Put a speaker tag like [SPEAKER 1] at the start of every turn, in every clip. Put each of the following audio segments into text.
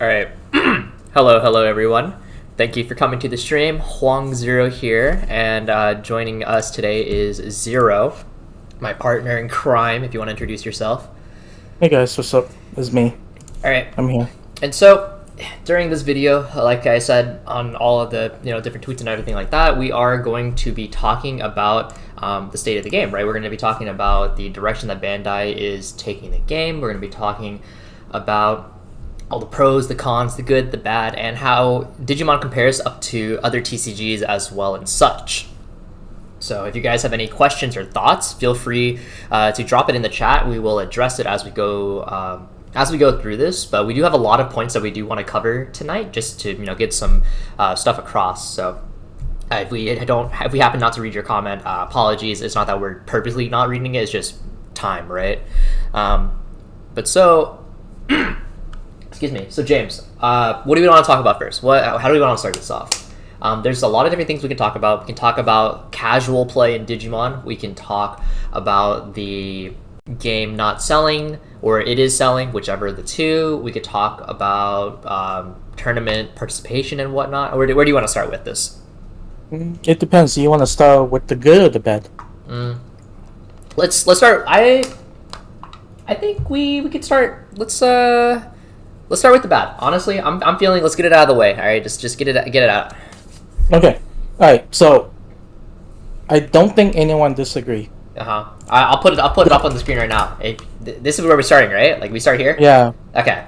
[SPEAKER 1] All right. Hello, everyone. Thank you for coming to the stream. Hoang Zero here, and joining us today is Zero, my partner in crime. If you want to introduce yourself.
[SPEAKER 2] Hey guys, what's up? It's me.
[SPEAKER 1] All right.
[SPEAKER 2] I'm here.
[SPEAKER 1] And so, during this video, like I said on all of the different tweets and everything like that, we are going to be talking about the state of the game. Right. We're going to be talking about the direction that Bandai is taking the game. We're going to be talking about all the pros, the cons, the good, the bad, and how Digimon compares up to other TCGs as well and such. So if you guys have any questions or thoughts, feel free to drop it in the chat. We will address it as we go through this. But we do have a lot of points that we do want to cover tonight, just to get some stuff across. So if we happen not to read your comment, apologies. It's not that we're purposely not reading it; it's just time, right? But so. Excuse me. So James, what do we want to talk about first? How do we want to start this off? There's a lot of different things we can talk about. We can talk about casual play in Digimon. We can talk about the game not selling, or it is selling, whichever of the two. We could talk about tournament participation and whatnot. Where do you want to start with this?
[SPEAKER 2] It depends. Do you want to start with the good or the bad?
[SPEAKER 1] Let's start. I think we could start. Let's start with the bad. Honestly, I'm feeling. Let's get it out of the way. All right, just get it out.
[SPEAKER 2] Okay. All right. So, I don't think anyone disagree.
[SPEAKER 1] I'll put it up on the screen right now. This is where we're starting, right? Like we start here.
[SPEAKER 2] Yeah.
[SPEAKER 1] Okay.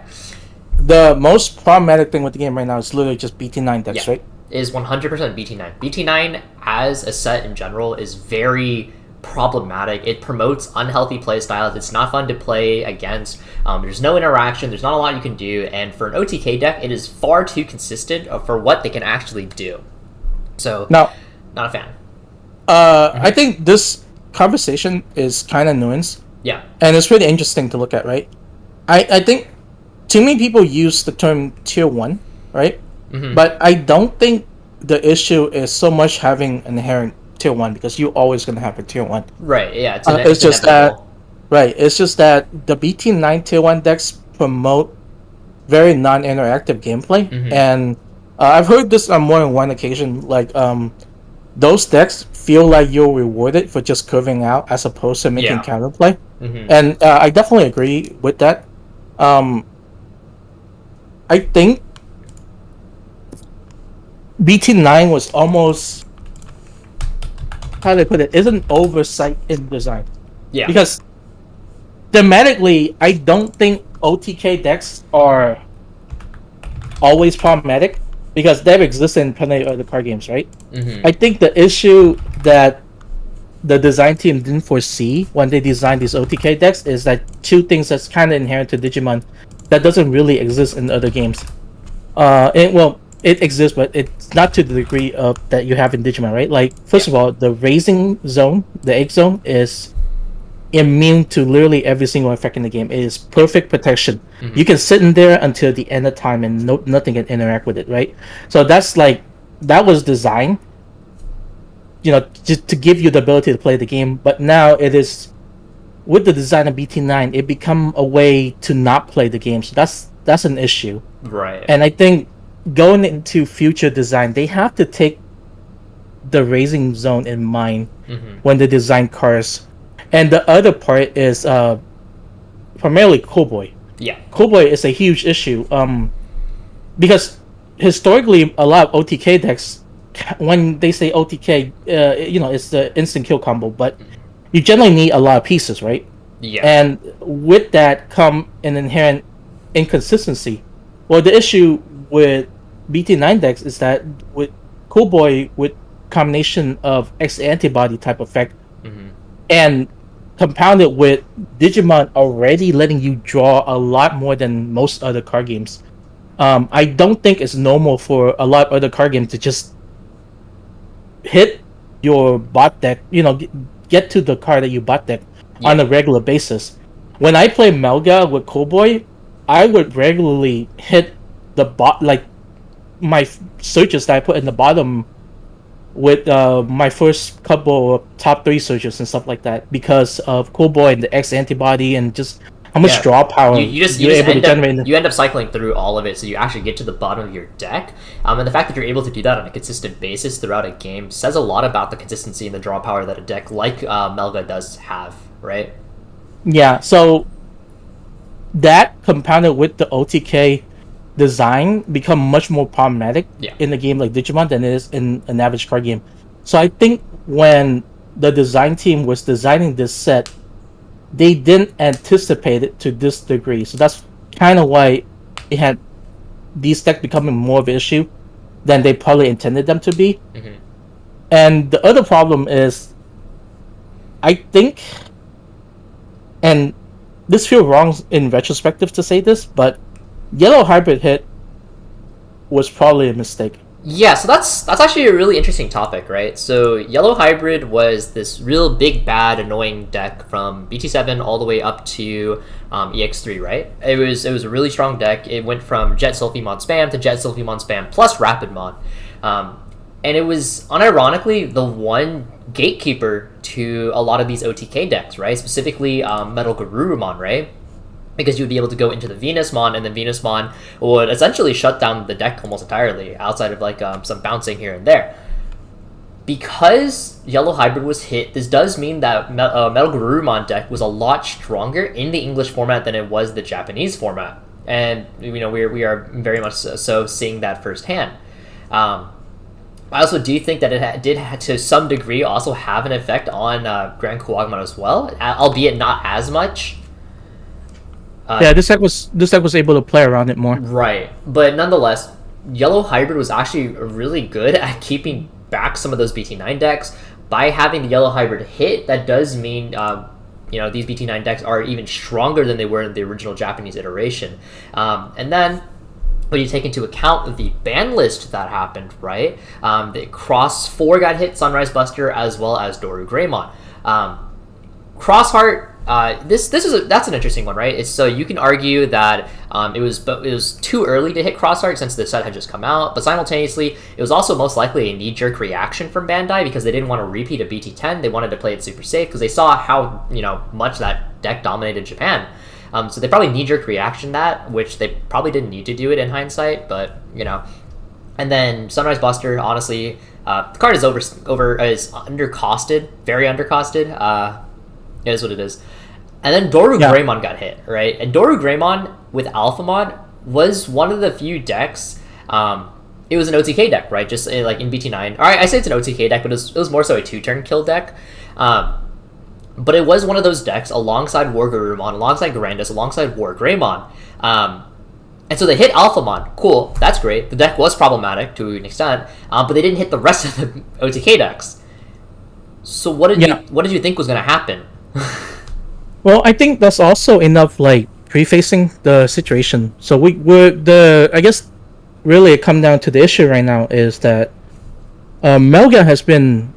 [SPEAKER 2] The most problematic thing with the game right now is literally just BT9 decks, right?
[SPEAKER 1] Is 100% BT9. BT9 as a set in general is very problematic. It promotes unhealthy play styles. It's not fun to play against. There's no interaction. There's not a lot you can do. And for an OTK deck, it is far too consistent for what they can actually do. So,
[SPEAKER 2] now,
[SPEAKER 1] not a fan.
[SPEAKER 2] I think this conversation is kind of nuanced.
[SPEAKER 1] Yeah.
[SPEAKER 2] And it's really interesting to look at, right? I think too many people use the term tier 1, right? Mm-hmm. But I don't think the issue is so much having an inherent tier 1, because you're always going to have a tier 1.
[SPEAKER 1] Right, yeah.
[SPEAKER 2] It's just that, right, it's just that the BT9 tier 1 decks promote very non-interactive gameplay. Mm-hmm. And I've heard this on more than one occasion, like those decks feel like you're rewarded for just curving out as opposed to making counterplay. Mm-hmm. And I definitely agree with that. I think BT9 was almost, how do I put it, is an oversight in design. Yeah. Because thematically, I don't think OTK decks are always problematic, because they've existed in plenty of other card games, right? Mm-hmm. I think the issue that the design team didn't foresee when they designed these OTK decks is that two things that's kind of inherent to Digimon that doesn't really exist in other games. It exists, but it's not to the degree of that you have in Digimon, right? Like, first of all, the raising zone, the egg zone, is immune to literally every single effect in the game. It is perfect protection. Mm-hmm. You can sit in there until the end of time and nothing can interact with it, right? So that was designed, just to give you the ability to play the game. But now it is, with the design of BT9, it become a way to not play the game. So that's an issue,
[SPEAKER 1] right?
[SPEAKER 2] And I think going into future design, they have to take the raising zone in mind when they design cards. And the other part is primarily Cowboy. Yeah, Cowboy is a huge issue because historically a lot of OTK decks, when they say OTK, it's the instant kill combo, but you generally need a lot of pieces, right? Yeah. And with that come an inherent inconsistency. Well, the issue with BT9 decks is that with Cowboy, with combination of X antibody type effect, and compounded with Digimon already letting you draw a lot more than most other card games, I don't think it's normal for a lot of other card games to just hit your bot deck, get to the card that you bot deck on a regular basis. When I play Melga with Cowboy, I would regularly hit the bot, like my searches that I put in the bottom with my first couple of top 3 searches and stuff like that, because of Cowboy and the X antibody and just how much draw power
[SPEAKER 1] you just you end up cycling through all of it, so you actually get to the bottom of your deck. And the fact that you're able to do that on a consistent basis throughout a game says a lot about the consistency and the draw power that a deck like Melga does have, right?
[SPEAKER 2] Yeah, so that compounded with the OTK design become much more problematic in a game like Digimon than it is in an average card game. So I think when the design team was designing this set, they didn't anticipate it to this degree. So that's kind of why it had these decks becoming more of an issue than they probably intended them to be.
[SPEAKER 1] Mm-hmm.
[SPEAKER 2] And the other problem is, I think, and this feels wrong in retrospective to say this, but Yellow Hybrid hit was probably a mistake.
[SPEAKER 1] Yeah, so that's actually a really interesting topic, right? So Yellow Hybrid was this real big, bad, annoying deck from BT7 all the way up to EX3, right? It was a really strong deck. It went from Jet Sulfimon spam to Jet Sulfimon spam plus Rapidmon. And it was, unironically, the one gatekeeper to a lot of these OTK decks, right? Specifically Metal Garurumon, right? Because you would be able to go into the Venusmon, and then Venusmon would essentially shut down the deck almost entirely, outside of like some bouncing here and there. Because Yellow Hybrid was hit, this does mean that Metal Garurumon deck was a lot stronger in the English format than it was the Japanese format, and we are very much so seeing that firsthand. I also do think that it did to some degree also have an effect on Grand Kuwagumon as well, albeit not as much.
[SPEAKER 2] This deck was able to play around it more.
[SPEAKER 1] Right, but nonetheless, Yellow Hybrid was actually really good at keeping back some of those BT9 decks. By having the Yellow Hybrid hit, that does mean these BT9 decks are even stronger than they were in the original Japanese iteration. And then when you take into account the ban list that happened, right? The Cross 4 got hit, Sunrise Buster, as well as Doru Greymon. Crossheart. That's an interesting one, right? So you can argue that it was too early to hit Crossheart since the set had just come out, but simultaneously it was also most likely a knee-jerk reaction from Bandai because they didn't want to repeat a BT10. They wanted to play it super safe because they saw how much that deck dominated Japan. So they probably knee-jerk reaction that, which they probably didn't need to do it in hindsight, but And then Sunrise Buster, honestly, the card is undercosted, very undercosted. It is what it is. And then Doru Greymon got hit, right? And Doru Greymon with Alphamon was one of the few decks. It was an OTK deck, right? Just like in BT9. All right, I say it's an OTK deck, but it was more so a 2-turn kill deck. But it was one of those decks alongside War Garurumon, alongside Garandus, alongside War Greymon. And so they hit Alphamon. Cool, that's great. The deck was problematic to an extent, but they didn't hit the rest of the OTK decks. So what did you think was going to happen?
[SPEAKER 2] Well, I think that's also enough like prefacing the situation. So I guess really it comes down to the issue right now is that Melga has been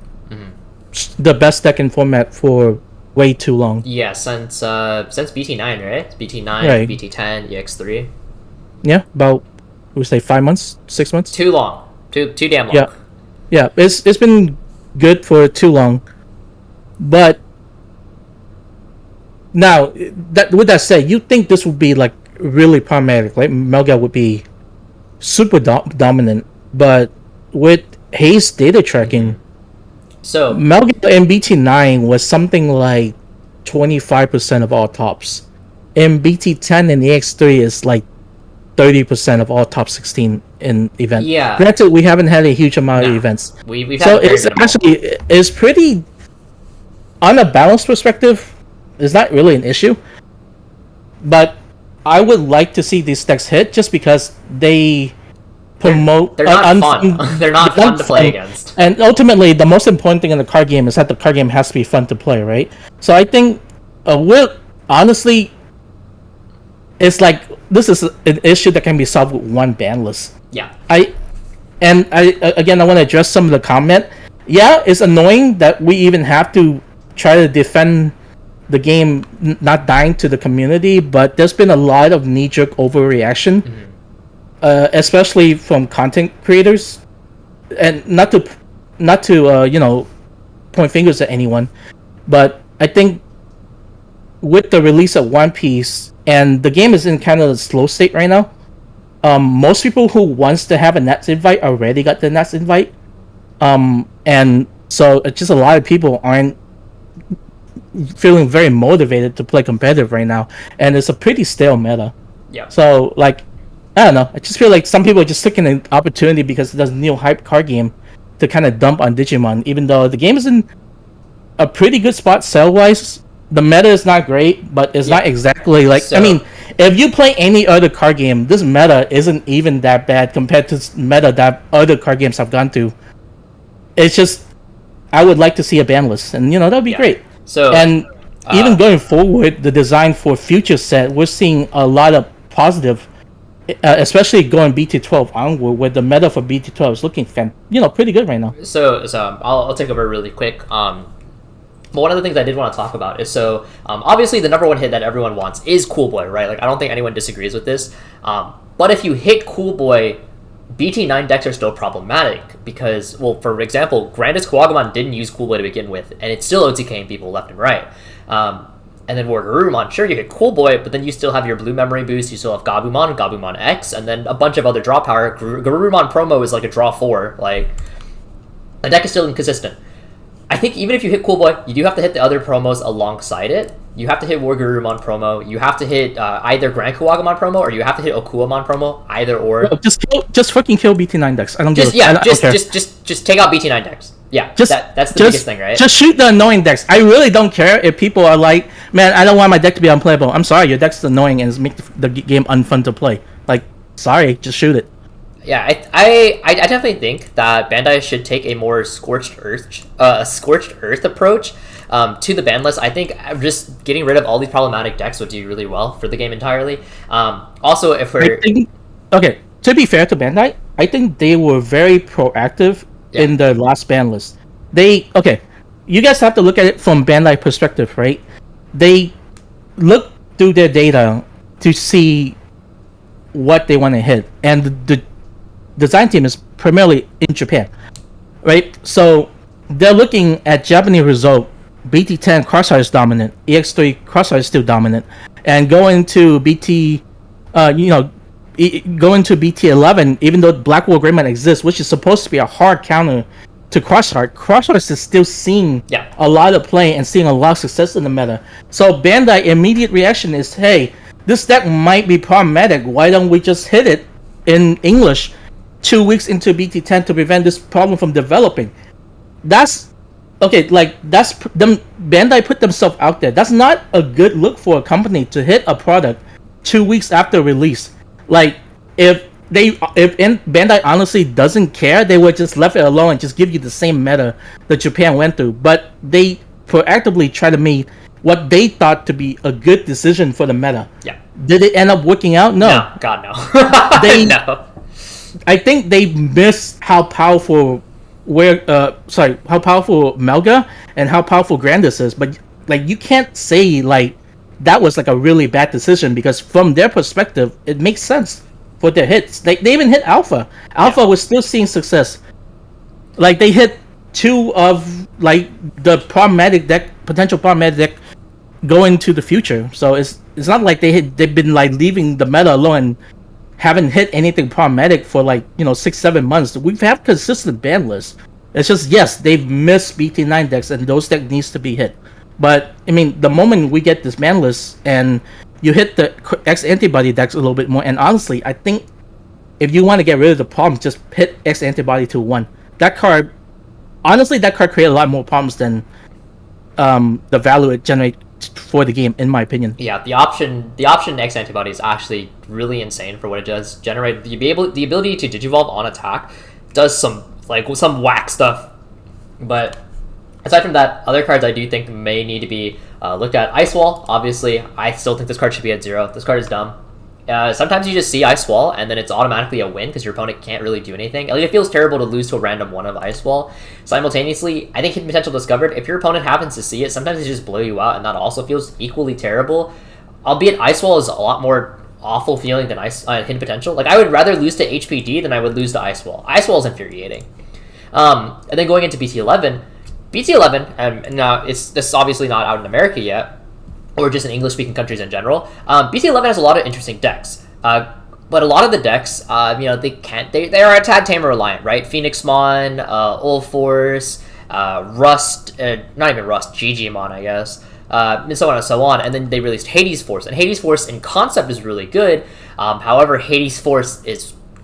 [SPEAKER 2] the best deck in format for way too long.
[SPEAKER 1] Yeah, since BT9, right? BT9, right. BT10, EX3.
[SPEAKER 2] Yeah, about we say 5 months, 6 months.
[SPEAKER 1] Too long. Too damn long.
[SPEAKER 2] Yeah. It's been good for too long, but. Now, with that said, you think this would be like really problematic, like Melga would be super dominant, but with haze data tracking,
[SPEAKER 1] so
[SPEAKER 2] Melga in BT9 was something like 25% of all tops. In BT10 and EX3 is like 30% of all top 16 in event.
[SPEAKER 1] Yeah.
[SPEAKER 2] Granted, we haven't had a huge amount of events.
[SPEAKER 1] We've
[SPEAKER 2] so it's pretty, on a balanced perspective, it's not really an issue, but I would like to see these decks hit just because they promote.
[SPEAKER 1] They're not fun. They're not fun to play against.
[SPEAKER 2] And ultimately, the most important thing in the card game is that the card game has to be fun to play, right? So I think, honestly, it's like this is an issue that can be solved with one ban list.
[SPEAKER 1] Yeah.
[SPEAKER 2] I want to address some of the comment. Yeah, it's annoying that we even have to try to defend the game not dying to the community, but there's been a lot of knee-jerk overreaction, especially from content creators, and not to point fingers at anyone, but I think with the release of One Piece, and the game is in kind of a slow state right now. Most people who wants to have a Nets invite already got the Nets invite, and so it's just a lot of people aren't feeling very motivated to play competitive right now, and it's a pretty stale meta.
[SPEAKER 1] Yeah.
[SPEAKER 2] So like, I don't know. I just feel like some people are just taking an opportunity because there's a new hype card game to kind of dump on Digimon, even though the game is in a pretty good spot sell wise. The meta is not great, but it's not exactly like.
[SPEAKER 1] So,
[SPEAKER 2] I mean, if you play any other card game, this meta isn't even that bad compared to meta that other card games have gone to. It's just, I would like to see a ban list, and that would be great.
[SPEAKER 1] So,
[SPEAKER 2] and even going forward, the design for future set, we're seeing a lot of positive, especially going BT12 onward, where the meta for BT12 is looking pretty good right now.
[SPEAKER 1] So I'll take over really quick. But one of the things I did want to talk about is obviously the number one hit that everyone wants is Cool Boy, right? Like I don't think anyone disagrees with this. But if you hit Cool Boy, BT9 decks are still problematic because, well, for example, Grandis Kuwagamon didn't use Cool Boy to begin with, and it's still OTKing people left and right. And then Garurumon, sure, you hit Cool Boy, but then you still have your blue memory boost, you still have Gabumon, Gabumon X, and then a bunch of other draw power. Garurumon promo is like a draw 4. Like, the deck is still inconsistent. I think even if you hit Cool Boy, you do have to hit the other promos alongside it. You have to hit Wargarurumon promo. You have to hit either Grand Kuwagamon promo, or you have to hit Okuamon promo. Either or.
[SPEAKER 2] No, just fucking kill BT9 decks. I don't give a
[SPEAKER 1] just take out BT9 decks. Yeah, that's the biggest thing, right?
[SPEAKER 2] Just shoot the annoying decks. I really don't care if people are like, man, I don't want my deck to be unplayable. I'm sorry, your deck's annoying and make the game unfun to play. Like, sorry, just shoot it.
[SPEAKER 1] Yeah, I definitely think that Bandai should take a more scorched earth approach to the ban list. I think just getting rid of all these problematic decks would do really well for the game entirely. Also, if we're
[SPEAKER 2] okay, to be fair to Bandai, I think they were very proactive in the last ban list. You guys have to look at it from Bandai perspective, right? They look through their data to see what they want to hit, and the design team is primarily in Japan, right? So they're looking at Japanese result. BT10 Crossfire is dominant. EX3 Crossfire is still dominant, and going to BT11, even though Black War Greymon exists, which is supposed to be a hard counter to Crossfire is still seeing a lot of play and seeing a lot of success in the meta. So Bandai immediate reaction is, hey, this deck might be problematic. Why don't we just hit it in English 2 weeks into BT10 to prevent this problem from developing? That's okay. Like, that's them. Bandai put themselves out there. That's not a good look for a company to hit a product 2 weeks after release. Like, if Bandai honestly doesn't care, they would just left it alone and just give you the same meta that Japan went through. But they proactively try to make what they thought to be a good decision for the meta.
[SPEAKER 1] Yeah.
[SPEAKER 2] Did it end up working out? No.
[SPEAKER 1] No, God, no. No.
[SPEAKER 2] I think they missed how powerful how powerful Melga and how powerful Grandis is. But like, you can't say like that was like a really bad decision, because from their perspective, it makes sense for their hits. They even hit Alpha. Alpha was still seeing success. Like, they hit 2 of like the potential problematic deck going to the future. So it's not like they've been like leaving the meta alone and haven't hit anything problematic for like 6-7 months. We've had consistent ban lists. It's just, yes, they've missed BT9 decks, and those decks needs to be hit. But I mean, the moment we get this ban list and you hit the X antibody decks a little bit more, and honestly, I think if you want to get rid of the problems, just hit X antibody to 1. That card created a lot more problems than the value it generates for the game, in my opinion.
[SPEAKER 1] Yeah, the option X antibody is actually really insane for what it does. Generate the ability to digivolve on attack does some whack stuff. But aside from that, other cards I do think may need to be looked at. Ice Wall, obviously, I still think this card should be at 0. This card is dumb. Sometimes you just see Ice Wall and then it's automatically a win because your opponent can't really do anything. It feels terrible to lose to a random one of Ice Wall. Simultaneously, I think Hidden Potential discovered, if your opponent happens to see it, sometimes they just blow you out, and that also feels equally terrible. Albeit Ice Wall is a lot more awful feeling than Hidden Potential. Like, I would rather lose to HPD than I would lose to Ice Wall. Ice Wall is infuriating. And then going into BT11, and now this is obviously not out in America yet, or just in English-speaking countries in general. BT11 has a lot of interesting decks, but a lot of the decks, they are a tad tamer reliant, right? Phoenixmon, Ulforce, Rust, not even Rust, Digimon, I guess, and so on and so on. And then they released Hades Force, and Hades Force in concept is really good. However, Hades Force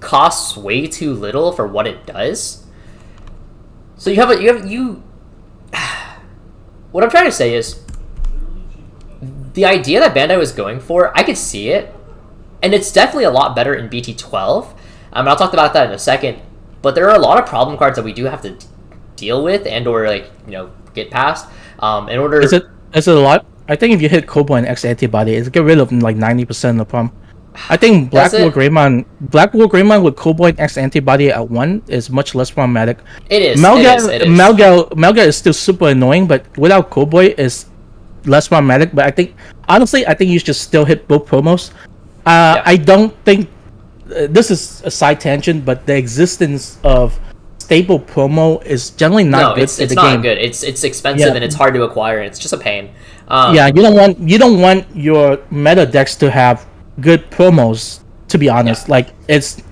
[SPEAKER 1] costs way too little for what it does. So what I'm trying to say is, the idea that Bandai was going for, I could see it, and it's definitely a lot better in BT12. I'll talk about that in a second, but there are a lot of problem cards that we do have to deal with and or get past in order.
[SPEAKER 2] Is it a lot? I think if you hit Kobo and X antibody, it get rid of like 90% of the problem. I think Black War Greymon with Kobo and X antibody at 1 is much less problematic.
[SPEAKER 1] It is.
[SPEAKER 2] Malga is still super annoying, but without Kobo is less problematic. But I think you should still hit both promos. I don't think this is a side tangent, but the existence of stable promo is generally not good for the game.
[SPEAKER 1] It's not good. It's expensive and it's hard to acquire, and it's just a pain.
[SPEAKER 2] You don't want your meta decks to have good promos. To be honest, it's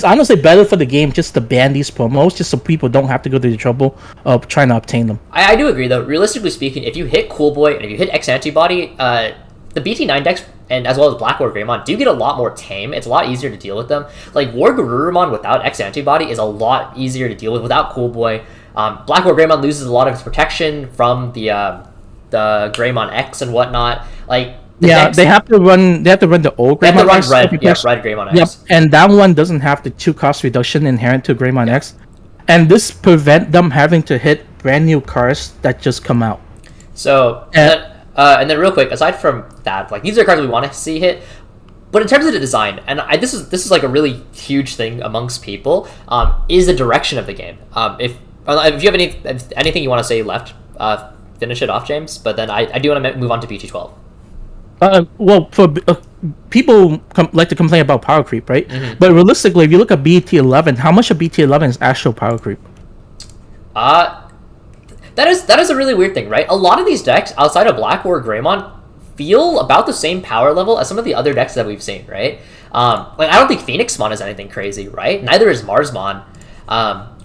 [SPEAKER 2] honestly better for the game just to ban these promos, just so people don't have to go through the trouble of trying to obtain them.
[SPEAKER 1] I do agree, though. Realistically speaking, if you hit Cool Boy and if you hit X Antibody, the BT9 decks, and as well as Black War Greymon, do get a lot more tame. It's a lot easier to deal with them. Like, War Garurumon without X Antibody is a lot easier to deal with without Cool Boy. Black War Greymon loses a lot of its protection from the Greymon X and whatnot. They
[SPEAKER 2] have to run the old Greymon X.
[SPEAKER 1] Red Greymon X.
[SPEAKER 2] Yep, and that one doesn't have the 2 cost reduction inherent to Greymon X. And this prevent them having to hit brand new cards that just come out.
[SPEAKER 1] So, and then real quick, aside from that, these are cards we want to see hit, but in terms of the design, and this is like a really huge thing amongst people, is the direction of the game. If you have anything you want to say left, finish it off, James. But then I do want to move on to BT12.
[SPEAKER 2] People like to complain about power creep, right? Mm-hmm. But realistically, if you look at BT11, how much of BT11 is actual power creep?
[SPEAKER 1] That is a really weird thing, right? A lot of these decks outside of Black War Greymon feel about the same power level as some of the other decks that we've seen, right? I don't think Phoenixmon is anything crazy, right? Neither is Marsmon.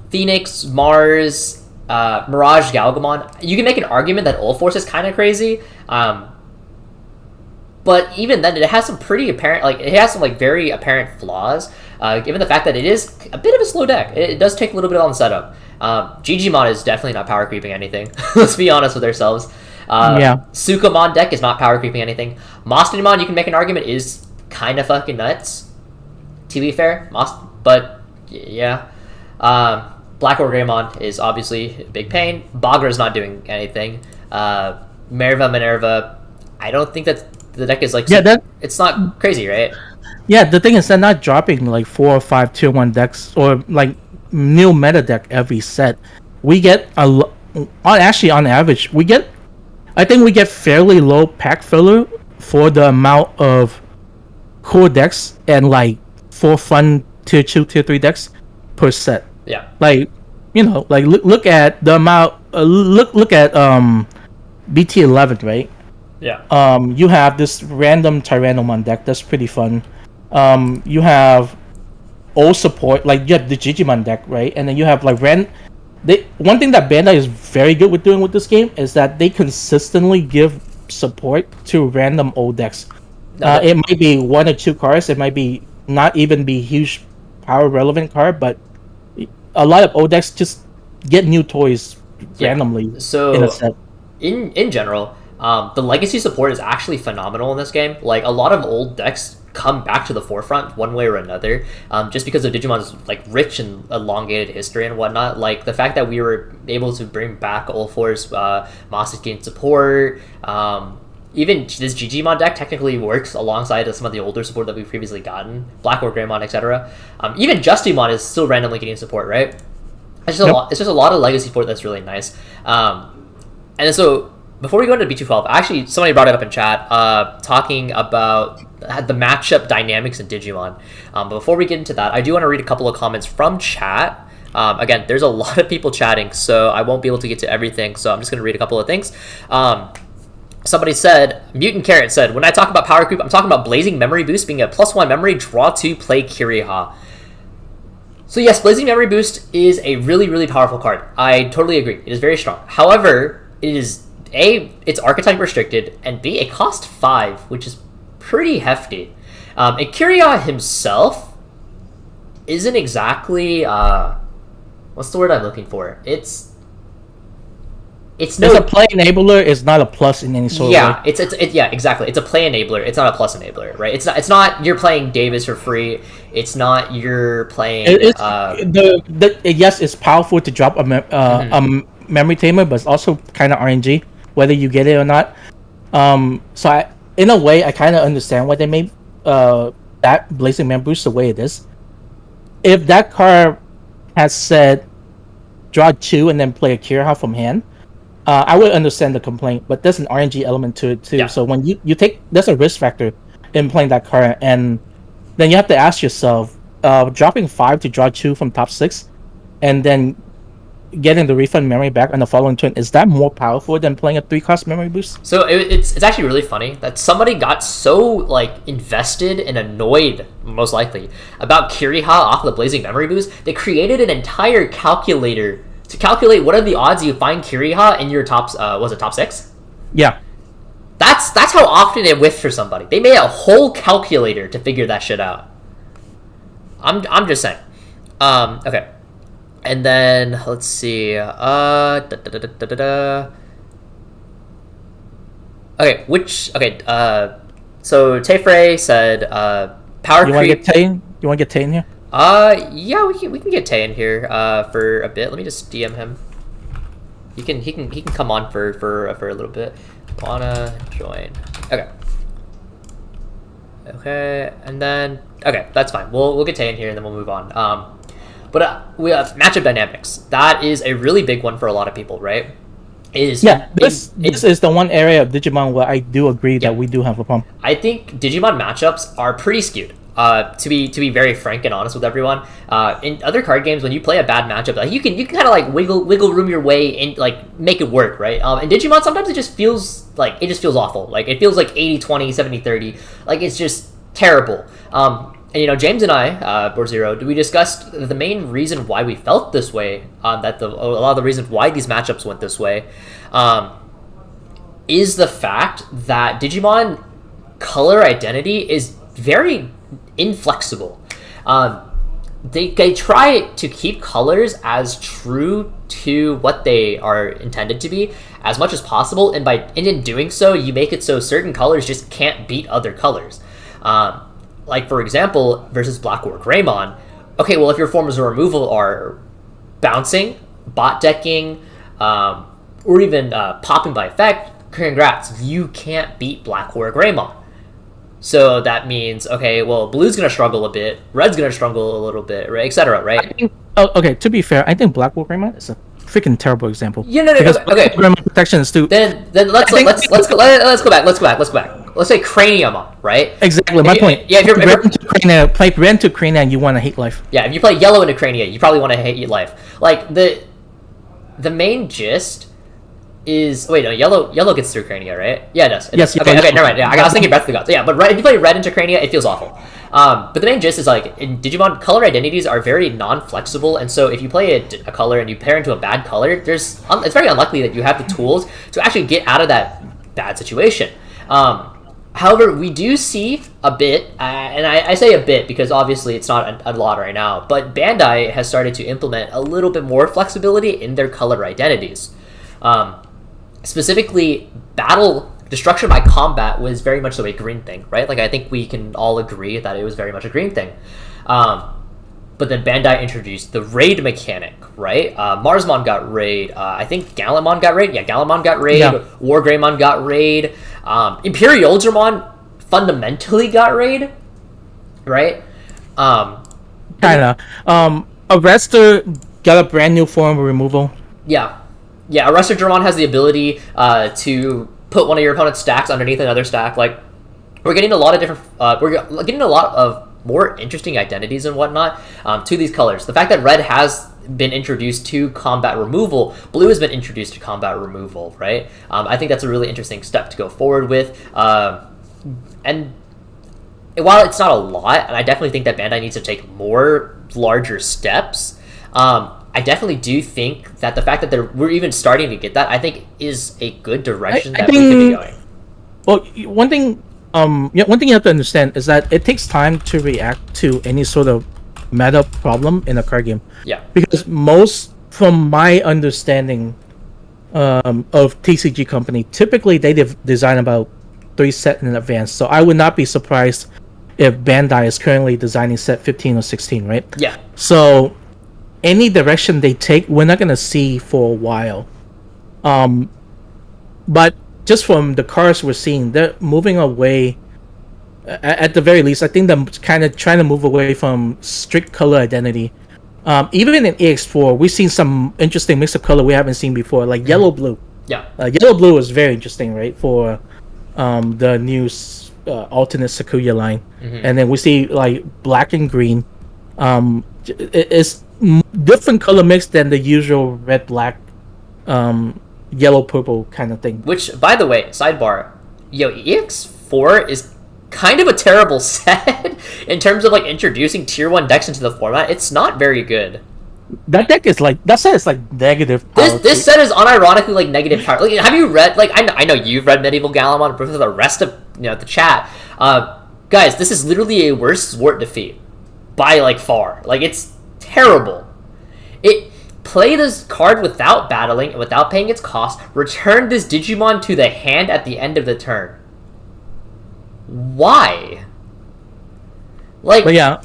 [SPEAKER 1] Phoenix, Mars, Mirage Galgamon. You can make an argument that Ulforce is kind of crazy. But even then, it has some pretty apparent, it has some very apparent flaws, given the fact that it is a bit of a slow deck. It does take a little bit on the setup. Digimon is definitely not power creeping anything. Let's be honest with ourselves. Sukamon deck is not power creeping anything. Mostinmon, you can make an argument, is kind of fucking nuts. To be fair, but yeah. Black War Greymon is obviously a big pain. Bagra's not doing anything. Minerva, I don't think that the deck is it's not crazy, right?
[SPEAKER 2] Yeah, the thing is they're not dropping 4 or 5 tier 1 decks or new meta deck every set. We get on average I think we get fairly low pack filler for the amount of cool decks and 4 fun tier 2 tier 3 decks per set.
[SPEAKER 1] Yeah.
[SPEAKER 2] Look at the amount look at BT11, right?
[SPEAKER 1] Yeah.
[SPEAKER 2] You have this random Tyrannomon deck that's pretty fun. You have old support, you have the Digimon deck, right? And then you have one thing that Bandai is very good with doing with this game is that they consistently give support to random old decks. It might be 1 or 2 cards. It might be not even be huge power relevant card, but a lot of old decks just get new toys randomly.
[SPEAKER 1] So
[SPEAKER 2] in a set.
[SPEAKER 1] In general, the legacy support is actually phenomenal in this game. A lot of old decks come back to the forefront one way or another, just because of Digimon's rich and elongated history and whatnot. The fact that we were able to bring back Ulforce, Moss's gain support, even this Digimon deck technically works alongside some of the older support that we've previously gotten, Black War Greymon, etc. Even Justimon is still randomly getting support, right? It's just a lot of legacy support that's really nice. And so before we go into B212, actually somebody brought it up in chat, talking about the matchup dynamics in Digimon. But before we get into that, I do want to read a couple of comments from chat. Again, there's a lot of people chatting, so I won't be able to get to everything, so I'm just going to read a couple of things. somebody said, Mutant Carrot said, when I talk about power creep, I'm talking about Blazing Memory Boost being a +1 memory, draw 2, play Kiriha. So yes, Blazing Memory Boost is a really, really powerful card. I totally agree. It is very strong. However, it is A, it's archetype restricted, and B, it costs 5, which is pretty hefty. And Kiriha himself isn't exactly, what's the word I'm looking for? It's
[SPEAKER 2] a play enabler. Is not a plus in any sort of way.
[SPEAKER 1] Yeah, exactly. It's a play enabler. It's not a plus enabler, right? It's not you're playing Davis for free. It's not you're playing.
[SPEAKER 2] Yes, it's powerful to drop a memory tamer, but it's also kind of RNG whether you get it or not. In a way, I kind of understand why they made that Blazing Man Boost the way it is. If that card has said draw 2 and then play a Kiriha from hand, I would understand the complaint, but there's an RNG element to it too. Yeah. So when you take, there's a risk factor in playing that card, and then you have to ask yourself, dropping 5 to draw 2 from top 6, and then getting the refund memory back on the following turn, is that more powerful than playing a 3-cost memory boost?
[SPEAKER 1] So it's actually really funny that somebody got so invested and annoyed, most likely, about Kiriha off the Blazing Memory Boost, they created an entire calculator to calculate what are the odds you find Kiriha in your top, was it top 6?
[SPEAKER 2] Yeah.
[SPEAKER 1] That's how often it whiffed for somebody. They made a whole calculator to figure that shit out. I'm just saying. Okay. And then, let's see. Okay, so Tefrey said, power creep.
[SPEAKER 2] You want to get Tay in here?
[SPEAKER 1] Yeah, we can get Tay in here for a bit. Let me just DM him. He can come on for a little bit. Wanna join? Okay, and then that's fine. We'll get Tay in here and then we'll move on. But we have matchup dynamics. That is a really big one for a lot of people, right?
[SPEAKER 2] This is the one area of Digimon where I do agree that we do have a problem.
[SPEAKER 1] I think Digimon matchups are pretty skewed. To be very frank and honest with everyone, in other card games, when you play a bad matchup, you can kind of wiggle room your way and make it work, right? In Digimon, sometimes it just feels awful. It feels like 80-20, 70-30. It's just terrible. And James and I, Borzero, we discussed the main reason why we felt this way. A lot of the reasons why these matchups went this way, is the fact that Digimon color identity is very inflexible. They try to keep colors as true to what they are intended to be as much as possible, and in doing so, you make it so certain colors just can't beat other colors. For example, versus Black War Greymon, okay, well, if your forms of removal are bouncing, bot decking, or even popping by effect, congrats, you can't beat Black War Greymon. So that means, okay, well, blue's going to struggle a bit, red's going to struggle a little bit, right, etc., right?
[SPEAKER 2] To be fair, I think Black War Greymon is a freaking terrible example.
[SPEAKER 1] Yeah, no, okay.
[SPEAKER 2] Greymon protection is too.
[SPEAKER 1] Then let's go back. Let's say Craniumon, right?
[SPEAKER 2] Exactly, my point.
[SPEAKER 1] Yeah, if you're
[SPEAKER 2] play red to Crania and you want to hate life.
[SPEAKER 1] Yeah, if you play yellow into Crania, you probably want to hate life. The main gist is yellow gets through Crania, right? Yeah, it does.
[SPEAKER 2] Yes.
[SPEAKER 1] Okay, never mind. Yeah, I was thinking Breath of the Gods. Yeah, but if you play red into Crania, it feels awful. But the main gist is in Digimon, color identities are very non-flexible, and so if you play a color and you pair into a bad color, it's very unlikely that you have the tools to actually get out of that bad situation. However, we do see a bit, and I say a bit because obviously it's not a lot right now, but Bandai has started to implement a little bit more flexibility in their color identities. Specifically, battle destruction by combat was very much so a green thing, right? I think we can all agree that it was very much a green thing. But then Bandai introduced the raid mechanic, right? Marsmon got raid. I think Gallantmon got raid. Yeah, Gallantmon got raid. Yeah. War Greymon got raid. Imperial Ultramon fundamentally got raid, right?
[SPEAKER 2] Kinda. Arrestor got a brand new form of removal.
[SPEAKER 1] Yeah. Arrestor Dramon has the ability to put one of your opponent's stacks underneath another stack. We're getting a lot of different. We're getting a lot of more interesting identities and whatnot to these colors. The fact that red has been introduced to combat removal, blue has been introduced to combat removal, right? I think that's a really interesting step to go forward with. And while it's not a lot, and I definitely think that Bandai needs to take more larger steps, I definitely do think that the fact that we're even starting to get that, I think, is a good direction that we could be going.
[SPEAKER 2] Well, one thing you have to understand is that it takes time to react to any sort of meta problem in a card game.
[SPEAKER 1] Yeah.
[SPEAKER 2] Because from my understanding of TCG company, typically they design about 3 sets in advance. So I would not be surprised if Bandai is currently designing set 15 or 16, right?
[SPEAKER 1] Yeah.
[SPEAKER 2] So any direction they take, we're not going to see for a while. But just from the cards we're seeing, they're moving away. At the very least, I think they're kind of trying to move away from strict color identity. Even in EX4, we've seen some interesting mix of color we haven't seen before, like yellow-blue.
[SPEAKER 1] Yeah.
[SPEAKER 2] Yellow-blue is very interesting, right, for the new alternate Sakuya line. And then we see like black and green. It's different color mix than the usual red, black, yellow, purple kind of thing.
[SPEAKER 1] Which, by the way, sidebar, EX4 is kind of a terrible set in terms of like introducing tier 1 decks into the format. It's not very good.
[SPEAKER 2] That set is like negative power.
[SPEAKER 1] This set is unironically like negative power. Like, have you read, like, I know you've read Medieval Galamon, but for the rest of the chat, guys, this is literally a worse Swart defeat by like far. Like, it's terrible. Play this card without battling and without paying its cost. Return this Digimon to the hand at the end of the turn. Why? Like,
[SPEAKER 2] but yeah,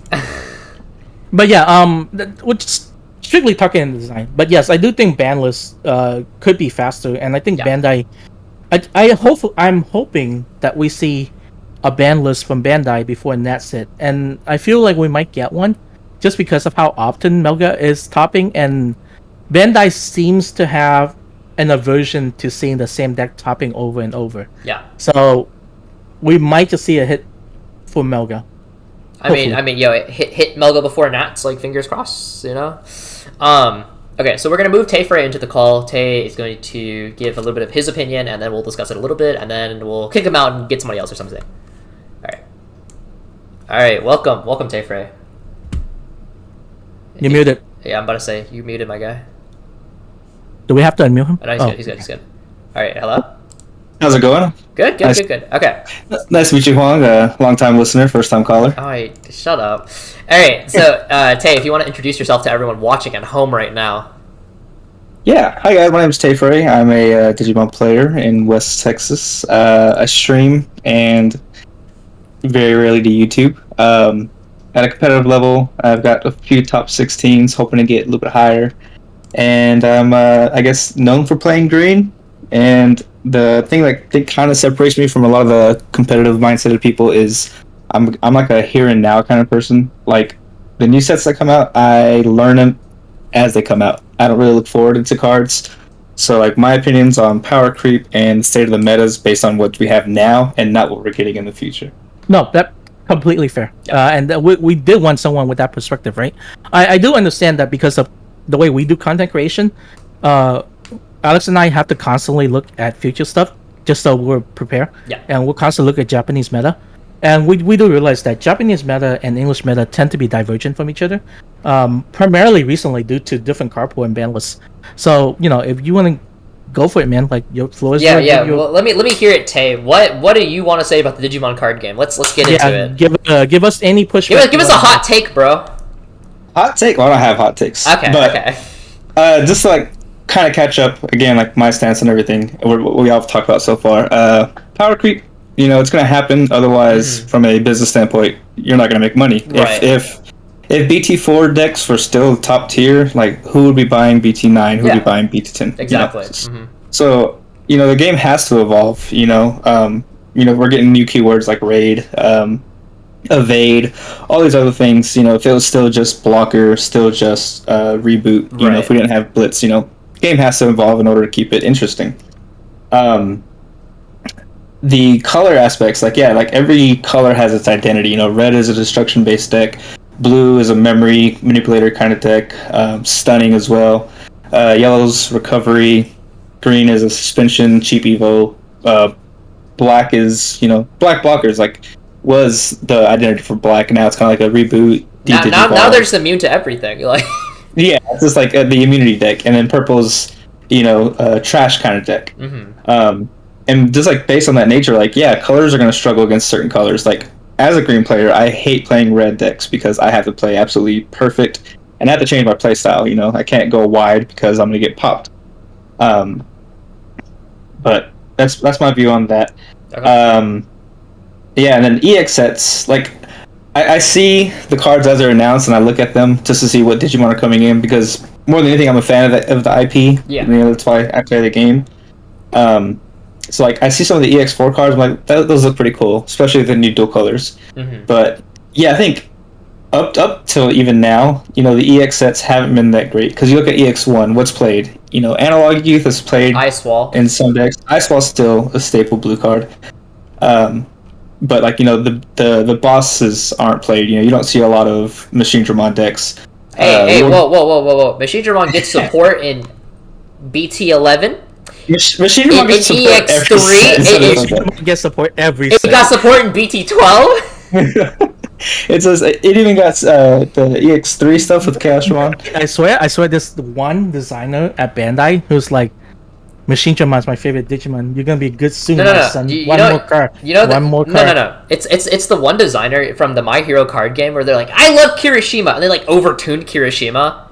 [SPEAKER 2] which strictly talking in design. But yes, I do think banless could be faster, and I think Bandai. I'm hoping that we see a ban list from Bandai before Natset, and I feel like we might get one, just because of how often Melga is topping, and Bandai seems to have an aversion to seeing the same deck topping over and over.
[SPEAKER 1] Yeah.
[SPEAKER 2] So we might just see a hit for Melga.
[SPEAKER 1] I mean, it hit Melga before Nats, like, fingers crossed, Okay, so we're going to move Tay Frey into the call. Tay is going to give a little bit of his opinion, and then we'll discuss it a little bit, and then we'll kick him out and get somebody else or something. All right, welcome, Tay Frey.
[SPEAKER 2] You're muted.
[SPEAKER 1] Yeah, I'm about to say, you muted my guy.
[SPEAKER 2] Do we have to unmute him?
[SPEAKER 1] Oh, no, he's good. All right, hello?
[SPEAKER 3] How's it going?
[SPEAKER 1] Good. Okay.
[SPEAKER 3] Nice to meet you, Hoang. Long-time listener, first-time caller.
[SPEAKER 1] All right, shut up. All right, so, Tay, if you want to introduce yourself to everyone watching at home right now.
[SPEAKER 3] Yeah. Hi, guys. My name is Tay Frey. I'm a Digimon player in West Texas. I stream and very rarely do YouTube. At a competitive level, I've got a few top 16s, hoping to get a little bit higher. And I'm, I guess, known for playing green. And the thing that kind of separates me from a lot of the competitive mindset of people is I'm like a here and now kind of person. Like, the new sets that come out, I learn them as they come out. I don't really look forward into cards. So, like, my opinions on power creep and the state of the metas based on what we have now and not what we're getting in the future.
[SPEAKER 2] No, that completely fair. And we did want someone with that perspective, right? I do understand that because of the way we do content creation, Alex and I have to constantly look at future stuff just so we're prepared.
[SPEAKER 1] Yeah.
[SPEAKER 2] And we'll constantly look at Japanese meta. And we do realize that Japanese meta and English meta tend to be divergent from each other, primarily recently due to different card pool and ban lists. So, if you want to go for it, man, like, your floor is yours.
[SPEAKER 1] Yeah. Well, let me hear it, Tay. What do you want to say about the Digimon card game? Let's get into
[SPEAKER 2] it. Give us any pushback.
[SPEAKER 1] Give us a hot take, bro.
[SPEAKER 3] Hot take? Well, I don't have hot takes.
[SPEAKER 1] Okay.
[SPEAKER 3] Just to, like, kind of catch up again, like my stance and everything, what we all talked about so far. Power creep, it's going to happen. Otherwise, from a business standpoint, you're not going to make money.
[SPEAKER 1] Right.
[SPEAKER 3] If BT4 decks were still top tier, like, who would be buying BT9? Who would be buying BT10?
[SPEAKER 1] Exactly.
[SPEAKER 3] So, the game has to evolve. We're getting new keywords like raid, evade, all these other things. If it was still just blocker, still just reboot. If we didn't have blitz, game has to evolve in order to keep it interesting. the color aspects, like every color has its identity. You know, red is a destruction based deck, blue is a memory manipulator kind of deck, stunning as well. Yellow's recovery, green is a suspension cheap evo. Black is black blockers was the identity for black, and now it's kind of like a reboot.
[SPEAKER 1] Now they're just immune to everything. Like
[SPEAKER 3] yeah, it's just like the immunity deck, and then purple's trash kind of deck. And just like based on that nature, colors are going to struggle against certain colors. Like as a green player, I hate playing red decks because I have to play absolutely perfect, and I have to change my play style. I can't go wide because I'm going to get popped. But that's my view on that. Okay. Yeah, and then EX sets, I see the cards as they're announced, and I look at them just to see what Digimon are coming in, because more than anything, I'm a fan of the IP.
[SPEAKER 1] Yeah.
[SPEAKER 3] That's why I play the game. So I see some of the EX4 cards, I'm like, those look pretty cool, especially the new dual colors. But yeah, I think up till even now, the EX sets haven't been that great, because you look at EX1, what's played? Analog Youth is played
[SPEAKER 1] Ice Wall
[SPEAKER 3] in some decks. Ice Wall's still a staple blue card. But the bosses aren't played. You don't see a lot of Machine Dramon decks.
[SPEAKER 1] Whoa! Machine Dramon gets support in BT11.
[SPEAKER 3] Machine Dramon gets support
[SPEAKER 1] EX3.
[SPEAKER 2] It gets support every.
[SPEAKER 1] It got support in BT12.
[SPEAKER 3] It even got the EX3 stuff with Chaos Dramon.
[SPEAKER 2] I swear, this one designer at Bandai who's like, Machine Dramon's my favorite Digimon. You're gonna be good soon, my son. One more card.
[SPEAKER 1] No. It's the one designer from the My Hero card game where they're like, I love Kirishima, and they overtuned Kirishima.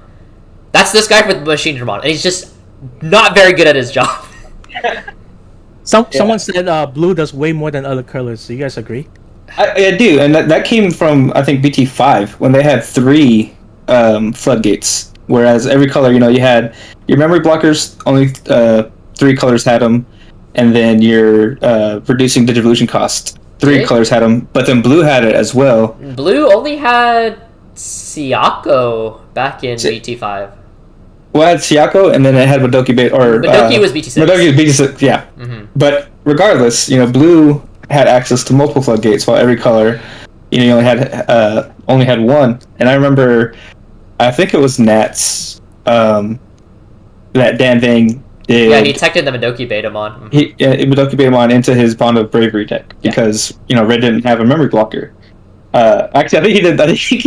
[SPEAKER 1] That's this guy with Machine Dramon, and he's just not very good at his job.
[SPEAKER 2] Someone said blue does way more than other colors. Do you guys agree?
[SPEAKER 3] I do, and that came from, I think, BT5 when they had 3 floodgates, whereas every color, you had your memory blockers, only 3 colors had them, and then your reducing Digivolution cost, 3 colors had them, but then blue had it as well.
[SPEAKER 1] Blue only had Siako back in BT5.
[SPEAKER 3] Well, it had Siako, and then it had Madoki Beta, or
[SPEAKER 1] Madoki was BT6.
[SPEAKER 3] Madoki was BT6, yeah. But regardless, blue had access to multiple floodgates, while every color, you only had one. And I remember, I think it was Nats, that Dan Vang did.
[SPEAKER 1] Yeah, he teched the Madoki Betamon.
[SPEAKER 3] Madoki Betamon into his Bond of Bravery deck because Red didn't have a memory blocker. Actually, I think he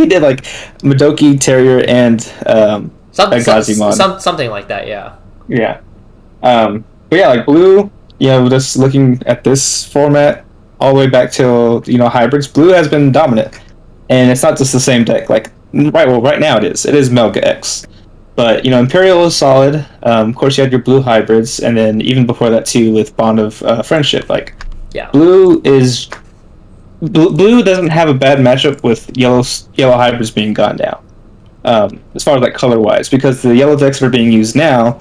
[SPEAKER 3] did like Madoki, Terrier, and Gazimon.
[SPEAKER 1] Something like that. Yeah.
[SPEAKER 3] Yeah. But yeah, like blue. Just looking at this format all the way back till hybrids, blue has been dominant, and it's not just the same deck. Right now it is Melga X, but Imperial is solid. Of course, you had your blue hybrids, and then even before that too with Bond of Friendship. Blue doesn't have a bad matchup with yellow hybrids being gone down, as far as color wise, because the yellow decks that are being used now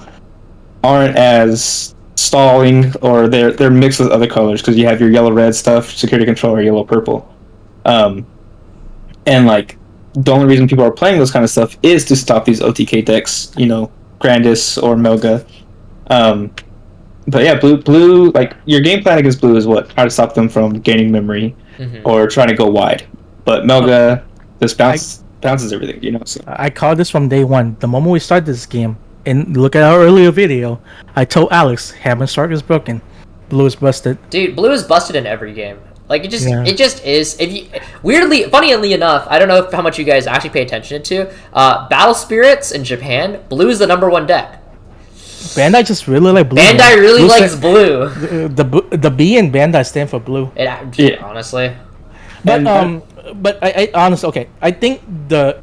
[SPEAKER 3] aren't as stalling, or they're mixed with other colors, because you have your yellow red stuff, security control, or yellow purple, and the only reason people are playing those kind of stuff is to stop these OTK decks, Grandis or Melga. But yeah, blue your game plan against blue is try to stop them from gaining memory or trying to go wide, but Melga just bounces everything, so.
[SPEAKER 2] I called this from day one. The moment we started this game, and look at our earlier video, I told Alex, Hammond Shark is broken. Blue is busted.
[SPEAKER 1] Dude, blue is busted in every game. It just is. Funnily enough, I don't know how much you guys actually pay attention to. Battle Spirits in Japan, blue is the #1 deck.
[SPEAKER 2] Bandai just really like blue.
[SPEAKER 1] Bandai really likes blue.
[SPEAKER 2] The B in Bandai stand for blue.
[SPEAKER 1] Honestly.
[SPEAKER 2] But I honestly, okay, I think the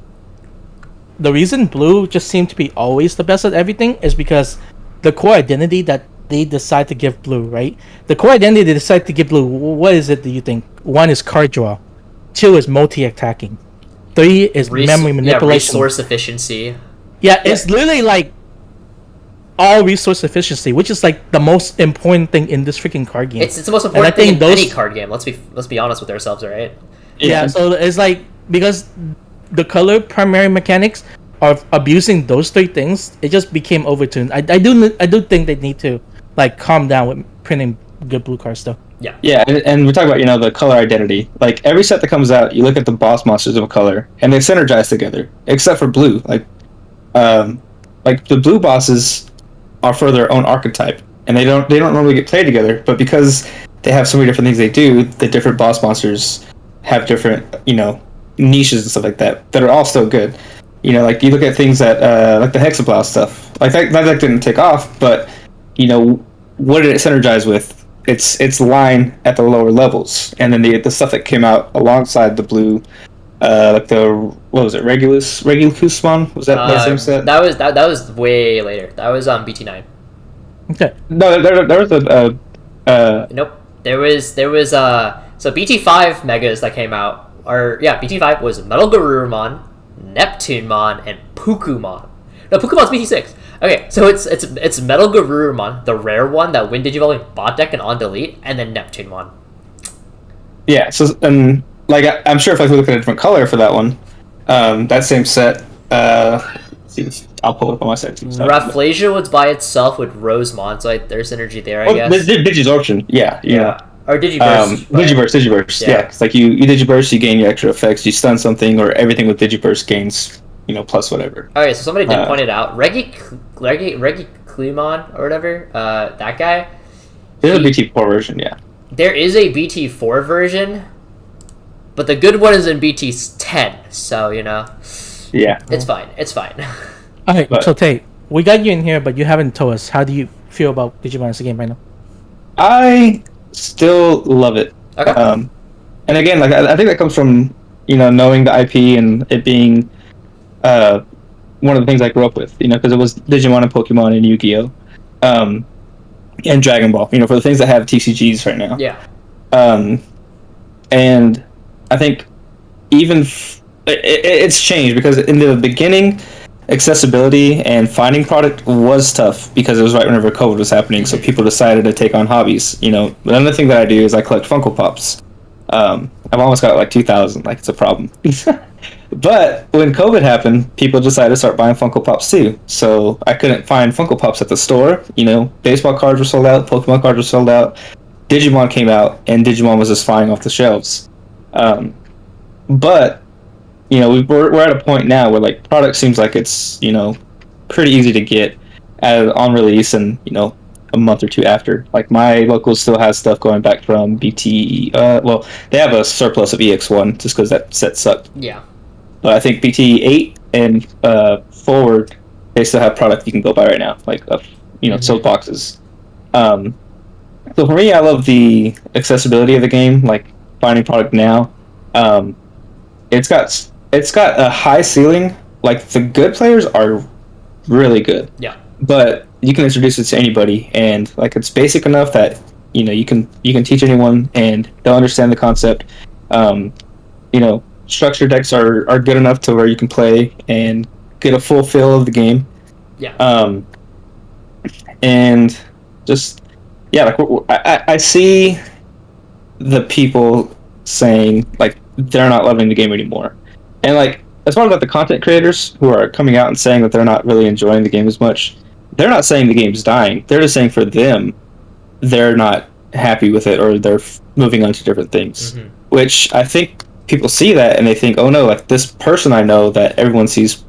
[SPEAKER 2] reason blue just seemed to be always the best at everything is because the core identity that they decide to give blue, right? The core identity they decide to give blue, what is it, do you think? 1 is card draw. 2 is multi-attacking. 3 is memory manipulation.
[SPEAKER 1] Resource efficiency.
[SPEAKER 2] Yeah, it's literally all resource efficiency, which is the most important thing in this freaking card game.
[SPEAKER 1] It's the most important thing in any card game. Let's be honest with ourselves, right?
[SPEAKER 2] Yeah, so it's because the color primary mechanics of abusing those 3 things, it just became overtuned. I do think they need to calm down with printing good blue cards though.
[SPEAKER 3] Yeah, and we're talking about the color identity. Like every set that comes out, you look at the boss monsters of a color, and they synergize together, except for blue. Like the blue bosses are for their own archetype, and they don't normally get played together. But because they have so many different things they do, the different boss monsters have different niches and stuff like that are all still good. Like you look at things that like the Hexablow stuff, like that didn't take off, but what did it synergize with? Its line at the lower levels, and then the stuff that came out alongside the blue, like the what was it, Regulusmon? Was that same set?
[SPEAKER 1] That was way later. That was on BT9.
[SPEAKER 2] Okay.
[SPEAKER 3] No, there was
[SPEAKER 1] Nope. There was so BT5 megas that came out, or yeah, BT5 was Metal Garurumon, Neptunemon, and Pukumon. No, Pukumon's BT6. Okay, so it's Metal Garurumon, the rare one that win Digivolving bot deck and on delete, and then Neptunemon.
[SPEAKER 3] Yeah, so and like I'm sure if I look at a different color for that one, that same set. I'll pull it up on my set.
[SPEAKER 1] Rafflesia was by itself with Rosemon, so there's synergy there, I guess.
[SPEAKER 3] Digisorption, yeah.
[SPEAKER 1] Or Digiburst.
[SPEAKER 3] Digiburst, yeah. It's like you Digiburst, you gain your extra effects. You stun something, or everything with Digiburst gains, plus whatever.
[SPEAKER 1] Okay, so somebody did point it out. Regiclemon or whatever, that guy.
[SPEAKER 3] There's a BT4 version, yeah.
[SPEAKER 1] There is a BT4 version, but the good one is in BT10, so,
[SPEAKER 3] Yeah.
[SPEAKER 1] It's fine. It's fine.
[SPEAKER 2] Alright, so Tate, we got you in here, but you haven't told us. How do you feel about Digimon as a game right now?
[SPEAKER 3] I still love it.
[SPEAKER 1] Okay.
[SPEAKER 3] And again, like I think that comes from knowing the IP and it being one of the things I grew up with. Because it was Digimon and Pokemon and Yu-Gi-Oh, and Dragon Ball. For the things that have TCGs right now.
[SPEAKER 1] Yeah.
[SPEAKER 3] And I think even it's changed because in the beginning, accessibility and finding product was tough because it was right whenever COVID was happening. So people decided to take on hobbies. Another thing that I do is I collect Funko Pops. I've almost got like 2,000. Like it's a problem. But when COVID happened, people decided to start buying Funko Pops too. So I couldn't find Funko Pops at the store. Baseball cards were sold out, Pokemon cards were sold out. Digimon came out, and Digimon was just flying off the shelves. But we're at a point now where like product seems like it's pretty easy to get on release and a month or two after. Like my local still has stuff going back from BT. Well, they have a surplus of EX1 just because that set sucked.
[SPEAKER 1] Yeah.
[SPEAKER 3] But I think BT8 and forward, they still have product you can go buy right now, like soap boxes. So for me, I love the accessibility of the game, like finding product now. It's got a high ceiling. Like the good players are really good.
[SPEAKER 1] Yeah. But
[SPEAKER 3] you can introduce it to anybody, and like it's basic enough that you can teach anyone, and they'll understand the concept. Structured decks are good enough to where you can play and get a full feel of the game.
[SPEAKER 1] Yeah.
[SPEAKER 3] And just like I see the people saying like they're not loving the game anymore, and like as far as the content creators who are coming out and saying that they're not really enjoying the game as much, they're not saying the game's dying. They're just saying for them, they're not happy with it, or they're moving on to different things. Mm-hmm. Which I think people see that and they think, oh no, like this person I know that everyone sees,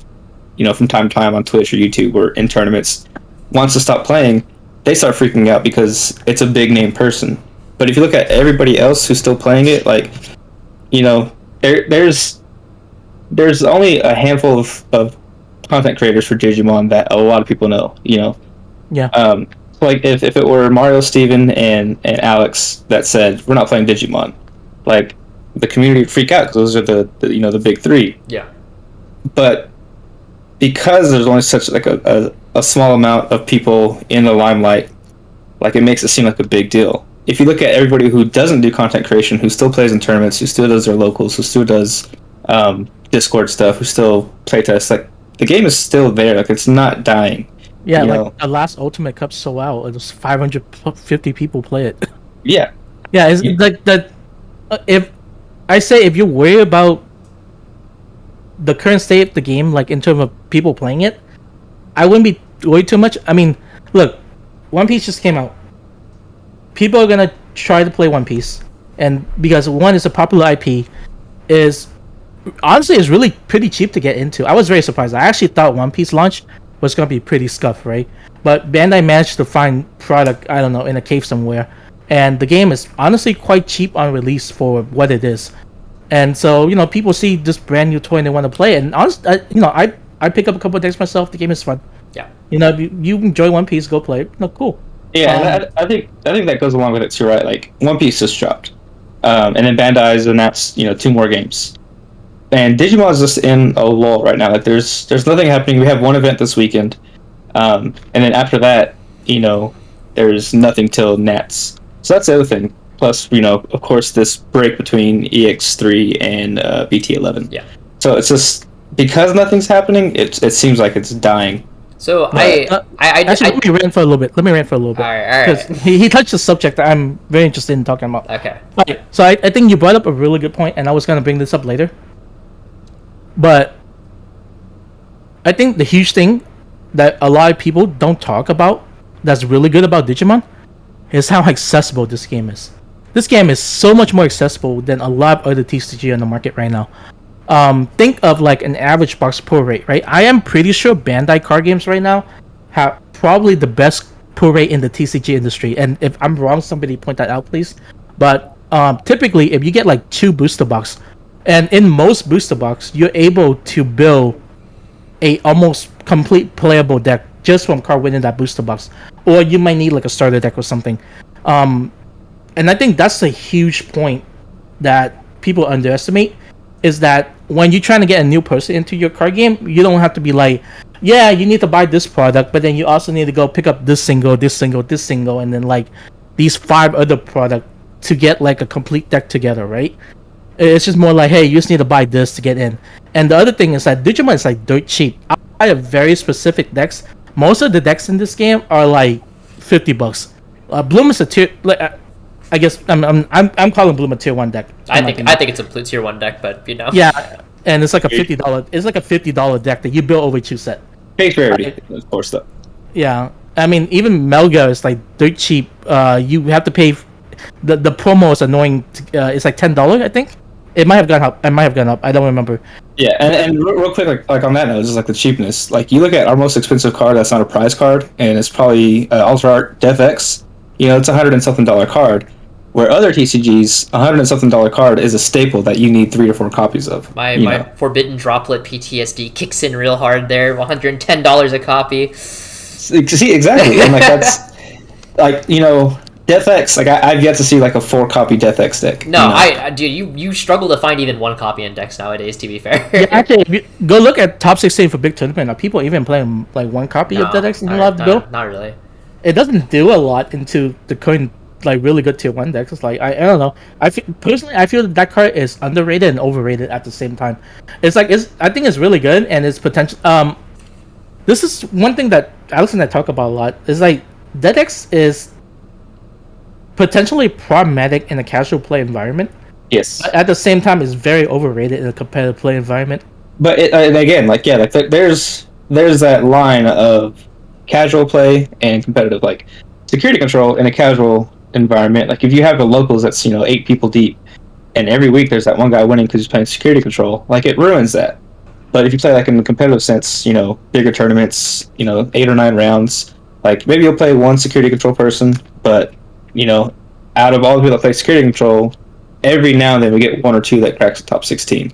[SPEAKER 3] from time to time on Twitch or YouTube or in tournaments, wants to stop playing. They start freaking out because it's a big name person. But if you look at everybody else who's still playing it, like, there's only a handful of content creators for Digimon that a lot of people know.
[SPEAKER 2] Yeah.
[SPEAKER 3] Like if it were Mario, Steven, and Alex that said we're not playing Digimon, like the community would freak out because those are the big three.
[SPEAKER 1] Yeah.
[SPEAKER 3] But because there's only such like a small amount of people in the limelight, like it makes it seem like a big deal. If you look at everybody who doesn't do content creation, who still plays in tournaments, who still does their locals, who still does Discord stuff, who still playtests, like the game is still there. Like it's not dying.
[SPEAKER 2] Yeah, like the last Ultimate Cup sold out. It was 550 people play it.
[SPEAKER 3] Yeah.
[SPEAKER 2] Yeah, it's like that. If you worry about the current state of the game, like in terms of people playing it, I wouldn't be worried too much. I mean, look, One Piece just came out. People are gonna try to play One Piece, and because one is a popular IP, is honestly is really pretty cheap to get into. I was very surprised. I actually thought One Piece launch was gonna be pretty scuffed, right? But Bandai managed to find product, I don't know, in a cave somewhere, and the game is honestly quite cheap on release for what it is. And so people see this brand new toy and they want to play it. And honestly, I pick up a couple of decks myself. The game is fun.
[SPEAKER 1] Yeah.
[SPEAKER 2] If you enjoy One Piece, go play it. No, cool.
[SPEAKER 3] Yeah, and I think that goes along with it too, right? Like One Piece just dropped, and then Bandai's announced 2 more games, and Digimon is just in a lull right now. Like there's nothing happening. We have one event this weekend, and then after that, there's nothing till Nats. So that's the other thing. Plus, of course, this break between EX3 and BT11.
[SPEAKER 1] Yeah.
[SPEAKER 3] So it's just because nothing's happening. It seems like it's dying.
[SPEAKER 1] So
[SPEAKER 2] actually, let me rant for a little bit.
[SPEAKER 1] All right.
[SPEAKER 2] Because he touched a subject that I'm very interested in talking about.
[SPEAKER 1] Okay.
[SPEAKER 2] Right. So I think you brought up a really good point, and I was going to bring this up later. But I think the huge thing that a lot of people don't talk about that's really good about Digimon is how accessible this game is. This game is so much more accessible than a lot of other TCG on the market right now. Think of like an average box pull rate, right? I am pretty sure Bandai card games right now have probably the best pull rate in the TCG industry. And if I'm wrong, somebody point that out, please. But typically, if you get like 2 booster box, and in most booster box, you're able to build a almost complete playable deck just from card within that booster box, or you might need like a starter deck or something. And I think that's a huge point that people underestimate, is that when you're trying to get a new person into your card game, you don't have to be like, yeah, you need to buy this product, but then you also need to go pick up this single, and then like these 5 other products to get like a complete deck together, right? It's just more like, hey, you just need to buy this to get in. And the other thing is that Digimon is like dirt cheap. I have very specific decks. Most of the decks in this game are like $50. Bloom is a tier. I guess I'm calling Bloom a tier 1 deck.
[SPEAKER 1] I think it's a tier 1 deck, but
[SPEAKER 2] Yeah, and it's like a $50. It's like a $50 deck that you build over 2 set.
[SPEAKER 3] Base rarity, of course, though.
[SPEAKER 2] Yeah, I mean even Melga is like dirt cheap. You have to pay. The promo is annoying. It's like $10, I think. It might have gone up. I don't remember.
[SPEAKER 3] Yeah, and real quick, like on that note, just like the cheapness. Like you look at our most expensive card that's not a prize card, and it's probably Ultra Art Death X. It's $100 and something card. Where other TCGs, $100 and something card is a staple that you need 3 or 4 copies of.
[SPEAKER 1] My Forbidden Droplet PTSD kicks in real hard there. $110 a copy.
[SPEAKER 3] See, exactly, and like that's like Death X. Like I've yet to see like a 4-copy Death X deck.
[SPEAKER 1] No, dude, you struggle to find even 1 copy in decks nowadays. To be fair,
[SPEAKER 2] yeah, actually, if you go look at top 16 for big tournament. Are people even playing like 1 copy of Death X in live build?
[SPEAKER 1] Not really.
[SPEAKER 2] It doesn't do a lot into the current like really good tier 1 decks. It's like I don't know. I feel that card is underrated and overrated at the same time. I think it's really good, and it's potential. This is one thing that Alex and I talk about a lot. Is like Dead X is potentially problematic in a casual play environment.
[SPEAKER 3] Yes.
[SPEAKER 2] At the same time, it's very overrated in a competitive play environment.
[SPEAKER 3] But again, there's that line of casual play and competitive. Like security control in a casual environment, like if you have the locals that's 8 people deep, and every week there's that one guy winning because he's playing security control, like it ruins that. But if you play like in the competitive sense, bigger tournaments, 8 or 9 rounds, like maybe you'll play 1 security control person, but out of all the people that play security control, every now and then we get 1 or 2 that cracks the top 16.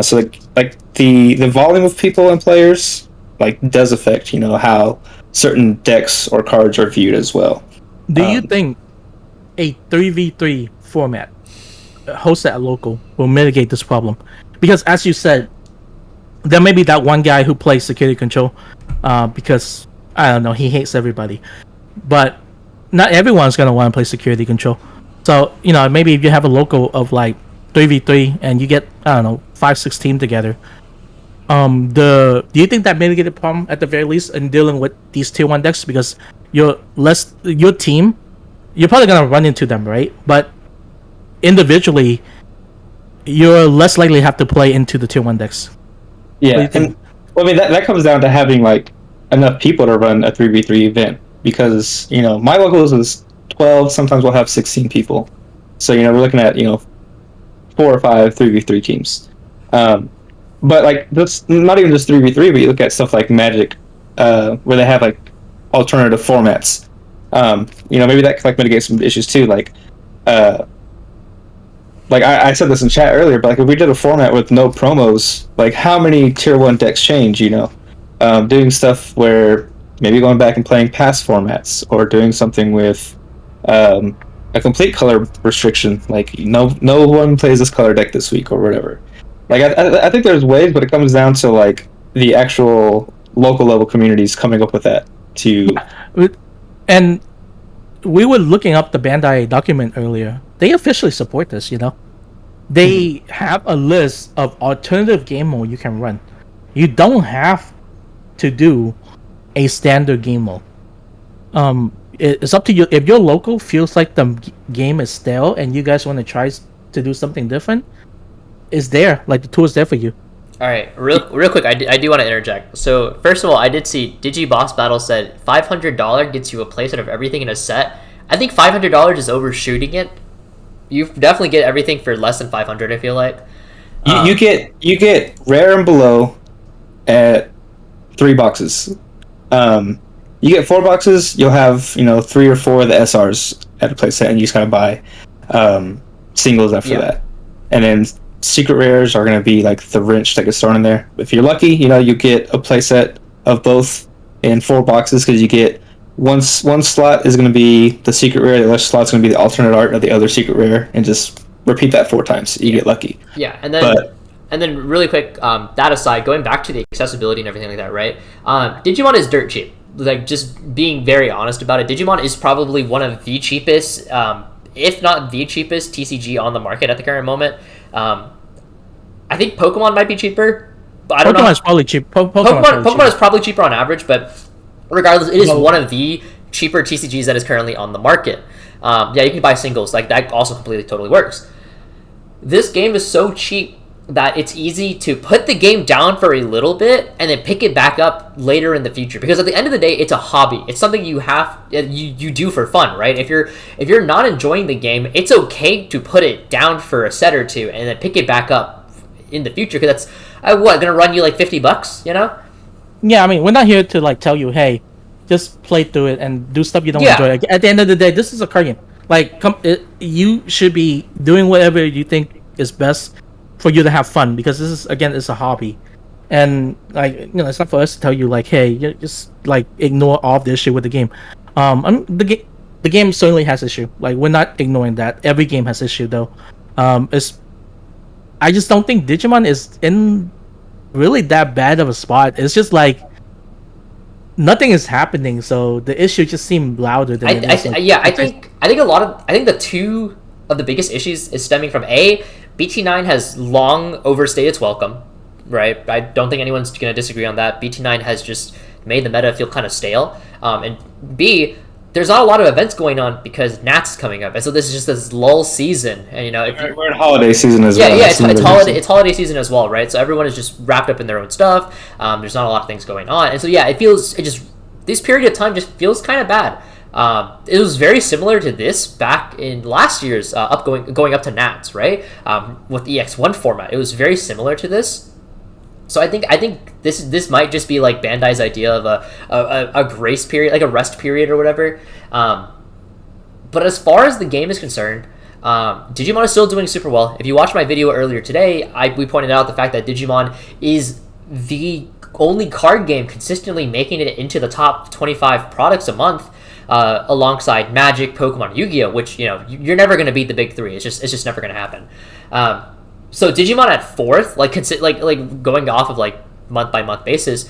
[SPEAKER 3] So like the volume of people and players like does affect how certain decks or cards are viewed as well.
[SPEAKER 2] Do you think a 3v3 format hosted at local will mitigate this problem? Because as you said, there may be that one guy who plays security control because I don't know, he hates everybody, but not everyone's gonna want to play security control. So maybe if you have a local of like 3v3 and you get 5-6 team together, do you think that mitigated the problem at the very least in dealing with these tier 1 decks? Because your team, you're probably gonna run into them, right? But individually, you're less likely to have to play into the tier 1 decks.
[SPEAKER 3] Yeah, and that comes down to having like enough people to run a 3v3 event, because my locals is 12. Sometimes we'll have 16 people. So we're looking at 4 or 5 3v3 teams. But like that's not even just 3v3, but you look at stuff like Magic, where they have like alternative formats. Maybe that can like mitigate some issues too. Like I said this in chat earlier, but like if we did a format with no promos, like how many tier 1 decks change? Doing stuff where maybe going back and playing past formats, or doing something with a complete color restriction, like no one plays this color deck this week or whatever. Like I think there's ways, but it comes down to like the actual local level communities coming up with that to.
[SPEAKER 2] And we were looking up the Bandai document earlier. They officially support this. They have a list of alternative game mode you can run. You don't have to do a standard game mode. It's up to you. If your local feels like the game is stale and you guys want to try to do something different, it's there. Like the tool is there for you.
[SPEAKER 1] All right, real quick, I do want to interject. So first of all, I did see Digi Boss Battle said $500 gets you a playset of everything in a set. I think $500 is overshooting it. You definitely get everything for less than $500. I feel like
[SPEAKER 3] you get rare and below at 3 boxes. You get 4 boxes, you'll have 3 or 4 of the SRs at a playset, and you just gotta buy singles after that. And then secret rares are going to be like the wrench that gets thrown in there. If you're lucky, you get a playset of both in 4 boxes, because you get one slot is going to be the secret rare, the other slot's going to be the alternate art of the other secret rare, and just repeat that 4 times. You get lucky.
[SPEAKER 1] Yeah, and then really quick, that aside, going back to the accessibility and everything like that, right? Digimon is dirt cheap. Like, just being very honest about it, Digimon is probably one of the cheapest, if not the cheapest TCG on the market at the current moment. I think Pokemon might be cheaper, but I don't know.
[SPEAKER 2] Pokemon is probably cheap.
[SPEAKER 1] Pokemon is probably cheaper on average, but regardless, it is one of the cheaper TCGs that is currently on the market. You can buy singles. Like, that also completely totally works. This game is so cheap that it's easy to put the game down for a little bit and then pick it back up later in the future, because at the end of the day, it's a hobby. It's something you do for fun, right? If you're not enjoying the game, it's okay to put it down for a set or two and then pick it back up in the future, because that's gonna run you like $50,
[SPEAKER 2] Yeah, I mean, we're not here to like tell you, hey, just play through it and do stuff you don't enjoy. Like, at the end of the day, this is a card game. Like, you should be doing whatever you think is best for you to have fun, because this is, again, it's a hobby. And like, it's not for us to tell you like, hey, just like ignore all of this shit with the game. The game certainly has issue. Like, we're not ignoring that. Every game has issue though. I just don't think Digimon is in really that bad of a spot. It's just like nothing is happening, so the issue just seemed louder than
[SPEAKER 1] I think the two of the biggest issues is stemming from BT9 has long overstayed its welcome, right? I don't think anyone's going to disagree on that. BT9 has just made the meta feel kind of stale. And B, there's not a lot of events going on because Nats is coming up, and so this is just this lull season. And
[SPEAKER 3] we're in holiday season as well.
[SPEAKER 1] Yeah, it's holiday season as well, right? So everyone is just wrapped up in their own stuff. There's not a lot of things going on, and so this period of time just feels kind of bad. It was very similar to this back in last year's going up to Nats, right? With the EX1 format, it was very similar to this. So I think this might just be like Bandai's idea of a grace period, like a rest period or whatever. But as far as the game is concerned, Digimon is still doing super well. If you watched my video earlier today, we pointed out the fact that Digimon is the only card game consistently making it into the top 25 products a month, alongside Magic, Pokemon, Yu-Gi-Oh, which you're never going to beat the big three. It's just never going to happen. So Digimon at 4th, like going off of like month by month basis,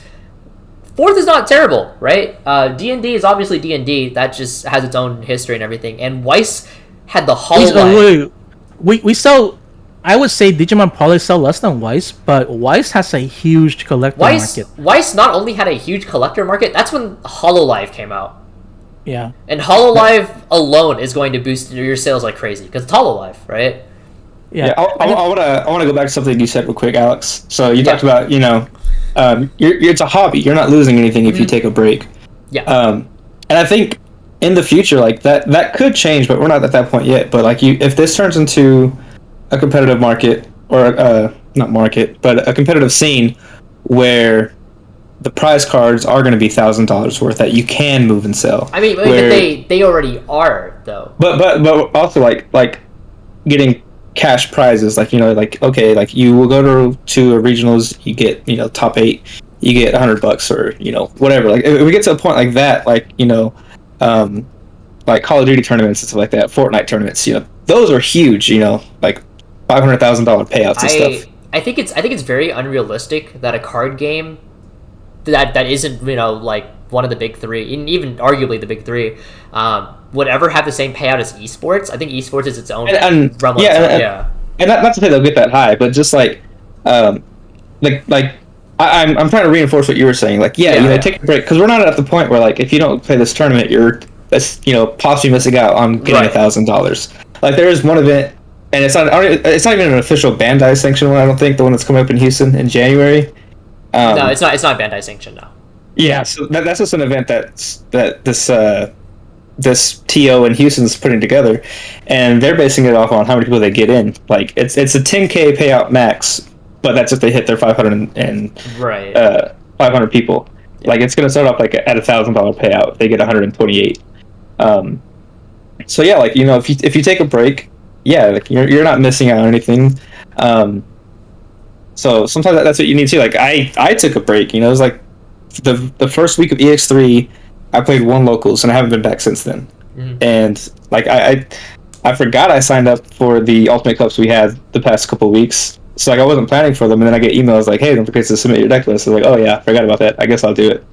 [SPEAKER 1] 4th is not terrible, right? D&D is obviously D&D. That just has its own history and everything. And Weiss had the Hololive.
[SPEAKER 2] We sell. I would say Digimon probably sell less than Weiss, but Weiss has a huge collector market.
[SPEAKER 1] Weiss not only had a huge collector market, that's when Hololive came out.
[SPEAKER 2] Yeah.
[SPEAKER 1] And Hololive alone is going to boost your sales like crazy because it's Hololive, right?
[SPEAKER 3] Yeah. I want to go back to something you said real quick, Alex. So you talked about it's a hobby. You're not losing anything if you take a break.
[SPEAKER 1] Yeah.
[SPEAKER 3] And I think in the future, like that could change, but we're not at that point yet. But like if this turns into a competitive market, or not market, but a competitive scene where the prize cards are going to be $1,000 worth that you can move and sell.
[SPEAKER 1] I mean, but they already are though.
[SPEAKER 3] But also like getting cash prizes, like, you know, like, okay, like you will go to a regionals, you get, you know, top 8, you get $100, or, you know, whatever. Like if we get to a point like that, like, you know, like Call of Duty tournaments and stuff like that, Fortnite tournaments, you know, those are huge, you know, like $500,000 payouts and stuff.
[SPEAKER 1] I think it's very unrealistic that a card game that isn't, you know, like one of the big 3, and even arguably the big 3, would ever have the same payout as esports. I think esports is its own realm.
[SPEAKER 3] And not to say they'll get that high, but just like, I'm trying to reinforce what you were saying. Like, take a break, because we're not at the point where, like, if you don't play this tournament, you're, you know, possibly missing out on getting $1,000. Like, there is one event, and it's not even an official Bandai sanctioned one. I don't think, the one that's coming up in Houston in January.
[SPEAKER 1] No, it's not. It's not Bandai sanctioned now.
[SPEAKER 3] Yeah, so that's just an event that this TO in Houston's putting together, and they're basing it off on how many people they get in. Like, it's a 10K payout max, but that's if they hit their 500 500 people. Yeah. Like, it's going to start off like at $1,000 payout if they get 128. So yeah, like, you know, if you take a break, yeah, like you're not missing out on anything. So sometimes that's what you need to. Like, I took a break. You know, it was like the first week of EX3, I played 1 locals, and I haven't been back since then. Mm-hmm. And like I forgot I signed up for the Ultimate Cups we had the past couple of weeks. So like I wasn't planning for them, and then I get emails like, "Hey, don't forget to submit your deck list." I was like, "Oh yeah, forgot about that. I guess I'll do it."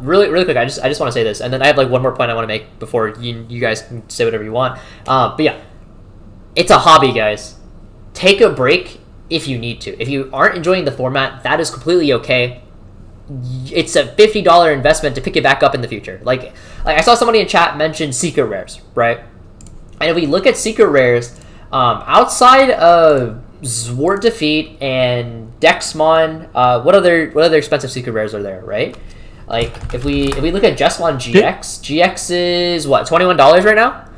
[SPEAKER 1] Really quick, I just want to say this, and then I have like one more point I want to make before you guys can say whatever you want. But yeah, it's a hobby, guys. Take a break if you need to. If you aren't enjoying the format, that is completely okay. It's a $50 investment to pick it back up in the future. Like I saw somebody in chat mention secret rares, right? And if we look at secret rares, outside of Zwart Defeat and Dexmon, what other expensive secret rares are there, right? Like if we look at Jesmon GX is what, $21 right now,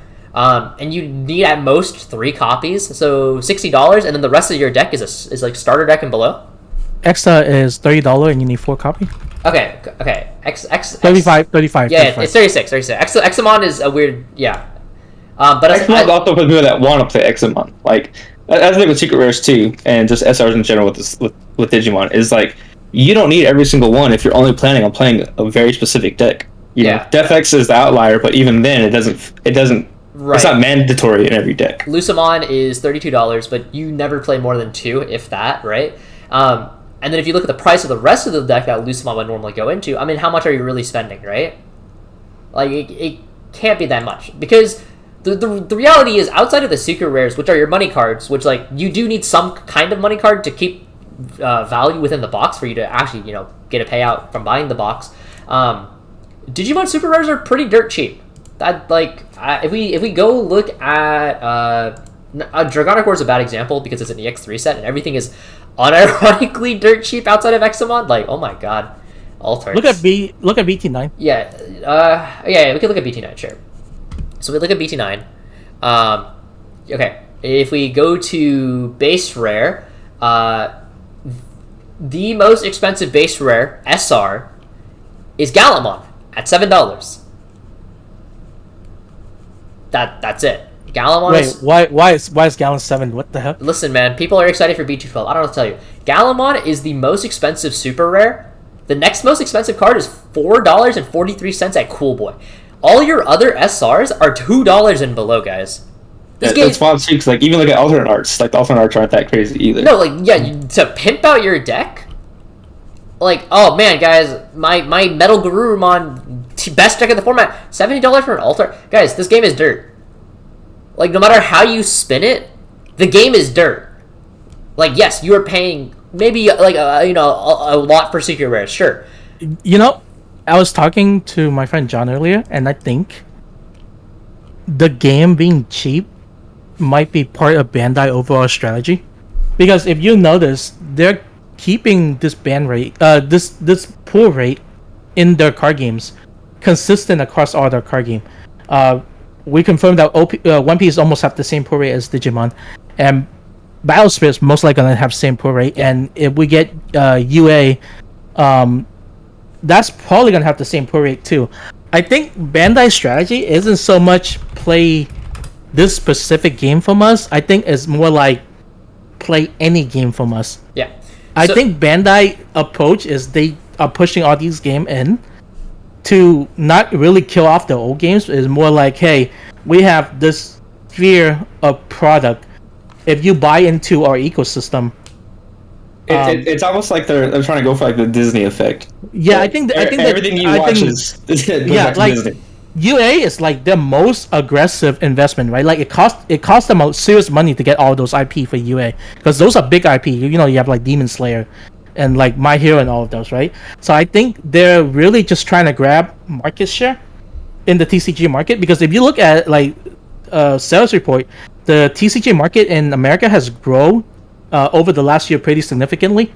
[SPEAKER 1] and you need at most 3 copies, so $60, and then the rest of your deck is like starter deck and below.
[SPEAKER 2] Exa is $30 and you need 4 copies.
[SPEAKER 1] Okay. X
[SPEAKER 2] 35.
[SPEAKER 1] Yeah, it's 36. Examon is a weird, yeah. But
[SPEAKER 3] Examon's also for people that want to play Examon. Like, that's the thing with secret rares too, and just SRs in general with Digimon, is like, you don't need every single one if you're only planning on playing a very specific deck. You know, Defx is the outlier, but even then, it doesn't. Right. It's not mandatory in every deck.
[SPEAKER 1] Lucamon is $32, but you never play more than 2, if that, right? And then if you look at the price of the rest of the deck that Lucamon would normally go into, I mean, how much are you really spending, right? Like, it can't be that much. Because the reality is, outside of the secret rares, which are your money cards, which, like, you do need some kind of money card to keep value within the box for you to actually, you know, get a payout from buying the box. Digimon super rares are pretty dirt cheap. That, like, if we go look at Dragonic War is a bad example because it's an EX3 set and everything is unironically dirt cheap outside of Examon. Like, oh my god, Altars.
[SPEAKER 2] Look at BT9.
[SPEAKER 1] Yeah, we can look at BT9, sure. So we look at BT9. Okay, if we go to base rare, the most expensive base rare SR is Galamon at $7. That's it. Galamon.
[SPEAKER 2] Wait, why is Galamon 7? What the hell?
[SPEAKER 1] Listen, man, people are excited for B212. I don't know what to tell you. Galamon is the most expensive super rare. The next most expensive card is $4.43 at Cool Boy. All your other SRs are $2 and below, guys.
[SPEAKER 3] That's fun too, because like even look at alternate arts. Like the alternate arts aren't that crazy either.
[SPEAKER 1] No, like to pimp out your deck. Like, oh man, guys, my Metal Garurumon best deck in the format, $70 for an altar. Guys, this game is dirt. Like, no matter how you spin it, the game is dirt. Like, yes, you are paying maybe like a lot for secret rares, sure.
[SPEAKER 2] You know, I was talking to my friend John earlier, and I think the game being cheap might be part of Bandai overall strategy, because if you notice, they're keeping this ban rate, this pool rate in their card games, consistent across all their card game. We confirmed that One Piece almost have the same pull rate as Digimon, and Battle Spirits most likely gonna have same pull rate. And if we get UA, that's probably gonna have the same pull rate too. I think Bandai's strategy isn't so much play this specific game from us. I think it's more like play any game from us.
[SPEAKER 1] Yeah.
[SPEAKER 2] I think Bandai approach is they are pushing all these games in to not really kill off the old games. It's more like, hey, we have this sphere of product. If you buy into our ecosystem,
[SPEAKER 3] it's almost like they're trying to go for like the Disney effect.
[SPEAKER 2] Yeah, I think
[SPEAKER 3] everything you watch is
[SPEAKER 2] like
[SPEAKER 3] Disney.
[SPEAKER 2] UA is like their most aggressive investment, right? Like it cost them serious money to get all those IP for UA because those are big IP. You know, you have like Demon Slayer and like My Hero and all of those, right? So I think they're really just trying to grab market share in the TCG market because if you look at like sales report, the TCG market in America has grown over the last year pretty significantly.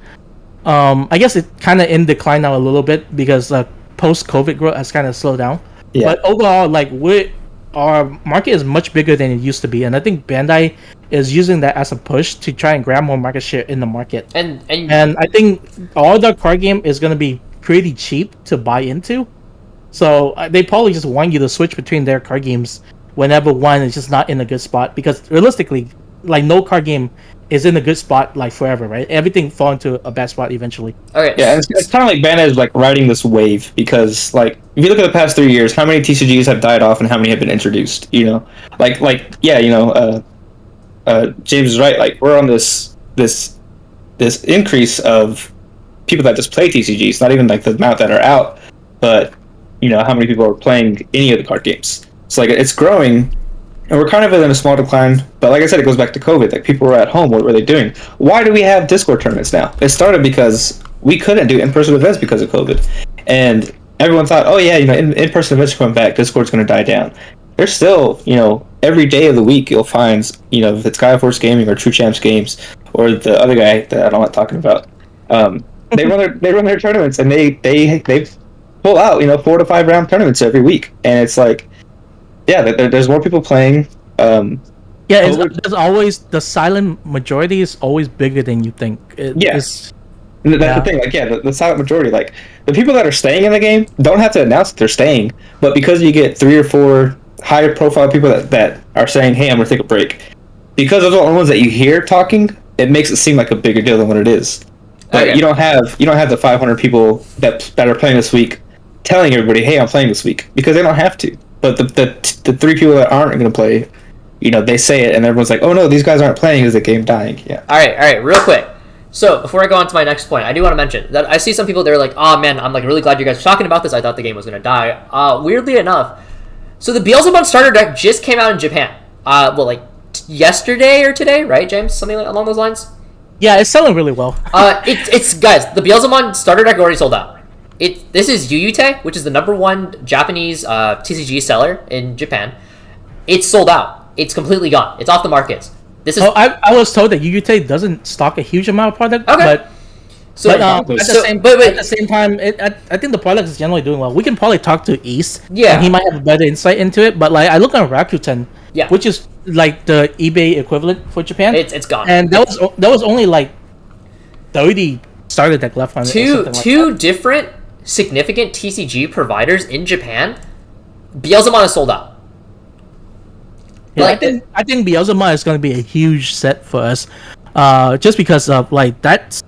[SPEAKER 2] I guess it kind of in decline now a little bit because post-COVID growth has kind of slowed down. Yeah. But overall, like our market is much bigger than it used to be, and I think Bandai is using that as a push to try and grab more market share in the market. And I think all the card game is going to be pretty cheap to buy into, so they probably just want you to switch between their card games whenever one is just not in a good spot. Because realistically, like no card game is in a good spot like forever, right? Everything fall into a bad spot eventually.
[SPEAKER 1] Okay.
[SPEAKER 3] Yeah, it's kind of like Bandai is like riding this wave because like if you look at the past 3 years, how many TCGs have died off and how many have been introduced? You know, James is right. Like we're on this increase of people that just play TCGs, not even like the amount that are out, but you know how many people are playing any of the card games. So like it's growing. And we're kind of in a small decline, but like I said, it goes back to COVID. Like people were at home, what were they doing? Why do we have Discord tournaments now? It started because we couldn't do in-person events because of COVID, and everyone thought, oh yeah, you know, in-person events are coming back. Discord's going to die down. There's still, you know, every day of the week you'll find, you know, if it's Skyforce Gaming or True Champs Games or the other guy that I don't like talking about. They run their tournaments and they pull out, you know, 4 to 5 round tournaments every week, and it's like. Yeah, there's more people playing.
[SPEAKER 2] There's always the silent majority is always bigger than you think.
[SPEAKER 3] That's the thing. Like, the silent majority, like the people that are staying in the game, don't have to announce that they're staying. But because you get 3 or 4 higher profile people that are saying, "Hey, I'm gonna take a break," because those are the only ones that you hear talking, it makes it seem like a bigger deal than what it is. But you don't have the 500 people that are playing this week telling everybody, "Hey, I'm playing this week," because they don't have to. But the 3 people that aren't going to play, you know, they say it, and everyone's like, "Oh no, these guys aren't playing. Is the game dying?" Yeah.
[SPEAKER 1] All right, real quick. So before I go on to my next point, I do want to mention that I see some people they're like, "Oh man, I'm like really glad you guys are talking about this. I thought the game was going to die." Weirdly enough, so the Beelzebub starter deck just came out in Japan. Yesterday or today, right, James? Something along those lines.
[SPEAKER 2] Yeah, it's selling really well.
[SPEAKER 1] It's guys, the Beelzebub starter deck already sold out. This is Yuyute, which is the #1 Japanese TCG seller in Japan. It's sold out. It's completely gone. It's off the market.
[SPEAKER 2] I was told that Yuyute doesn't stock a huge amount of product,
[SPEAKER 1] okay.
[SPEAKER 2] At the same time, I think the product is generally doing well. We can probably talk to East, and he might have better insight into it. But like I look on Rakuten, which is like the eBay equivalent for Japan.
[SPEAKER 1] It's gone,
[SPEAKER 2] and that was only like 30 starter deck left on it.
[SPEAKER 1] Two different significant TCG providers in Japan, Beelzebub is sold out.
[SPEAKER 2] Yeah, I think Beelzebub is going to be a huge set for us, just because of like that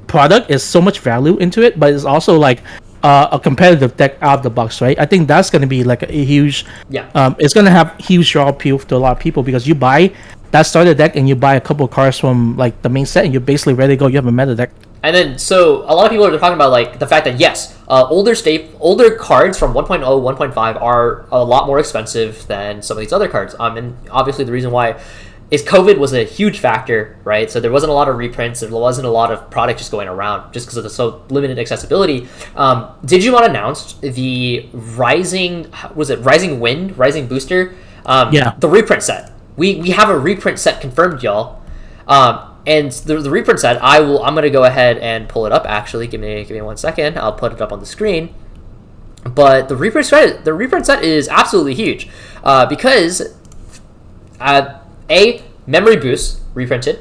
[SPEAKER 2] product is so much value into it, but it's also like a competitive deck out of the box, right? I think that's going to be like a huge. It's going to have huge draw appeal to a lot of people because you buy that starter deck and you buy a couple of cards from like the main set and you're basically ready to go. You have a meta deck.
[SPEAKER 1] And then, so a lot of people are talking about like the fact that yes, older cards from 1.0, 1.5 are a lot more expensive than some of these other cards. And obviously the reason why is COVID was a huge factor, right? So there wasn't a lot of reprints, there wasn't a lot of product just going around just because of the so limited accessibility. Digimon announced the Rising Booster? The reprint set. We have a reprint set confirmed, y'all. And the reprint set, I'm gonna go ahead and pull it up. Actually, give me 1 second. I'll put it up on the screen. But the reprint set is absolutely huge because memory boosts reprinted,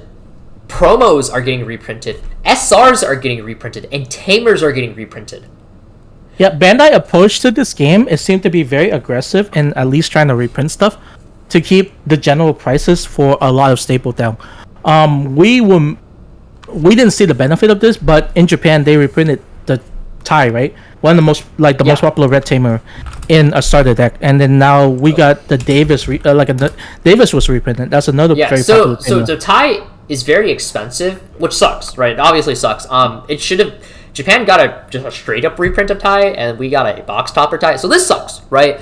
[SPEAKER 1] promos are getting reprinted, SRs are getting reprinted, and tamers are getting reprinted.
[SPEAKER 2] Yeah, Bandai approach to this game, it seemed to be very aggressive in at least trying to reprint stuff to keep the general prices for a lot of staple down. We didn't see the benefit of this, but in Japan they reprinted the Tai, right? One of the most most popular red tamer in a starter deck, and then now we got the Davis Davis was reprinted. That's another very popular
[SPEAKER 1] so
[SPEAKER 2] tamer.
[SPEAKER 1] the Tai is very expensive, which sucks, right? It obviously sucks. It should have Japan got just a straight up reprint of Tai, and we got a box topper Tai. So this sucks, right?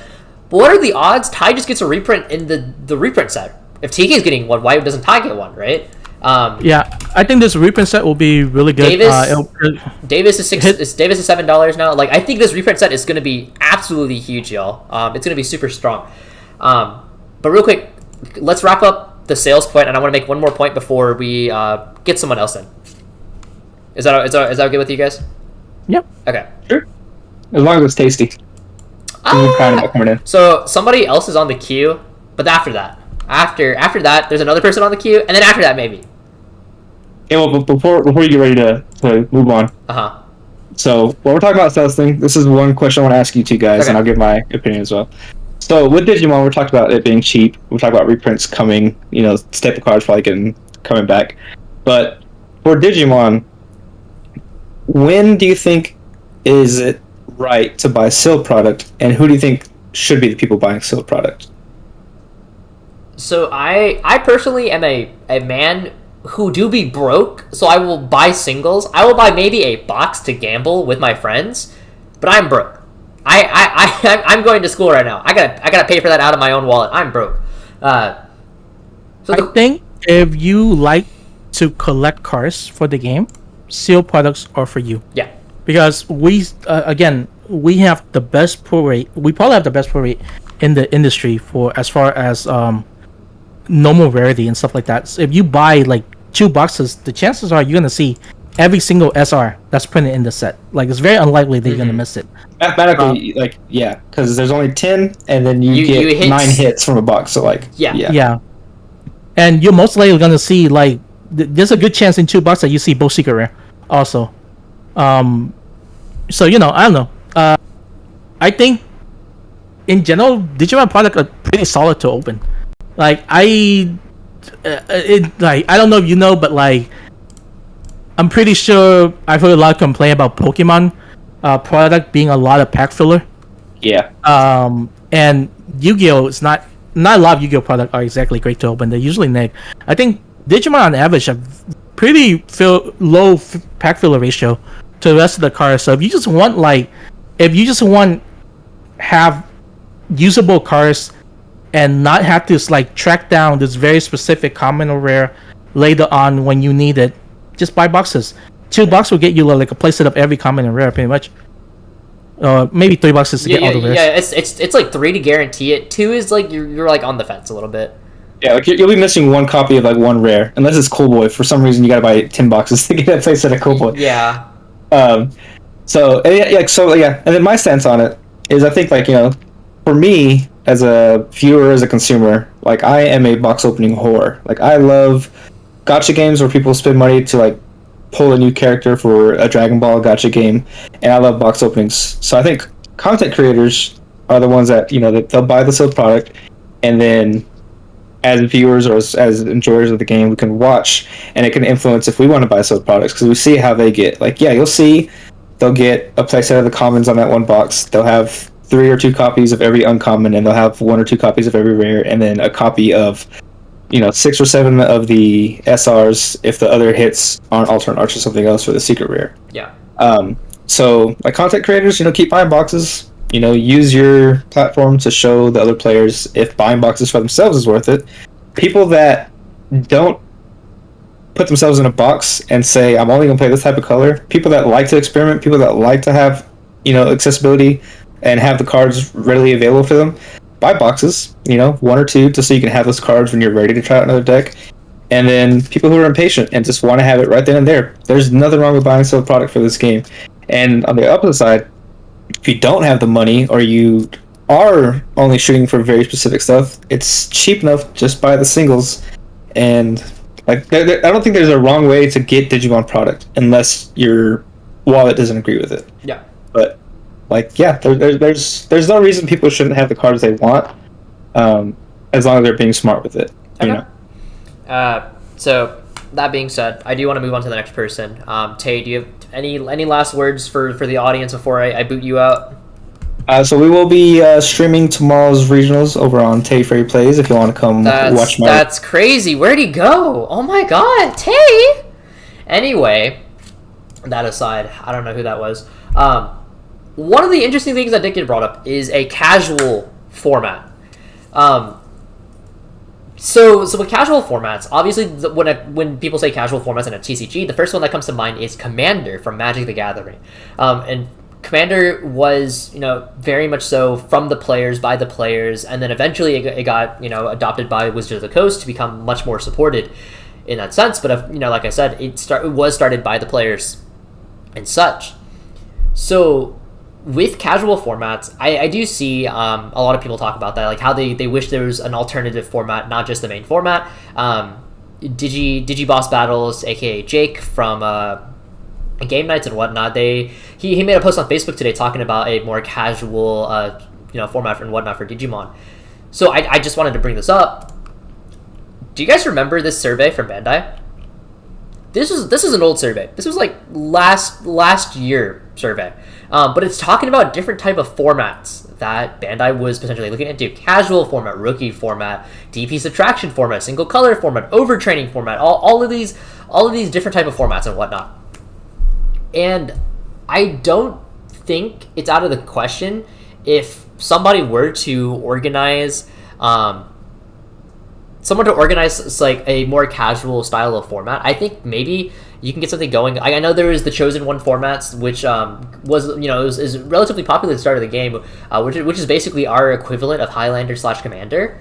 [SPEAKER 1] But what are the odds Tai just gets a reprint in the reprint set? If TK is getting one, why doesn't Tai get one, right?
[SPEAKER 2] Yeah, I think this reprint set will be really good.
[SPEAKER 1] Davis is $7 now. Like, I think this reprint set is going to be absolutely huge, y'all. It's going to be super strong. But real quick, let's wrap up the sales point, and I want to make one more point before we get someone else in. Is that good with you guys?
[SPEAKER 2] Yep.
[SPEAKER 1] Okay.
[SPEAKER 3] Sure. As long as it's tasty.
[SPEAKER 1] So somebody else is on the queue, but after that, there's another person on the queue, and then after that, maybe.
[SPEAKER 3] Yeah, well, before you get ready to move on. So, while we're talking about sales thing, this is one question I want to ask you two guys, and I'll give my opinion as well. So, with Digimon, we talked about it being cheap. We talked about reprints coming, staple cards probably coming back. But for Digimon, when do you think is it right to buy sealed product, and who do you think should be the people buying sealed product?
[SPEAKER 1] So I personally am a man who do be broke, so I will buy singles. I will buy maybe a box to gamble with my friends, but I'm broke. I'm going to school right now. I gotta pay for that out of my own wallet. I'm broke.
[SPEAKER 2] I think if you like to collect cards for the game, sealed products are for you.
[SPEAKER 1] Yeah.
[SPEAKER 2] Because we have the best pull rate. We probably have the best pull rate in the industry for as far as normal rarity and stuff like that. So if you buy like 2 boxes, the chances are you're gonna see every single SR that's printed in the set. Like, it's very unlikely that you're gonna miss it.
[SPEAKER 3] Mathematically, because there's only 10, and then you get 9 hits from a box. So
[SPEAKER 2] yeah. And you're most likely gonna see there's a good chance in 2 boxes that you see both secret rare also. So I don't know. I think in general, Digimon product are pretty solid to open. Like, I don't know if you know, but I'm pretty sure I've heard a lot of complaint about Pokemon product being a lot of pack filler.
[SPEAKER 3] Yeah.
[SPEAKER 2] And Yu-Gi-Oh! Is not a lot of Yu-Gi-Oh! Product are exactly great to open. They're usually neg. I think Digimon on average have pretty low pack filler ratio to the rest of the cards. So if you just want have usable cards and not have to track down this very specific common or rare later on when you need it, just buy boxes. 2 boxes will get you a playset of every common and rare pretty much. Maybe 3 boxes to get all the rares.
[SPEAKER 1] Yeah, it's like 3 to guarantee it. 2 is you're on the fence a little bit.
[SPEAKER 3] Yeah, you'll be missing 1 copy of 1 rare, unless it's Cool Boy. For some reason, you gotta buy 10 boxes to get a playset of Cool Boy.
[SPEAKER 1] Yeah.
[SPEAKER 3] And then my stance on it is, I think for me as a viewer, as a consumer, I am a box opening whore. I love gacha games where people spend money to pull a new character for a Dragon Ball gacha game, and I love box openings. So I think content creators are the ones that that they'll buy the sealed product, and then as viewers or as enjoyers of the game, we can watch, and it can influence if we want to buy sealed products, because we see how they get. You'll see they'll get a playset of the commons on that 1 box. They'll have 3 or 2 copies of every uncommon, and they'll have 1 or 2 copies of every rare, and then a copy of 6 or 7 of the SRs if the other hits aren't alternate arch or something else for the secret rare.
[SPEAKER 1] Yeah.
[SPEAKER 3] So content creators, keep buying boxes. Use your platform to show the other players if buying boxes for themselves is worth it. People that don't put themselves in a box and say, I'm only going to play this type of color. People that like to experiment, people that like to have, accessibility and have the cards readily available for them, buy boxes, 1 or 2, just so you can have those cards when you're ready to try out another deck. And then people who are impatient and just want to have it right then and there. There's nothing wrong with buying a sealed product for this game. And on the opposite side, if you don't have the money or you are only shooting for very specific stuff, it's cheap enough. Just buy the singles, and like I don't think there's a wrong way to get Digimon product unless your wallet doesn't agree with it.
[SPEAKER 1] Yeah.
[SPEAKER 3] But like, yeah, there's no reason people shouldn't have the cards they want, as long as they're being smart with it.
[SPEAKER 1] Okay.
[SPEAKER 3] You know?
[SPEAKER 1] So that being said, I do want to move on to the next person. Tay, do you have any last words for the audience before I boot you out?
[SPEAKER 3] So we will be streaming tomorrow's regionals over on Tay Frey Plays if you want to come watch my...
[SPEAKER 1] That's crazy. Where'd he go? Oh my god, Tay! Anyway, that aside, I don't know who that was. One of the interesting things that Dick had brought up is a casual format. So with casual formats, obviously when people say casual formats in a TCG, the first one that comes to mind is Commander from Magic the Gathering. And Commander was, very much so from the players, by the players, and then eventually it got, adopted by Wizards of the Coast to become much more supported in that sense. But, like I said, it was started by the players and such. So with casual formats, I do see a lot of people talk about that, like how they wish there was an alternative format, not just the main format. Digiboss Battles, aka Jake from Game Nights and whatnot, he made a post on Facebook today talking about a more casual format and whatnot for Digimon. So I just wanted to bring this up. Do you guys remember this survey from Bandai? This is an old survey. This was like last year survey. But it's talking about different type of formats that Bandai was potentially looking into. Casual format, rookie format, DP subtraction format, single color format, overtraining format, all of these different type of formats and whatnot. And I don't think it's out of the question if somebody were to organize like a more casual style of format. I think maybe you can get something going. I know there is the Chosen One formats, which is relatively popular at the start of the game, which is basically our equivalent of Highlander / Commander.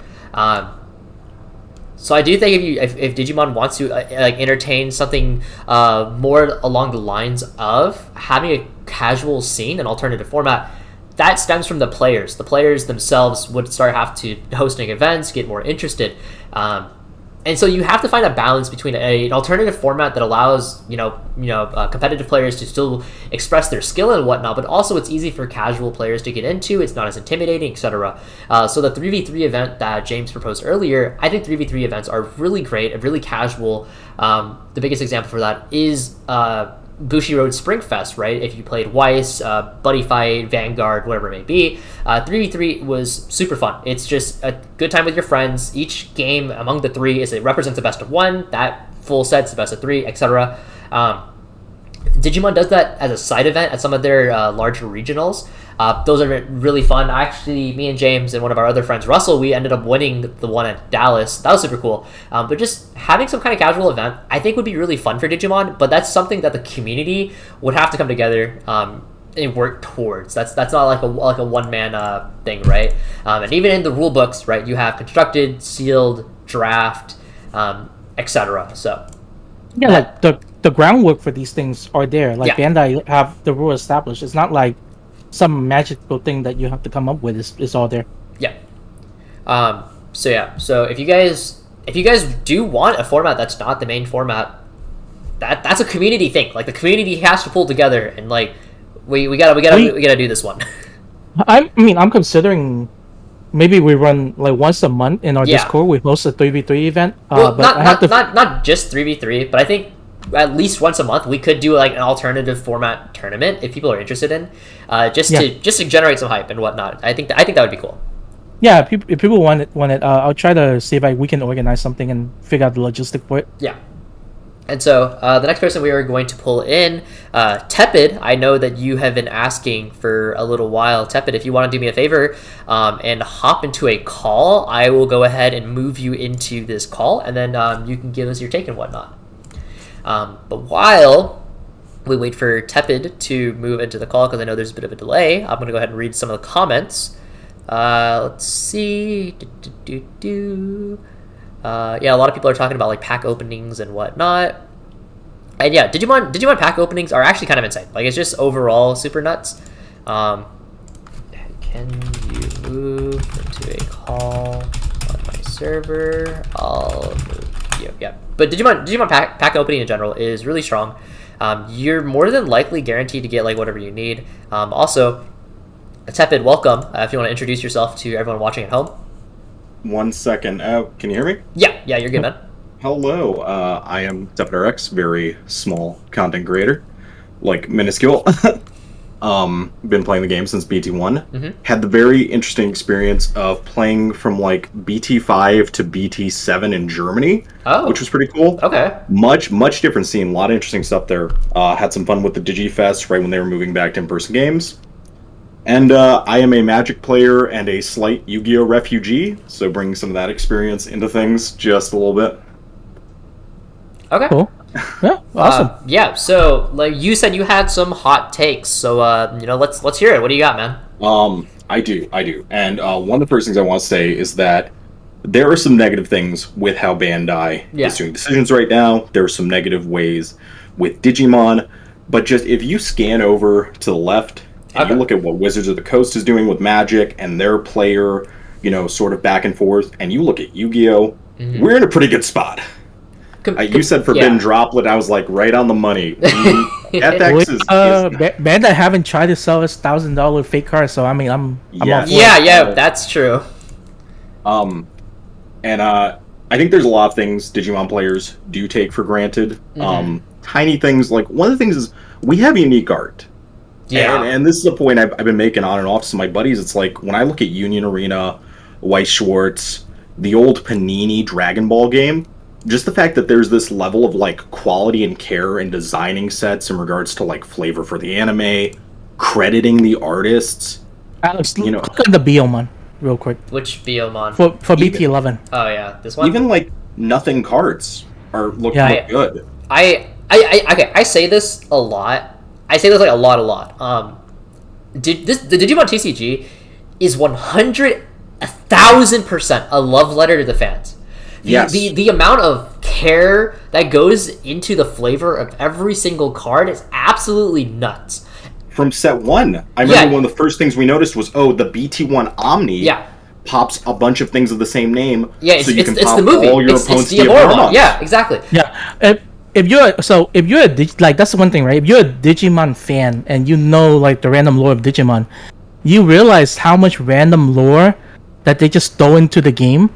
[SPEAKER 1] So I do think if Digimon wants to entertain something more along the lines of having a casual scene, an alternative format, that stems from the players. The players themselves would have to hosting events, get more interested. And so you have to find a balance between an alternative format that allows competitive players to still express their skill and whatnot, but also it's easy for casual players to get into. It's not as intimidating, etc. So the 3v3 event that James proposed earlier, I think 3v3 events are really great and really casual. The biggest example for that is Bushi Road Springfest, right? If you played Weiss, Buddy Fight, Vanguard, whatever it may be, 3v3 was super fun. It's just a good time with your friends. Each game among the three represents the best of one. That full set's the best of three, etc. Digimon does that as a side event at some of their larger regionals. Those are really fun. Actually, me and James and one of our other friends, Russell, we ended up winning the one at Dallas. That was super cool. But just having some kind of casual event, I think would be really fun for Digimon. But that's something that the community would have to come together and work towards. That's not like a one man thing, right? And even in the rule books, right, you have constructed, sealed, draft, etc. So
[SPEAKER 2] yeah, like the groundwork for these things are there. Like Bandai have the rule established. It's not like some magical thing that you have to come up with. Is all there.
[SPEAKER 1] Yeah. So if you guys do want a format that's not the main format, that's a community thing. Like the community has to pull together and like we gotta do this one.
[SPEAKER 2] I'm considering maybe we run like once a month in our Discord. We host a 3v3 event.
[SPEAKER 1] Well, not just 3v3, but I think at least once a month we could do like an alternative format tournament if people are interested in, just to generate some hype and whatnot. I think that would be cool.
[SPEAKER 2] Yeah, if people want it, I'll try to see if we can organize something and figure out the logistic for it.
[SPEAKER 1] Yeah. And so the next person we are going to pull in, Tepid. I know that you have been asking for a little while. Tepid, if you want to do me a favor and hop into a call, I will go ahead and move you into this call, and then you can give us your take and whatnot. But while we wait for Tepid to move into the call, because I know there's a bit of a delay, I'm going to go ahead and read some of the comments. Let's see. A lot of people are talking about like pack openings and whatnot. And yeah, Digimon pack openings are actually kind of insane. Like it's just overall super nuts. Can you move into a call on my server? I'll move you. Yeah. But Digimon pack opening in general is really strong. You're more than likely guaranteed to get like whatever you need. Also, Tepid, welcome. If you want to introduce yourself to everyone watching at home.
[SPEAKER 4] 1 second. Can you hear me?
[SPEAKER 1] Yeah, you're good, man.
[SPEAKER 4] Hello. I am TepidRX, very small content creator, like minuscule. Been playing the game since BT1.
[SPEAKER 1] Mm-hmm.
[SPEAKER 4] Had the very interesting experience of playing from like BT5 to BT7 in Germany, which was pretty cool.
[SPEAKER 1] Okay.
[SPEAKER 4] Much different scene. A lot of interesting stuff there. Had some fun with the DigiFest right when they were moving back to in-person games. And I am a Magic player and a slight Yu-Gi-Oh! Refugee, so bringing some of that experience into things just a little bit.
[SPEAKER 1] Okay.
[SPEAKER 2] Cool. Yeah, awesome.
[SPEAKER 1] Yeah, so like you said, you had some hot takes. So let's hear it. What do you got, man?
[SPEAKER 4] I do. And one of the first things I want to say is that there are some negative things with how Bandai is doing decisions right now. There are some negative ways with Digimon, but just if you scan over to the left and you look at what Wizards of the Coast is doing with Magic and their player, sort of back and forth, and you look at Yu-Gi-Oh, we're in a pretty good spot. You said Forbidden Droplet, I was like right on the money. FX is
[SPEAKER 2] Bandai haven't tried to sell us $1,000 fake cards, so I mean, I'm all for it.
[SPEAKER 1] Yeah, that's true.
[SPEAKER 4] And I think there's a lot of things Digimon players do take for granted. Tiny things, like one of the things is we have unique art.
[SPEAKER 1] Yeah.
[SPEAKER 4] And this is a point I've been making on and off to my buddies. It's like when I look at Union Arena, Weiss Schwartz, the old Panini Dragon Ball game, just the fact that there's this level of like quality and care in designing sets in regards to like flavor for the anime, crediting the artists.
[SPEAKER 2] Alex, click on the Biomon real quick.
[SPEAKER 1] Which Biomon?
[SPEAKER 2] For BT11.
[SPEAKER 1] Oh yeah, this one.
[SPEAKER 4] Even like nothing cards look good.
[SPEAKER 1] I say this a lot. I say this like a lot. The Digimon TCG is 1,000% a love letter to the fans. The amount of care that goes into the flavor of every single card is absolutely nuts.
[SPEAKER 4] From set 1, I remember one of the first things we noticed was, the BT1 Omni pops a bunch of things of the same name.
[SPEAKER 1] Yeah,
[SPEAKER 4] so you can pop
[SPEAKER 1] the movie.
[SPEAKER 4] all your opponents'
[SPEAKER 1] Diaboromon. Yeah, exactly.
[SPEAKER 2] Yeah. If you're that's the one thing, right? If you're a Digimon fan and you know like the random lore of Digimon, you realize how much random lore that they just throw into the game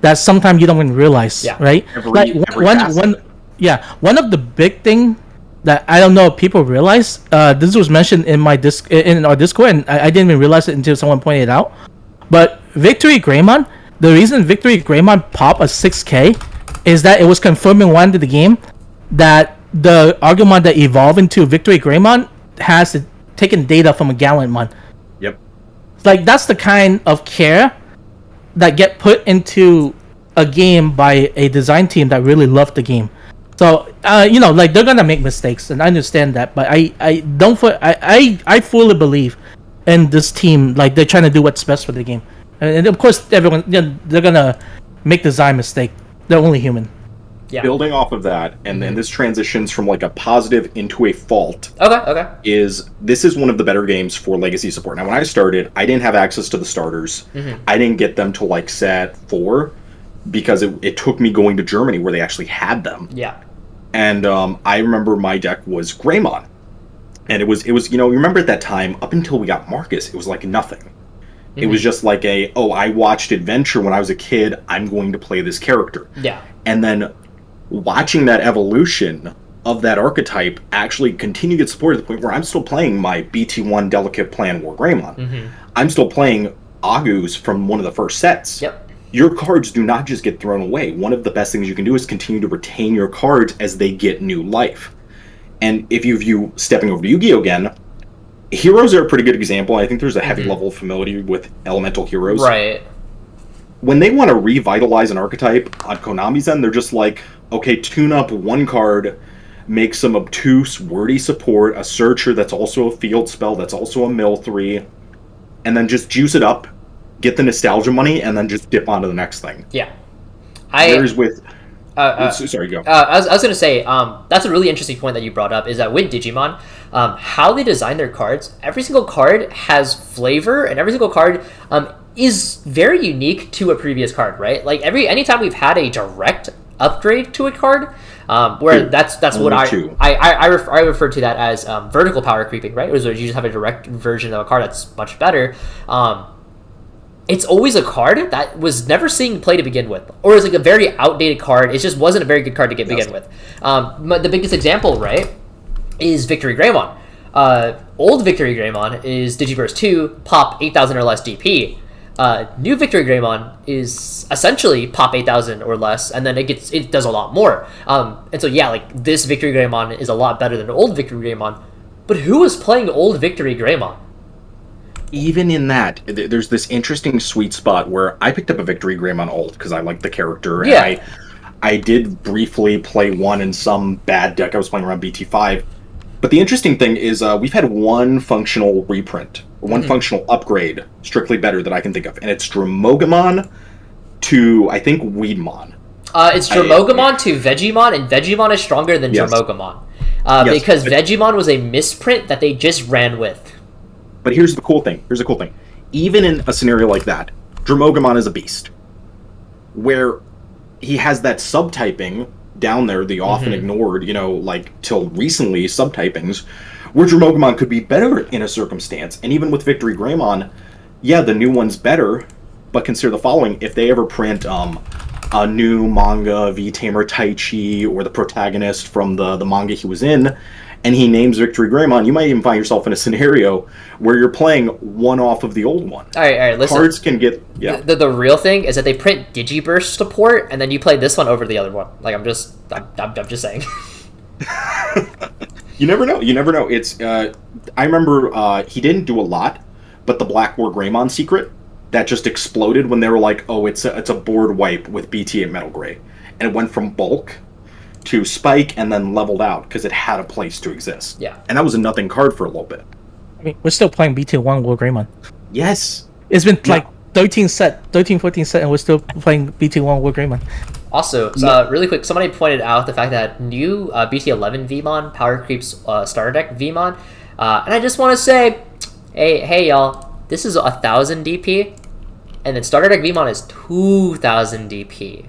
[SPEAKER 2] that sometimes you don't even realize, right? One of the big thing that I don't know if people realize, this was mentioned in our Discord, and I didn't even realize it until someone pointed it out. But Victory Greymon, the reason Victory Greymon popped a 6K is that it was confirming one to the game that the Agumon that evolved into Victory Greymon has taken data from a Gallantmon.
[SPEAKER 4] Yep.
[SPEAKER 2] Like that's the kind of care that get put into a game by a design team that really loved the game. So like they're gonna make mistakes, and I understand that, but I fully believe in this team. Like they're trying to do what's best for the game, and of course everyone they're gonna make design mistake. They're only human.
[SPEAKER 1] Yeah.
[SPEAKER 4] Building off of that, and then this transitions from like a positive into a fault.
[SPEAKER 1] Okay.
[SPEAKER 4] This is one of the better games for legacy support. Now, when I started, I didn't have access to the starters. I didn't get them to like set 4 because it took me going to Germany where they actually had them.
[SPEAKER 1] Yeah.
[SPEAKER 4] And I remember my deck was Greymon, and it was you remember at that time up until we got Marcus, it was like nothing. It was just like I watched Adventure when I was a kid, I'm going to play this character.
[SPEAKER 1] Yeah.
[SPEAKER 4] And then watching that evolution of that archetype actually continue to get support to the point where I'm still playing my BT1 Delicate Plan War Greymon. I'm still playing Agus from one of the first sets.
[SPEAKER 1] Yep.
[SPEAKER 4] Your cards do not just get thrown away. One of the best things you can do is continue to retain your cards as they get new life. And if you view stepping over to Yu-Gi-Oh! Again, heroes are a pretty good example. I think there's a heavy level of familiarity with elemental heroes.
[SPEAKER 1] Right.
[SPEAKER 4] When they want to revitalize an archetype on Konami's end, they're just like, okay, tune up one card, make some obtuse, wordy support, a searcher that's also a field spell, that's also a mill 3, and then just juice it up, get the nostalgia money, and then just dip onto the next thing.
[SPEAKER 1] Yeah.
[SPEAKER 4] Whereas with Sorry, go.
[SPEAKER 1] I was going to say, that's a really interesting point that you brought up, is that with Digimon, how they design their cards, every single card has flavor, and every single card is very unique to a previous card, right? Like, anytime we've had a direct upgrade to a card, where that's what I refer to that as vertical power creeping, right? It was where you just have a direct version of a card that's much better. It's always a card that was never seeing play to begin with, or is like a very outdated card. It just wasn't a very good card to begin with. The biggest example, right, is Victory Greymon. Old Victory Greymon is Digiverse 2, pop 8,000 or less DP. New Victory Greymon is essentially pop 8,000 or less, and then it does a lot more. And so yeah, like this Victory Greymon is a lot better than old Victory Greymon. But who was playing old Victory Greymon?
[SPEAKER 4] Even in that, there's this interesting sweet spot where I picked up a Victory Greymon old because I liked the character.
[SPEAKER 1] Yeah.
[SPEAKER 4] And I did briefly play one in some bad deck I was playing around BT5. But the interesting thing is we've had one functional reprint, one functional upgrade, strictly better that I can think of. And it's Dromogamon to, I think, Weedmon.
[SPEAKER 1] It's Dromogamon to Vegemon, and Vegemon is stronger than Dromogamon. Because Vegemon was a misprint that they just ran with.
[SPEAKER 4] But here's the cool thing. Even in a scenario like that, Dromogamon is a beast. Where he has that subtyping down there, the often ignored, like till recently subtypings, where Dromogamon could be better in a circumstance. And even with Victory Greymon, yeah, the new one's better, but consider the following. If they ever print a new manga, V-Tamer Taichi, or the protagonist from the manga he was in, and he names Victory Greymon, you might even find yourself in a scenario where you're playing one off of the old one.
[SPEAKER 1] All right, listen.
[SPEAKER 4] Cards can get... Yeah.
[SPEAKER 1] The real thing is that they print Digiburst support, and then you play this one over the other one. Like, I'm just saying.
[SPEAKER 4] You never know. It's... I remember he didn't do a lot, but the Black War Greymon secret, that just exploded when they were like, oh, it's a board wipe with BT8 Metal Gray. And it went from bulk to spike and then leveled out because it had a place to exist.
[SPEAKER 1] Yeah.
[SPEAKER 4] And that was a nothing card for a little bit.
[SPEAKER 2] I mean, we're still playing BT1 War Greymon.
[SPEAKER 4] Yes.
[SPEAKER 2] It's been like 13, 14 set, and we're still playing BT1 War Greymon.
[SPEAKER 1] Also, really quick, somebody pointed out the fact that new BT11 Vmon power creeps starter deck Vmon. And I just want to say, hey y'all, this is 1,000 DP, and then starter deck Vmon is 2,000 DP.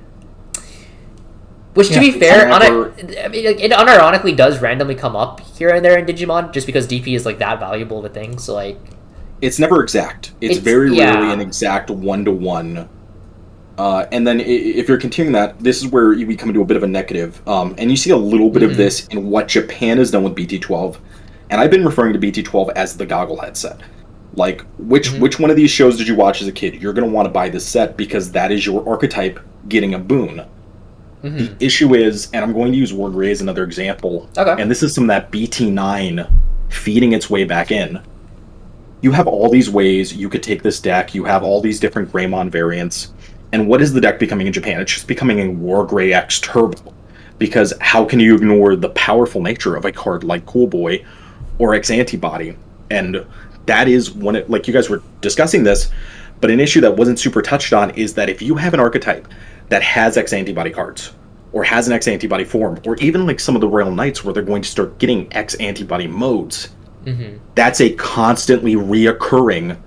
[SPEAKER 1] Which, to be fair, it unironically does randomly come up here and there in Digimon, just because DP is like that valuable of a thing. So like,
[SPEAKER 4] it's never exact. It's very rarely an exact 1-to-1. And then if you're continuing that, this is where we come into a bit of a negative. And you see a little bit of this in what Japan has done with BT12. And I've been referring to BT12 as the goggle headset. Like, which one of these shows did you watch as a kid? You're going to want to buy this set because that is your archetype getting a boon. The issue is, and I'm going to use Ward Ray as another example, and this is some of that BT9 feeding its way back in. You have all these ways you could take this deck, you have all these different Greymon variants, and what is the deck becoming in Japan? It's just becoming a War Grey X Turbo. Because how can you ignore the powerful nature of a card like Cool Boy or X Antibody? And that is one, like you guys were discussing this, but an issue that wasn't super touched on is that if you have an archetype that has X Antibody cards, or has an X Antibody form, or even like some of the Royal Knights where they're going to start getting X Antibody modes, that's a constantly reoccurring,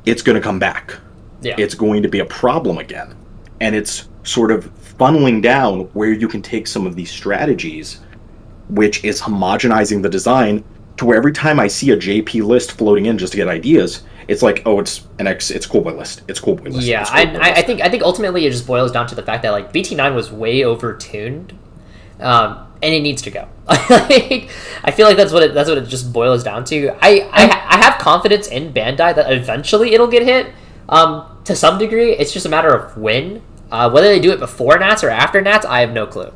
[SPEAKER 4] it's going to come back. Yeah. It's going to be a problem again. And it's sort of funneling down where you can take some of these strategies, which is homogenizing the design to where every time I see a JP list floating in just to get ideas, it's like, oh, it's an X, it's Cool Boy list. It's Cool Boy list.
[SPEAKER 1] Yeah, I think ultimately it just boils down to the fact that like BT9 was way overtuned, and it needs to go. I feel like that's what it just boils down to. I have confidence in Bandai that eventually it'll get hit. To some degree, it's just a matter of when. Whether they do it before Nats or after Nats, I have no clue.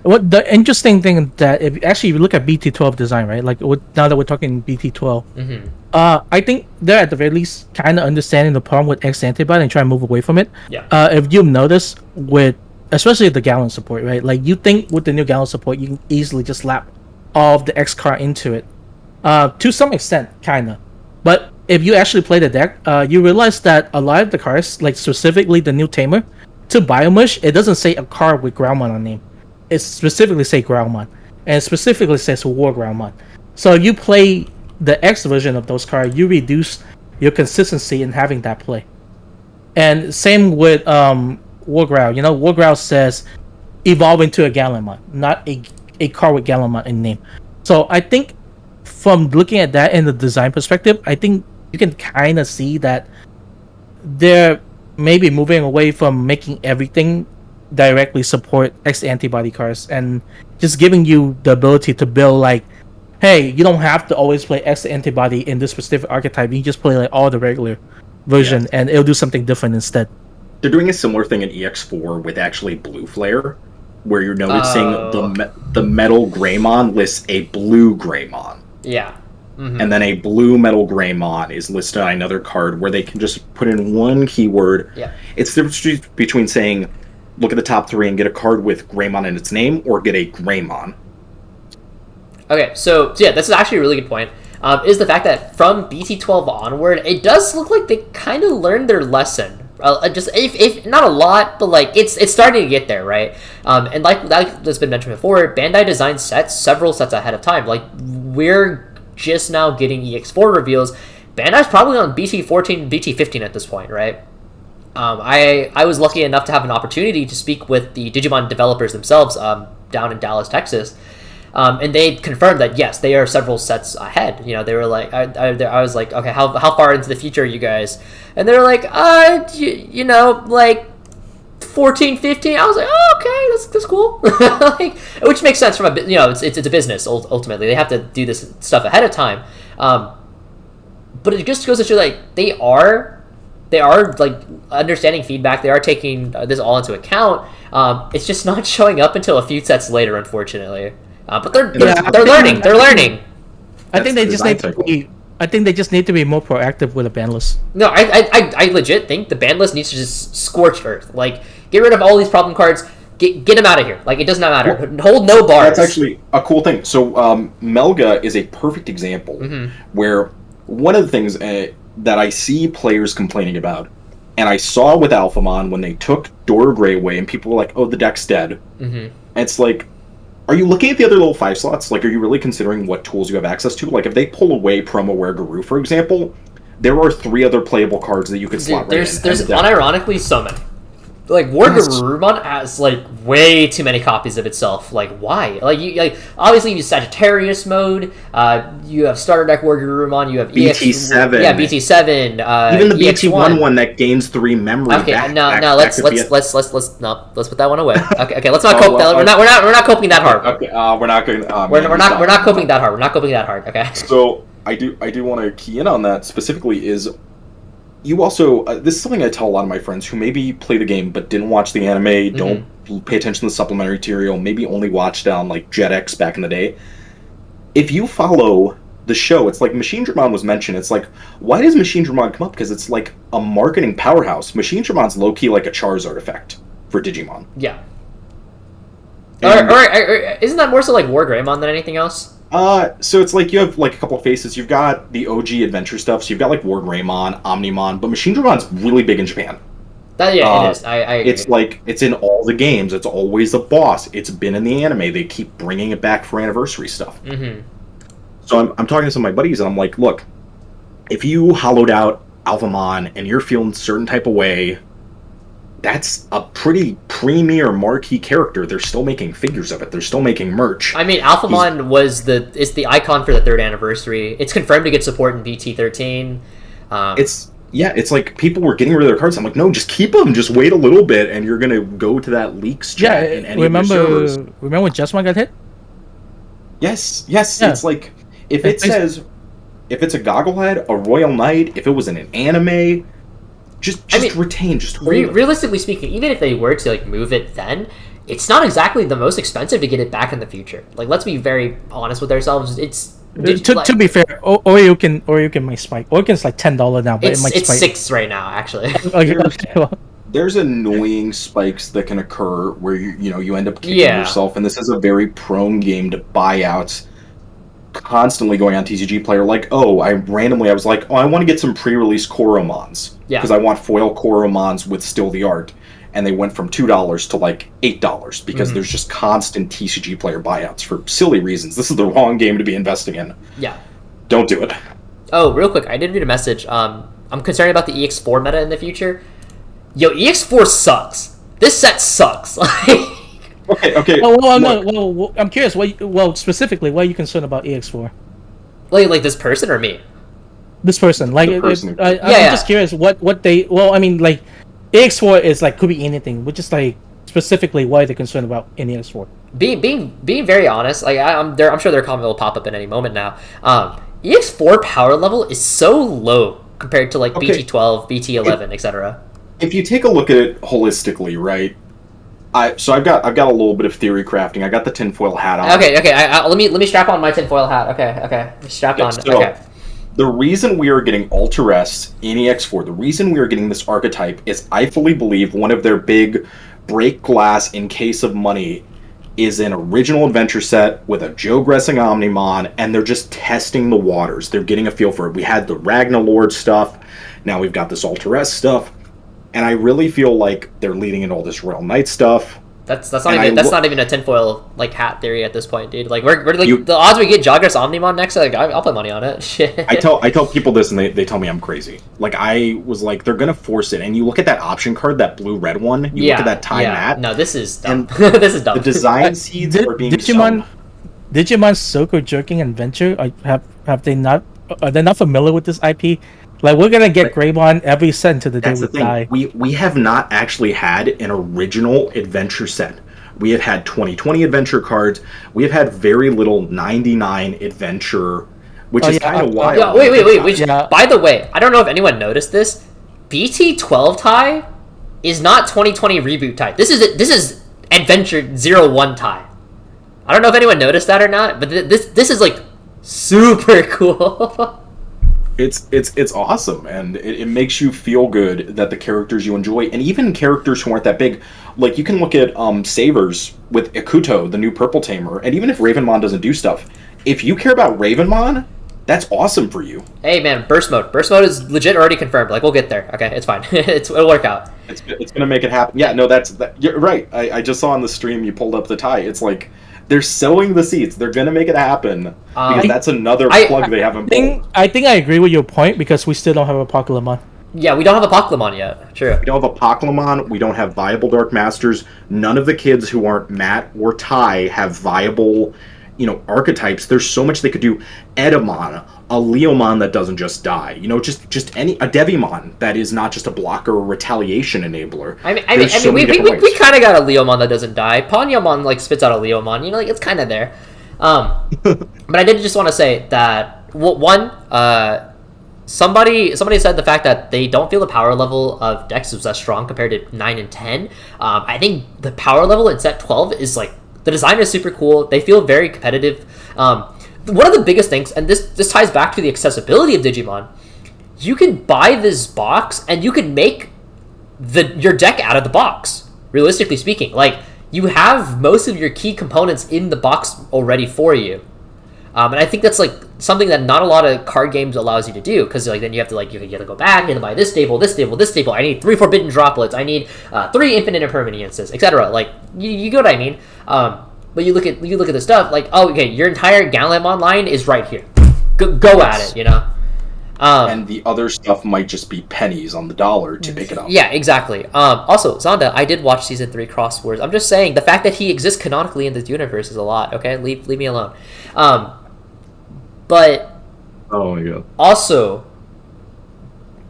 [SPEAKER 2] What the interesting thing that if you look at BT12 design, right? Like now that we're talking BT12, I think they're at the very least kind of understanding the problem with X Antibody and trying to move away from it.
[SPEAKER 1] Yeah.
[SPEAKER 2] If you notice with especially the Gallon support, right? Like you think with the new Gallon support, you can easily just slap all of the X card into it, to some extent, kinda. But if you actually play the deck, you realize that a lot of the cards, like specifically the new Tamer, to Biomush, it doesn't say a card with Groundmon on name. It specifically say Groundmon, and it specifically says War Groundmon. So if you play the X version of those cards, you reduce your consistency in having that play. And same with Wargrowl. You know, Wargrowl says evolve into a Gallimon, not a card with Gallimon in name. So I think from looking at that in the design perspective, I think you can kind of see that they're maybe moving away from making everything directly support X antibody cards and just giving you the ability to build like, hey, you don't have to always play X antibody in this specific archetype. You just play like all the regular version, and it'll do something different instead.
[SPEAKER 4] They're doing a similar thing in EX4 with actually Blue Flare, where you're noticing the Metal Greymon lists a Blue Greymon.
[SPEAKER 1] Yeah. Mm-hmm.
[SPEAKER 4] And then a Blue Metal Greymon is listed on another card where they can just put in one keyword.
[SPEAKER 1] Yeah.
[SPEAKER 4] It's the difference between saying, look at the top 3 and get a card with Greymon in its name, or get a Greymon.
[SPEAKER 1] Okay, so yeah, this is actually a really good point. Is the fact that from BT12 onward, it does look like they kind of learned their lesson. Just if not a lot, but like it's starting to get there, right? And like that's been mentioned before, Bandai designs several sets ahead of time. Like we're just now getting EX4 reveals. Bandai's probably on BT14, BT15 at this point, right? I was lucky enough to have an opportunity to speak with the Digimon developers themselves down in Dallas, Texas. And they confirmed that yes, they are several sets ahead. You know, they were like, I was like, okay, how far into the future are you guys? And they were like, you know, like 14, 15. I was like, oh, okay, that's cool. Like, which makes sense from a, you know, it's a business ultimately. They have to do this stuff ahead of time. But it just goes to show like they are like understanding feedback. They are taking this all into account. It's just not showing up until a few sets later, unfortunately. But they're learning. They're learning.
[SPEAKER 2] I think they just need to be. I think they just need to be more proactive with a ban list.
[SPEAKER 1] No, I legit think the ban list needs to just scorch earth. Like, get rid of all these problem cards. Get them out of here. Like, it does not matter. Hold no bars.
[SPEAKER 4] That's actually a cool thing. So, Melga is a perfect example where one of the things that I see players complaining about, and I saw with Alphamon when they took Dora Grey away, and people were like, "Oh, the deck's dead." And it's like, are you looking at the other little 5 slots? Like, are you really considering what tools you have access to? Like, if they pull away Promoware Guru, for example, there are 3 other playable cards that you could slot right in.
[SPEAKER 1] There's unironically so many. Like, Wargarurumon has, like, way too many copies of itself. Like, why? Like, obviously you use Sagittarius mode, you have starter deck Wargarurumon, you have
[SPEAKER 4] BT7.
[SPEAKER 1] Yeah, BT7,
[SPEAKER 4] even the BT1 one that gains 3 memory.
[SPEAKER 1] Okay, let's put that one away. Okay, let's not cope that. We're not coping that hard.
[SPEAKER 4] Okay, we're not going.
[SPEAKER 1] We're not coping that hard. We're not coping that hard. Okay.
[SPEAKER 4] So I do want to key in on that specifically is. You also, this is something I tell a lot of my friends who maybe play the game but didn't watch the anime, don't pay attention to the supplementary material, maybe only watched on like JetX back in the day. If you follow the show, it's like Machine Dramon was mentioned. It's like, why does Machine Dramon come up? Because it's like a marketing powerhouse. Machine Dramon's low-key like a Charizard effect for Digimon.
[SPEAKER 1] Yeah. Or isn't that more so like War Greymon than anything else?
[SPEAKER 4] So it's like you have like a couple of faces. You've got the OG adventure stuff. So you've got like War Greymon, Omnimon, but Machine Dramon's really big in Japan.
[SPEAKER 1] It is. I agree.
[SPEAKER 4] It's like it's in all the games. It's always the boss. It's been in the anime. They keep bringing it back for anniversary stuff. So I'm talking to some of my buddies, and I'm like, look, if you hollowed out Alphamon and you're feeling a certain type of way, that's a pretty premier marquee character. They're still making figures of it. They're still making merch.
[SPEAKER 1] I mean, Alphamon is the icon for the 3rd anniversary. It's confirmed to get support in BT13.
[SPEAKER 4] It's like people were getting rid of their cards. I'm like, no, just keep them. Just wait a little bit, and you're gonna go to that leaks chat in any of your servers.
[SPEAKER 2] Remember when Jessamine got hit?
[SPEAKER 4] Yes. Yeah. It's like if it's a Gogglehead, a Royal Knight, if it was in an anime. Just retain. Just hold it.
[SPEAKER 1] Realistically speaking, even if they were to like move it, then it's not exactly the most expensive to get it back in the future. Like, let's be very honest with ourselves. It's
[SPEAKER 2] to be fair, or you can might spike. Or it's like $10 now, but it might spike.
[SPEAKER 1] It's $6 right now, actually.
[SPEAKER 4] There's annoying spikes that can occur where you end up kicking yourself, and this is a very prone game to buyouts. Constantly going on TCG Player, like, I was like, I want to get some pre-release Koromons. Yeah. Because I want foil Koromons with still the art. and they went from $2 to like $8 because there's just constant TCG player buyouts for silly reasons. This is the wrong game to be investing in.
[SPEAKER 1] Yeah.
[SPEAKER 4] Don't do it.
[SPEAKER 1] Oh, real quick, I did read a message. I'm concerned about the EX4 meta in the future. Yo, EX4 sucks. This set sucks.
[SPEAKER 4] Okay.
[SPEAKER 2] Well, I'm curious. Specifically, why are you concerned about EX4?
[SPEAKER 1] Like this person or me?
[SPEAKER 2] This person, like,
[SPEAKER 4] The person.
[SPEAKER 2] I'm just curious what they. Well, I mean, like, EX4 is like could be anything, which is like specifically why they're concerned about in EX4.
[SPEAKER 1] Being very honest, like I'm sure their comment will pop up at any moment now. EX4 power level is so low compared to like BT12, BT11, etc.
[SPEAKER 4] If you take a look at it holistically, right? I've got a little bit of theory crafting. I got the tinfoil hat on.
[SPEAKER 1] Okay. Let me strap on my tinfoil hat. Okay. Strapped on.
[SPEAKER 4] So,
[SPEAKER 1] okay.
[SPEAKER 4] The reason we are getting Ultra-S in EX4, the reason we are getting this archetype is I fully believe one of their big break glass in case of money is an original adventure set with a Joe Gressing Omnimon, and they're just testing the waters. They're getting a feel for it. We had the Ragnalord stuff. Now we've got this Ultra-S stuff. And I really feel like they're leading into all this Royal Knight stuff.
[SPEAKER 1] That's not even a tinfoil like hat theory at this point, dude. Like we're like the odds we get Jogras Omnimon next, like I'll put money on it. Shit.
[SPEAKER 4] I tell people this and they tell me I'm crazy. Like I was like they're gonna force it, and you look at that option card, that blue-red one. You look at that tie mat.
[SPEAKER 1] No, this is dumb. This is dumb.
[SPEAKER 4] The design seeds are being sown.
[SPEAKER 2] Digimon Circle Jerking Adventure. Are they not familiar with this IP? Like, we're gonna get Greymon every set until the day we die.
[SPEAKER 4] We have not actually had an original adventure set. We have had 2020 adventure cards. We have had very little 99 adventure, which is kind of wild.
[SPEAKER 1] Yeah, wait. Yeah. By the way, I don't know if anyone noticed this. BT12 tie is not 2020 reboot tie. This is Adventure 01 tie. I don't know if anyone noticed that or not, but this is like super cool.
[SPEAKER 4] It's awesome, and it makes you feel good that the characters you enjoy, and even characters who aren't that big, like you can look at Savers with Ikuto, the new Purple Tamer, and even if Ravenmon doesn't do stuff, if you care about Ravenmon, that's awesome for you.
[SPEAKER 1] Hey man, burst mode is legit already confirmed. Like we'll get there. Okay, it's fine. It'll work out.
[SPEAKER 4] It's gonna make it happen. Yeah, no, you're right. I just saw on the stream you pulled up the tie. It's like they're sowing the seeds. They're gonna make it happen because that's another plug they haven't pulled.
[SPEAKER 2] I think I agree with your point because we still don't have a Pokemon.
[SPEAKER 1] Yeah, we don't have a Pokemon yet. True.
[SPEAKER 4] We don't have a Pokemon. We don't have viable Dark Masters. None of the kids who aren't Matt or Ty have viable, archetypes. There's so much they could do. Edamon, a Leomon that doesn't just die. Just a Devimon that is not just a blocker or retaliation enabler.
[SPEAKER 1] I mean, we kind of got a Leomon that doesn't die. Ponyamon like spits out a Leomon. It's kind of there. But I did just want to say that somebody said the fact that they don't feel the power level of decks is as strong compared to 9 and 10. I think the power level in set 12 is like the design is super cool. They feel very competitive. One of the biggest things, and this ties back to the accessibility of Digimon, you can buy this box and you can make your deck out of the box, realistically speaking. Like, you have most of your key components in the box already for you. And I think that's like something that not a lot of card games allows you to do, because like then you have to go back and buy this stable. I need 3 forbidden droplets. I need 3 infinite impermanences, etc. Like you get what I mean. But you look at the stuff like, oh, okay, your entire Galamon line is right here. Go at it,
[SPEAKER 4] and the other stuff might just be pennies on the dollar to pick it up.
[SPEAKER 1] Yeah, exactly. Also, Zonda, I did watch season 3 Cross Wars. I'm just saying the fact that he exists canonically in this universe is a lot. Okay, leave me alone. But
[SPEAKER 4] oh my god.
[SPEAKER 1] Also,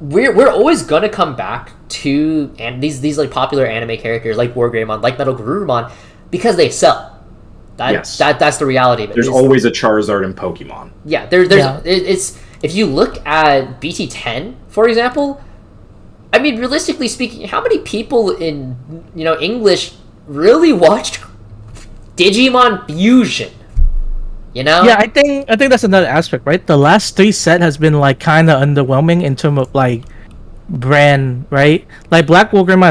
[SPEAKER 1] we're always gonna come back to these like popular anime characters like Wargreymon, like Metal Garurumon, because they sell. That's the reality of it.
[SPEAKER 4] There's always a Charizard in Pokemon.
[SPEAKER 1] Yeah, it's if you look at BT10, for example, I mean, realistically speaking, how many people in English really watched Digimon Fusion?
[SPEAKER 2] Yeah, I think that's another aspect, right? The last 3 set has been like kind of underwhelming in terms of like brand, right? Like Black Wargreymon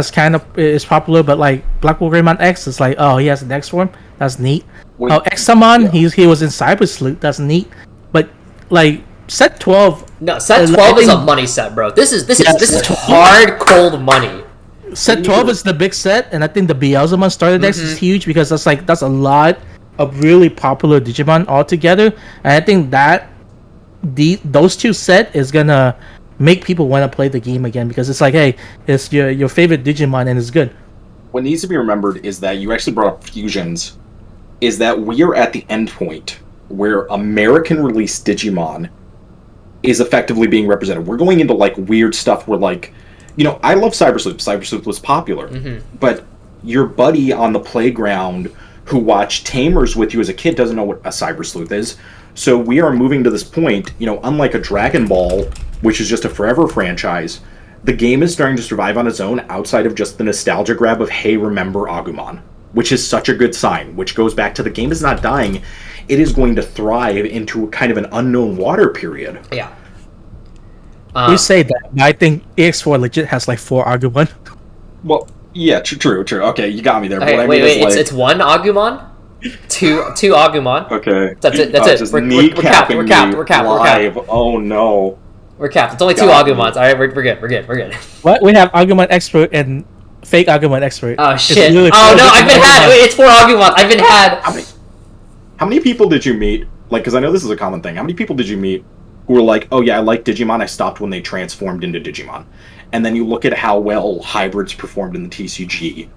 [SPEAKER 2] is popular, but like Black Wargreymon X is like, oh, he has an X form, that's neat. Examon, he was in Cyber Sleuth, that's neat. But like set 12,
[SPEAKER 1] no, set 12 is a money set, bro. This is hard cold money.
[SPEAKER 2] set 12 is the big set, and I think the Beelzemon starter deck is huge because that's a lot of really popular Digimon all together, and I think that those two set is gonna make people want to play the game again because it's like, hey, it's your favorite Digimon and it's good.
[SPEAKER 4] What needs to be remembered is that you actually brought up fusions, is that we are at the end point where American released Digimon is effectively being represented. We're going into like weird stuff where like, I love Cyber Sleuth. Cyber Sleuth was popular, but your buddy on the playground who watched Tamers with you as a kid doesn't know what a Cyber Sleuth is. So we are moving to this point, unlike a Dragon Ball, which is just a forever franchise, the game is starting to survive on its own outside of just the nostalgia grab of, hey, remember Agumon, which is such a good sign, which goes back to the game is not dying. It is going to thrive into kind of an unknown water period.
[SPEAKER 1] Yeah.
[SPEAKER 2] You say that, but I think EX4 legit has like 4 Agumon.
[SPEAKER 4] Well, yeah, true. Okay, you got me there.
[SPEAKER 1] Okay, wait, it's one Agumon? Two Agumon.
[SPEAKER 4] Okay.
[SPEAKER 1] That's it.
[SPEAKER 4] Just
[SPEAKER 1] We're capped.
[SPEAKER 4] live. Oh no.
[SPEAKER 1] We're capped. It's only 2 Agumons. All right, we're good.
[SPEAKER 2] What? We have Agumon Expert and fake Agumon Expert.
[SPEAKER 1] Oh shit! Oh no, I've been had. Wait, it's 4 Agumons. I've been had.
[SPEAKER 4] How many people did you meet? Like, because I know this is a common thing. How many people did you meet who were like, "Oh yeah, I like Digimon. I stopped when they transformed into Digimon," and then you look at how well hybrids performed in the TCG,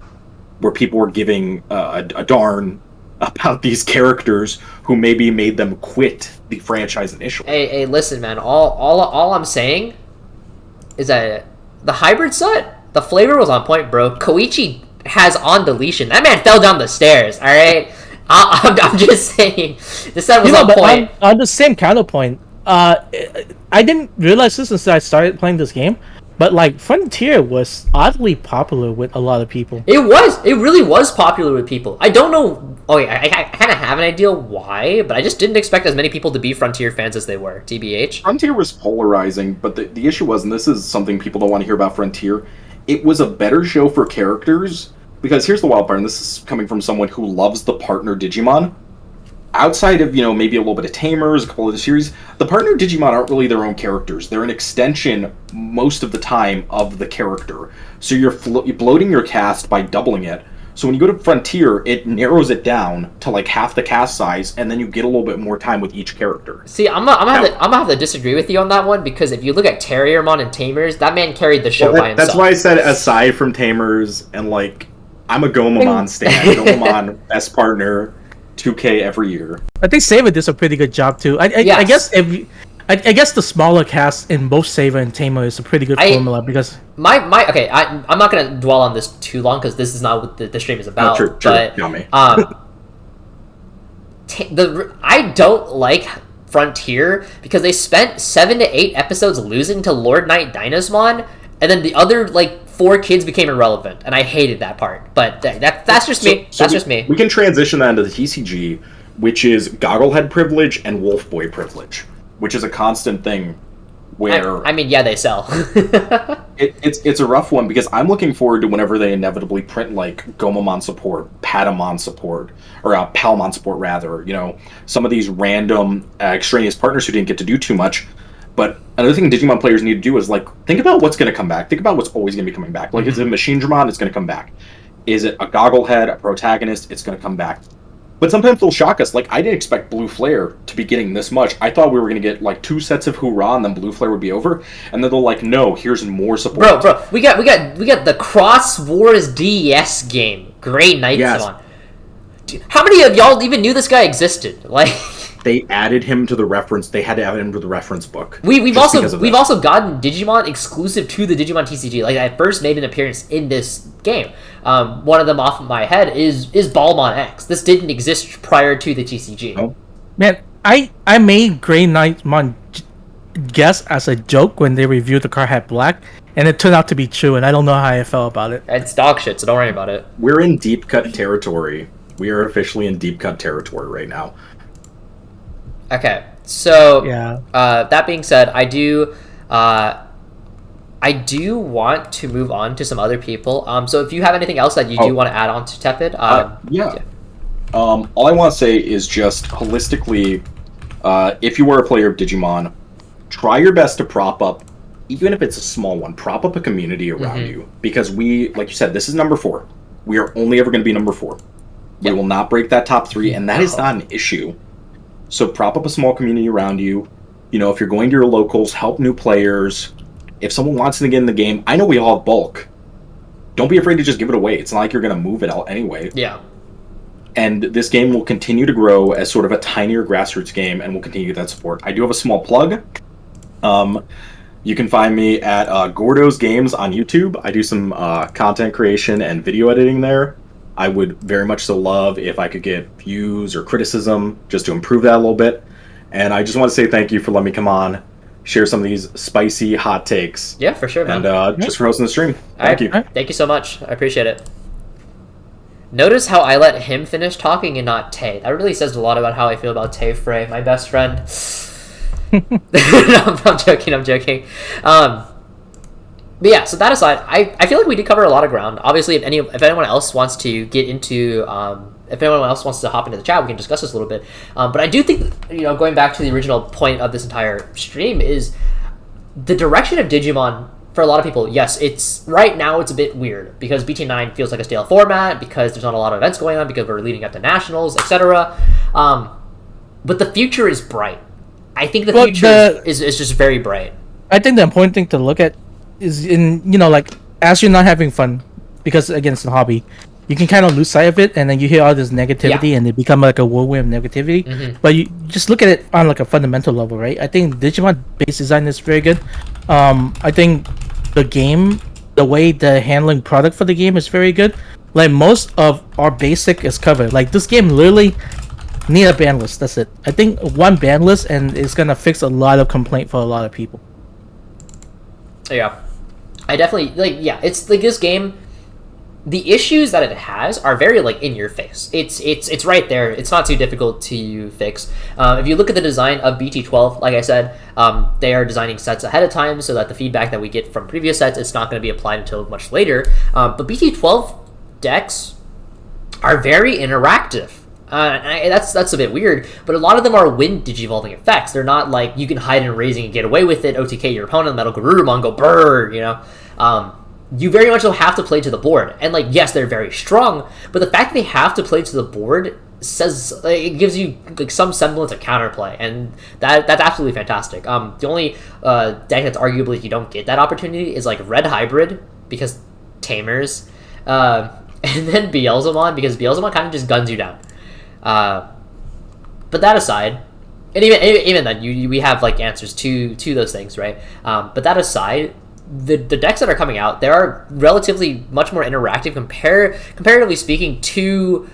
[SPEAKER 4] where people were giving a darn about these characters who maybe made them quit the franchise initially.
[SPEAKER 1] Hey, listen, man. All I'm saying is that the hybrid set, the flavor was on point, bro. Koichi has on deletion. That man fell down the stairs. All right, I'm just saying. The set was on point.
[SPEAKER 2] On the same counterpoint, I didn't realize this until I started playing this game. But like Frontier was oddly popular with a lot of people.
[SPEAKER 1] It really was popular with people. I don't know. I kind of have an idea why, but I just didn't expect as many people to be Frontier fans as they were. TBH.
[SPEAKER 4] Frontier was polarizing, but the issue was, and this is something people don't want to hear about Frontier, it was a better show for characters, because here's the wild part, and this is coming from someone who loves the partner Digimon. Outside of, maybe a little bit of Tamers, a couple of the series, the partner Digimon aren't really their own characters. They're an extension, most of the time, of the character. So you're bloating your cast by doubling it. So when you go to Frontier, it narrows it down to like half the cast size, and then you get a little bit more time with each character.
[SPEAKER 1] See, I'm gonna have to disagree with you on that one, because if you look at Terriermon and Tamers, that man carried the show by himself.
[SPEAKER 4] That's why I said aside from Tamers, and like, I'm a Gomamon stan. Gomamon, best partner. 2K every year. I
[SPEAKER 2] think Saber did a pretty good job too. I guess I guess the smaller cast in both Saber and Tamer is a pretty good formula because
[SPEAKER 1] I'm not gonna dwell on this too long because this is not what the stream is about.
[SPEAKER 4] True.
[SPEAKER 1] But
[SPEAKER 4] Got me.
[SPEAKER 1] I don't like Frontier because they spent 7 to 8 episodes losing to Lord Knight Dynasmon, and then the other 4 kids became irrelevant, and I hated that part. But that's just me. That's just me.
[SPEAKER 4] We can transition that into the TCG, which is Gogglehead privilege and Wolf Boy privilege, which is a constant thing. Where
[SPEAKER 1] they sell.
[SPEAKER 4] it's a rough one because I'm looking forward to whenever they inevitably print Gomamon support, Patamon support, or Palmon support rather. Some of these random extraneous partners who didn't get to do too much. But another thing Digimon players need to do is think about what's going to come back. Think about what's always going to be coming back. Is it a Machine Dramon? It's going to come back. Is it a Gogglehead, a protagonist? It's going to come back. But sometimes they'll shock us. I didn't expect Blue Flare to be getting this much. I thought we were going to get 2 sets of Hoorah and then Blue Flare would be over. And then they'll no, here's more support.
[SPEAKER 1] Bro, we got the Cross Wars DES game. Grey Knightsmon. Yes. How many of y'all even knew this guy existed?
[SPEAKER 4] They added him to the reference. They had to add him to the reference book.
[SPEAKER 1] We've also gotten Digimon exclusive to the Digimon TCG. I first made an appearance in this game. One of them off of my head is Balmon X. This didn't exist prior to the TCG.
[SPEAKER 4] Oh.
[SPEAKER 2] Man, I made Grey Knightsmon guess as a joke when they reviewed the card had black, and it turned out to be true, and I don't know how I felt about it.
[SPEAKER 1] It's dog shit, so don't worry about it.
[SPEAKER 4] We're in deep cut territory. We are officially in deep cut territory right now.
[SPEAKER 1] Okay, so
[SPEAKER 2] yeah.
[SPEAKER 1] That being said, I do want to move on to some other people. So if you have anything else that you do want to add on to Tepid,
[SPEAKER 4] yeah. All I want to say is just holistically, if you are a player of Digimon, try your best to prop up even if it's a small one, prop up a community around you, because like you said, this is number 4. We are only ever going to be number 4. We will not break that top 3, and that is not an issue. So prop up a small community around you. You know, if you're going to your locals, help new players. If someone wants to get in the game, I know we all have bulk. Don't be afraid to just give it away. It's not like you're going to move it out anyway.
[SPEAKER 1] Yeah.
[SPEAKER 4] And this game will continue to grow as sort of a tinier grassroots game, and will continue that support. I do have a small plug. You can find me at Gordo's Games on YouTube. I do some content creation and video editing there. I would very much so love if I could get views or criticism just to improve that a little bit. And I just want to say thank you for letting me come on, share some of these spicy hot takes.
[SPEAKER 1] Yeah, for sure, man.
[SPEAKER 4] And just for hosting the stream. Thank you.
[SPEAKER 1] Thank you so much. I appreciate it. Notice how I let him finish talking and not Tay. That really says a lot about how I feel about Tay Frey, my best friend. No, I'm joking. But yeah, so that aside, I feel like we did cover a lot of ground. Obviously, if anyone else wants to get into, if anyone else wants to hop into the chat, we can discuss this a little bit. But I do think, going back to the original point of this entire stream is the direction of Digimon for a lot of people. Yes, right now it's a bit weird because BT9 feels like a stale format because there's not a lot of events going on because we're leading up to nationals, etc. But the future is bright. I think the future is just very bright.
[SPEAKER 2] I think the important thing to look at is as you're not having fun, because again it's a hobby, you can kind of lose sight of it, and then you hear all this negativity and it become like a whirlwind of negativity. But you just look at it on like a fundamental level, right? I think Digimon base design is very good. I think the game, the way the handling product for the game is very good. Like most of our basic is covered. Like this game literally need a ban list. That's it. I think one ban list and it's gonna fix a lot of complaint for a lot of people.
[SPEAKER 1] Yeah, I definitely it's like this game. The issues that it has are very in your face. It's right there. It's not too difficult to fix. If you look at the design of BT12, like I said, they are designing sets ahead of time so that the feedback that we get from previous sets it's not going to be applied until much later. But BT12 decks are very interactive. That's a bit weird, but a lot of them are wind digivolving effects. They're not like you can hide in raising and get away with it, OTK your opponent, Metal Garurumon, go brrr, you very much will have to play to the board. And yes, they're very strong, but the fact that they have to play to the board says it gives you some semblance of counterplay, and that's absolutely fantastic. The only deck that's arguably you don't get that opportunity is Red Hybrid because Tamers, and then Beelzemon because Beelzemon kind of just guns you down. But that aside, and even then, we have answers to those things, right? But that aside, the decks that are coming out, they are relatively much more interactive comparatively speaking to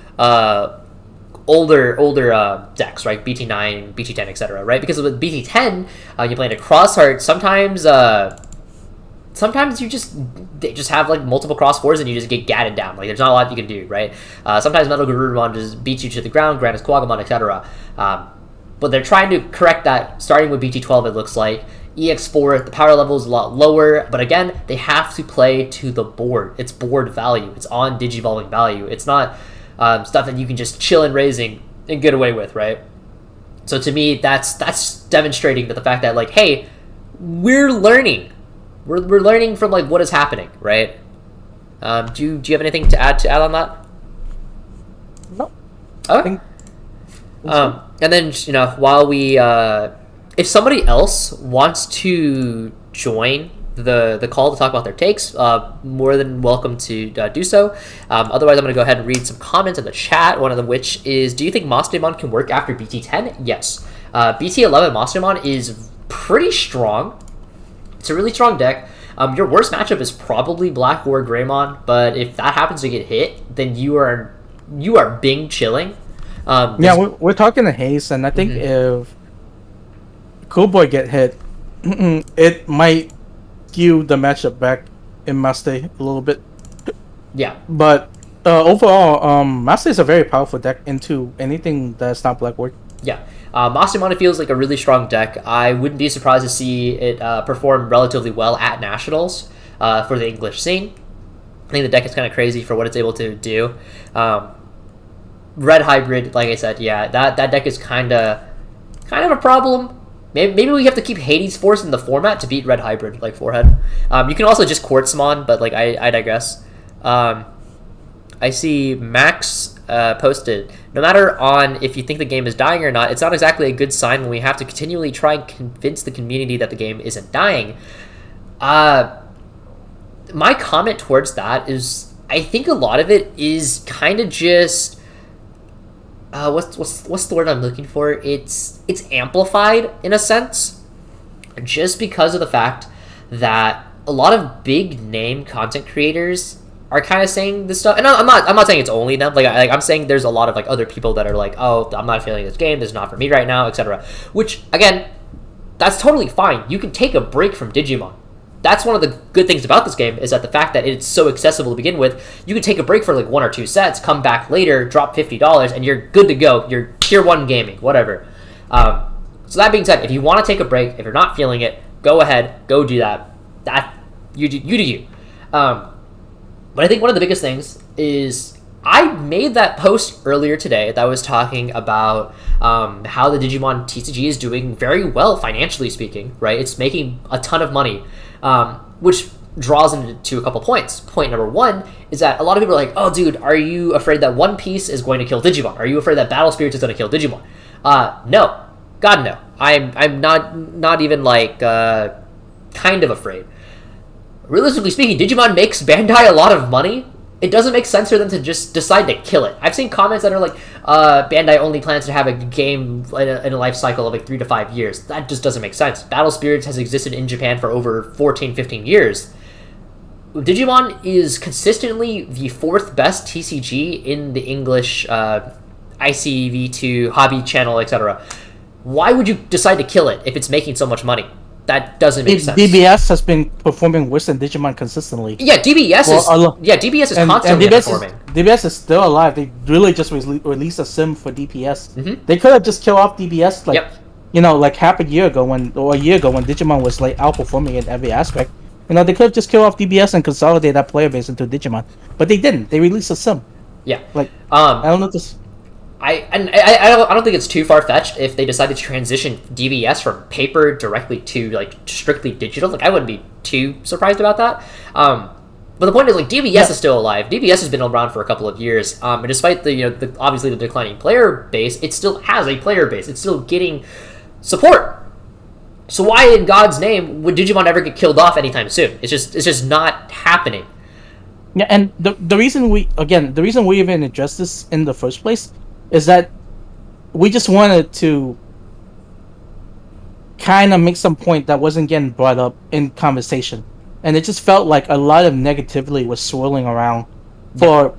[SPEAKER 1] older decks, right? BT9, BT10, etc. Right? Because with BT10, you play into Crossheart. Sometimes they just have multiple cross fours and you just get gatted down. There's not a lot you can do, right? Sometimes Metal Garurumon just beats you to the ground, Granis Quagamon, etc. But they're trying to correct that, starting with BT12, it looks like. EX4, the power level is a lot lower, but again, they have to play to the board. It's board value. It's on digivolving value. It's not stuff that you can just chill in raising and get away with, right? So to me, that's demonstrating that the fact that hey, we're learning. We're learning from what is happening, right? Do you have anything to add on that?
[SPEAKER 2] No.
[SPEAKER 1] Okay. And then while we if somebody else wants to join the call to talk about their takes, more than welcome to do so. Otherwise, I'm going to go ahead and read some comments in the chat. One of them which is, do you think Monstermon can work after BT10? Yes. BT11 Monstermon is pretty strong. It's a really strong deck. Your worst matchup is probably Black or Greymon, but if that happens to get hit, then you are Bing chilling.
[SPEAKER 2] We're talking to Haze, and I think if Cool Boy get hit, it might skew the matchup back in Master a little bit.
[SPEAKER 1] Yeah.
[SPEAKER 2] But overall, Master is a very powerful deck into anything that's not Blackboard.
[SPEAKER 1] Yeah. Monstermon feels like a really strong deck. I wouldn't be surprised to see it perform relatively well at Nationals for the English scene. I think the deck is kind of crazy for what it's able to do. Red Hybrid, like I said, yeah, that deck is kind of a problem. Maybe we have to keep Hades Force in the format to beat Red Hybrid, like Forehead. You can also just Quartzmon, but like I digress. I see Max posted, no matter on if you think the game is dying or not, it's not exactly a good sign when we have to continually try and convince the community that the game isn't dying. My comment towards that is, I think a lot of it is kind of just what's the word I'm looking for? It's amplified in a sense, just because of the fact that a lot of big name content creators are kind of saying this stuff, and I'm not saying it's only them. Like I'm saying there's a lot of like other people that are like, oh, I'm not feeling this game. This is not for me right now, etc. Which again, that's totally fine. You can take a break from Digimon. That's one of the good things about this game, is that the fact that it's so accessible to begin with. You can take a break for like 1 or 2 sets, come back later, drop $50, and you're good to go. You're tier 1 gaming, whatever. So that being said, if you want to take a break, if you're not feeling it, go ahead, go do that. That you do you. But I think one of the biggest things is, I made that post earlier today that was talking about how the Digimon TCG is doing very well financially speaking, right? It's making a ton of money, which draws into a couple points. Point number 1 is that a lot of people are like, oh, dude, are you afraid that One Piece is going to kill Digimon? Are you afraid that Battle Spirits is going to kill Digimon? No. God, no. I'm not even like kind of afraid. Realistically speaking, Digimon makes Bandai a lot of money. It doesn't make sense for them to just decide to kill it. I've seen comments that are like, Bandai only plans to have a game in a life cycle of like 3 to 5 years. That just doesn't make sense. Battle Spirits has existed in Japan for over 14, 15 years. Digimon is consistently the 4th best TCG in the English ICV2 hobby channel, etc. Why would you decide to kill it if it's making so much money? That doesn't make sense.
[SPEAKER 2] DBS has been performing worse than Digimon consistently.
[SPEAKER 1] Yeah, DBS is constantly performing.
[SPEAKER 2] DBS is still alive. They really just released a sim for DPS. Mm-hmm. They could have just killed off DBS like half a year ago when Digimon was like outperforming in every aspect. They could have just killed off DBS and consolidated that player base into Digimon, but they didn't. They released a sim.
[SPEAKER 1] Yeah,
[SPEAKER 2] I don't know this.
[SPEAKER 1] I don't think it's too far-fetched if they decide to transition DBS from paper directly to like strictly digital. Like, I wouldn't be too surprised about that. But the point is, like, DBS is still alive. DBS has been around for a couple of years, and despite the obviously the declining player base, it still has a player base. It's still getting support. So why in God's name would Digimon ever get killed off anytime soon? It's just not happening.
[SPEAKER 2] Yeah, and the reason we even addressed this in the first place is that we just wanted to kind of make some point that wasn't getting brought up in conversation. And it just felt like a lot of negativity was swirling around for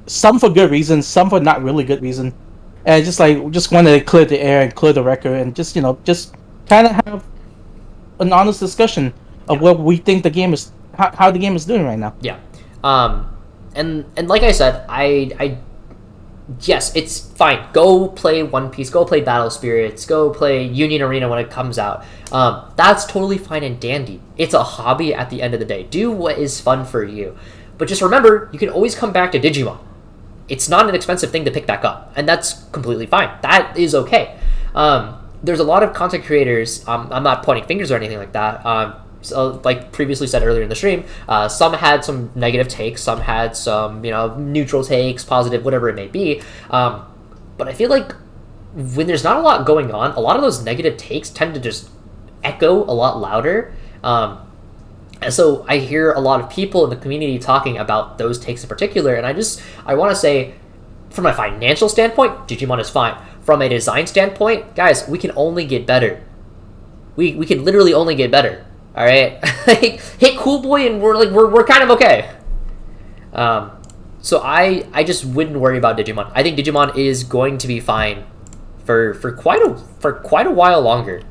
[SPEAKER 2] some for good reasons, some for not really good reason. And just wanted to clear the air and clear the record and just kind of have an honest discussion of what we think the game is, how the game is doing right now.
[SPEAKER 1] Yeah. And like I said, yes, it's fine. Go play One Piece. Go play Battle Spirits. Go play Union Arena when it comes out. That's totally fine and dandy. It's a hobby at the end of the day. Do what is fun for you. But just remember, you can always come back to Digimon. It's not an expensive thing to pick back up. And that's completely fine. That is okay. There's a lot of content creators. I'm not pointing fingers or anything like that. So, like previously said earlier in the stream, some had some negative takes, some had some, neutral takes, positive, whatever it may be. But I feel like when there's not a lot going on, a lot of those negative takes tend to just echo a lot louder. And so I hear a lot of people in the community talking about those takes in particular, and I want to say, from a financial standpoint, Digimon is fine. From a design standpoint, guys, we can only get better. We can literally only get better. All right, hit Cool Boy, and we're kind of okay. So I just wouldn't worry about Digimon. I think Digimon is going to be fine for quite a while longer.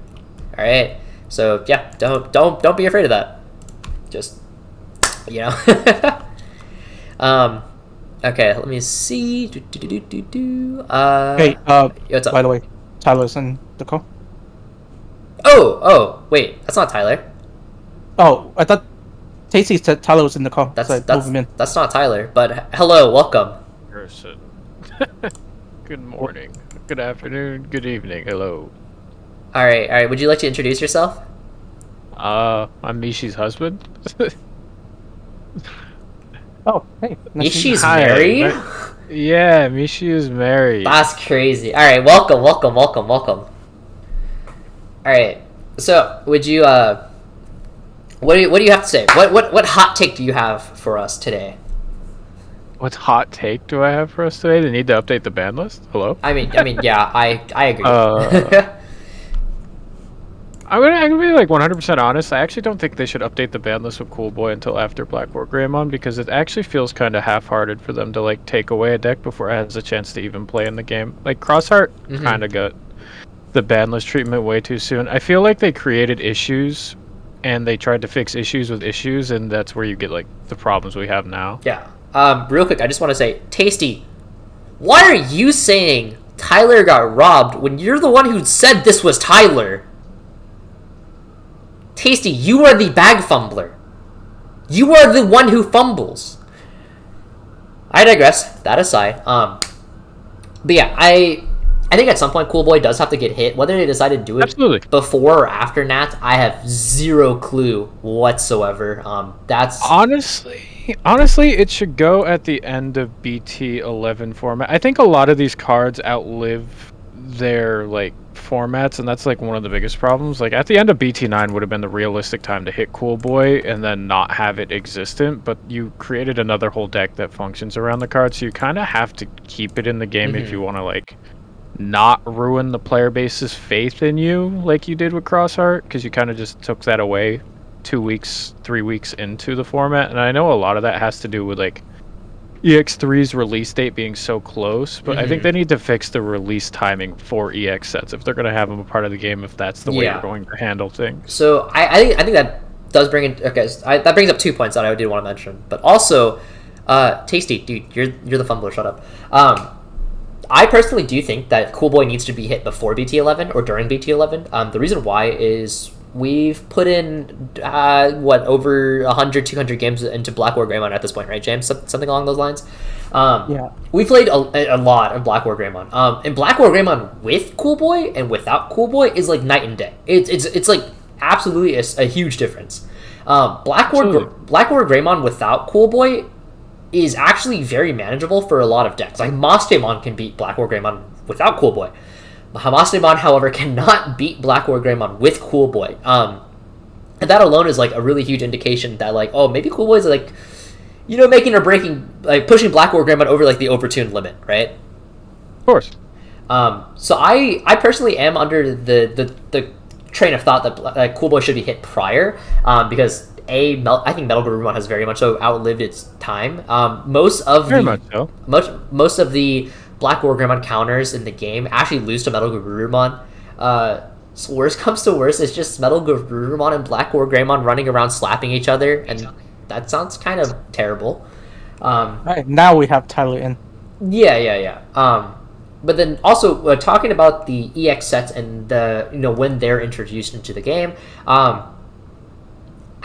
[SPEAKER 1] All right, so yeah, don't be afraid of that. Just okay, let me see.
[SPEAKER 2] Hey,
[SPEAKER 1] what's up?
[SPEAKER 2] By the way, Tyler's in the call.
[SPEAKER 1] Oh, wait, that's not Tyler.
[SPEAKER 2] Oh, I thought Tasty said Tyler was in the call.
[SPEAKER 1] That's not Tyler, but hello, welcome.
[SPEAKER 5] Good morning, good afternoon, good evening, hello.
[SPEAKER 1] All right, all right. Would you like to introduce yourself?
[SPEAKER 5] I'm Mishi's husband.
[SPEAKER 2] Oh, hey.
[SPEAKER 1] Ishi's
[SPEAKER 5] Hi,
[SPEAKER 1] married?
[SPEAKER 5] Yeah, Mishi is married.
[SPEAKER 1] That's crazy. All right, welcome. All right. So, would you what do you have to say? What hot take do you have for us today?
[SPEAKER 5] What hot take do I have for us today? They need to update the ban list? Hello?
[SPEAKER 1] I mean, yeah, I agree.
[SPEAKER 5] I'm gonna be like 100% honest. I actually don't think they should update the ban list with Cool Boy until after Black War Greymon, because it actually feels kind of half-hearted for them to like take away a deck before it has a chance to even play in the game. Like Crossheart kind of got the ban list treatment way too soon. I feel like they created issues and they tried to fix issues with issues, and that's where you get like the problems we have now.
[SPEAKER 1] Yeah. Real quick, I just want to say, Tasty, why are you saying Tyler got robbed when you're the one who said this was Tyler? Tasty, you are the bag fumbler. You are the one who fumbles. I digress. That aside, but yeah, I think at some point Cool Boy does have to get hit. Whether they decide to do it
[SPEAKER 5] Absolutely.
[SPEAKER 1] before or after Nat, I have zero clue whatsoever. That's
[SPEAKER 5] Honestly, it should go at the end of BT11 format. I think a lot of these cards outlive their like formats, and that's like one of the biggest problems. Like at the end of BT9 would have been the realistic time to hit Cool Boy and then not have it existent, but you created another whole deck that functions around the card, so you kind of have to keep it in the game if you want to like not ruin the player base's faith in you like you did with Crossheart, because you kind of just took that away 2 weeks, 3 weeks into the format. And I know a lot of that has to do with like EX3's release date being so close, but I think they need to fix the release timing for EX sets if they're going to have them a part of the game, if that's the way you're going to handle things.
[SPEAKER 1] So I think that does bring in that brings up 2 points that I did want to mention, but also Tasty, dude, you're the fumbler. Shut up. I personally do think that Cool Boy needs to be hit before BT11 or during BT11. The reason why is we've put in over 100, 200 games into Black War Greymon at this point, right, James? Something along those lines.
[SPEAKER 2] Yeah.
[SPEAKER 1] We played a lot of Black War Greymon. And Black War Greymon with Cool Boy and without Cool Boy is like night and day. It's like absolutely a huge difference. Black War Greymon without Cool Boy is actually very manageable for a lot of decks. Like Mostemon can beat Black War Greymon without Cool Boy. Mostemon, however, cannot beat Black War Greymon with Cool Boy. And that alone is like a really huge indication that like, oh, maybe Cool Boy is like, you know, making or breaking, like pushing Black War Greymon over like the overtuned limit, right?
[SPEAKER 5] Of course.
[SPEAKER 1] So I personally am under the train of thought that Cool Boy should be hit prior, because I think Metal Garurumon has very much so outlived its time. Most of the Black War Greymon counters in the game actually lose to Metal Garurumon. So worst comes to worst, it's just Metal Garurumon and Black War Greymon running around slapping each other, and that sounds kind of terrible.
[SPEAKER 2] Alright, now we have Tyler in.
[SPEAKER 1] Yeah. But then also talking about the EX sets and the when they're introduced into the game,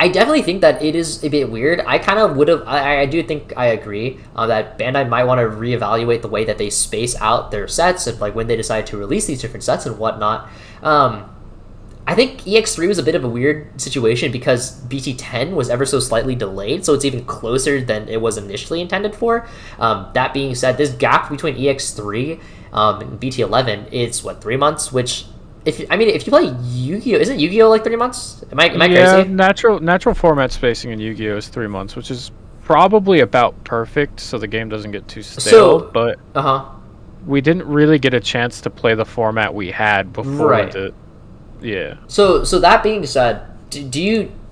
[SPEAKER 1] I definitely think that it is a bit weird. I kind of would have. I do think I agree that Bandai might want to reevaluate the way that they space out their sets and like when they decide to release these different sets and whatnot. I think EX3 was a bit of a weird situation because BT10 was ever so slightly delayed, so it's even closer than it was initially intended for. That being said, this gap between EX3 and BT11 is 3 months, which. If you play Yu-Gi-Oh, isn't Yu-Gi-Oh like 3 months? Am I crazy?
[SPEAKER 5] Yeah, natural format spacing in Yu-Gi-Oh is 3 months, which is probably about perfect, so the game doesn't get too stale. But we didn't really get a chance to play the format we had before.
[SPEAKER 1] Right. So that being said,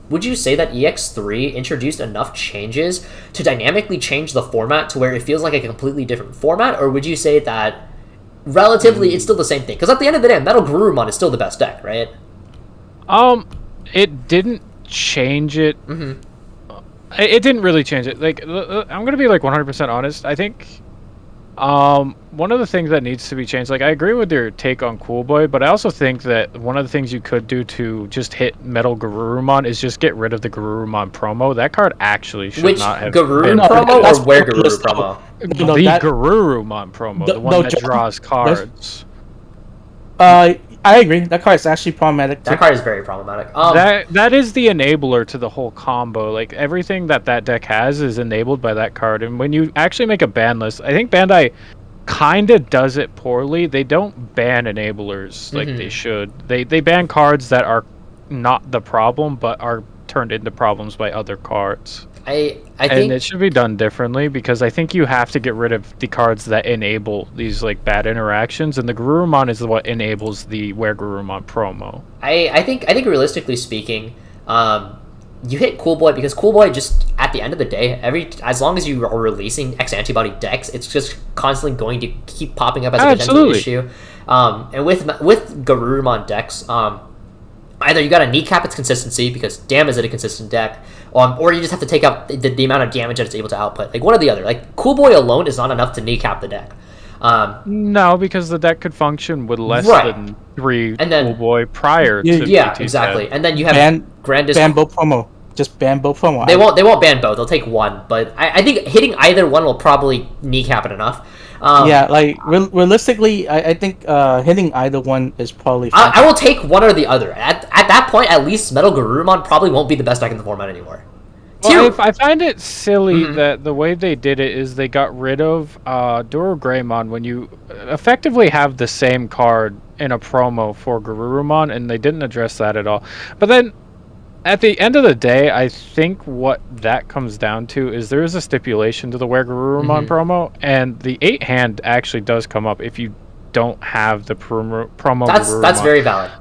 [SPEAKER 1] would you say that EX3 introduced enough changes to dynamically change the format to where it feels like a completely different format, or would you say that relatively it's still the same thing? Because at the end of the day, Metal Garurumon is still the best deck, right?
[SPEAKER 5] It didn't change it. It didn't really change it. Like, I'm gonna be like 100% honest. I think one of the things that needs to be changed, like I agree with your take on Cool Boy, but I also think that one of the things you could do to just hit Metal Garurumon is just get rid of the Garurumon promo. That card actually should not have
[SPEAKER 1] Garurumon promo or where Garurumon promo?
[SPEAKER 5] The Garurumon promo, the one that draws cards.
[SPEAKER 2] I agree. That card is actually problematic.
[SPEAKER 1] That card is very problematic.
[SPEAKER 5] That is the enabler to the whole combo. Like everything that deck has is enabled by that card. And when you actually make a ban list, I think Bandai kind of does it poorly. They don't ban enablers like they should. They ban cards that are not the problem, but are turned into problems by other cards.
[SPEAKER 1] I think,
[SPEAKER 5] and it should be done differently, because I think you have to get rid of the cards that enable these like bad interactions, and the Garurumon is what enables the Where Garurumon promo.
[SPEAKER 1] I think realistically speaking, you hit Cool Boy because Cool Boy just at the end of the day, as long as you are releasing X antibody decks, it's just constantly going to keep popping up as a potential issue. And with Garurumon decks, either you got to kneecap its consistency because damn is it a consistent deck, or you just have to take out the amount of damage that it's able to output. Like one or the other. Like Cool Boy alone is not enough to kneecap the deck.
[SPEAKER 5] No, because the deck could function with less than 3 Cool Boy prior to
[SPEAKER 1] BT exactly. 10. And then you have
[SPEAKER 2] Grandis ban both promo. Just ban both promo.
[SPEAKER 1] They won't ban both. They'll take one, but I think hitting either one will probably kneecap it enough.
[SPEAKER 2] Like realistically, I think hitting either one is probably fine.
[SPEAKER 1] I will take one or the other. At that point, at least Metal Garurumon probably won't be the best deck in the format anymore.
[SPEAKER 5] Well, I find it silly that the way they did it is they got rid of Durogreymon when you effectively have the same card in a promo for Garurumon, and they didn't address that at all. But then, at the end of the day, I think what that comes down to is there is a stipulation to the Where Garurumon promo, and the 8-hand actually does come up if you don't have the promo.
[SPEAKER 1] That's very valid.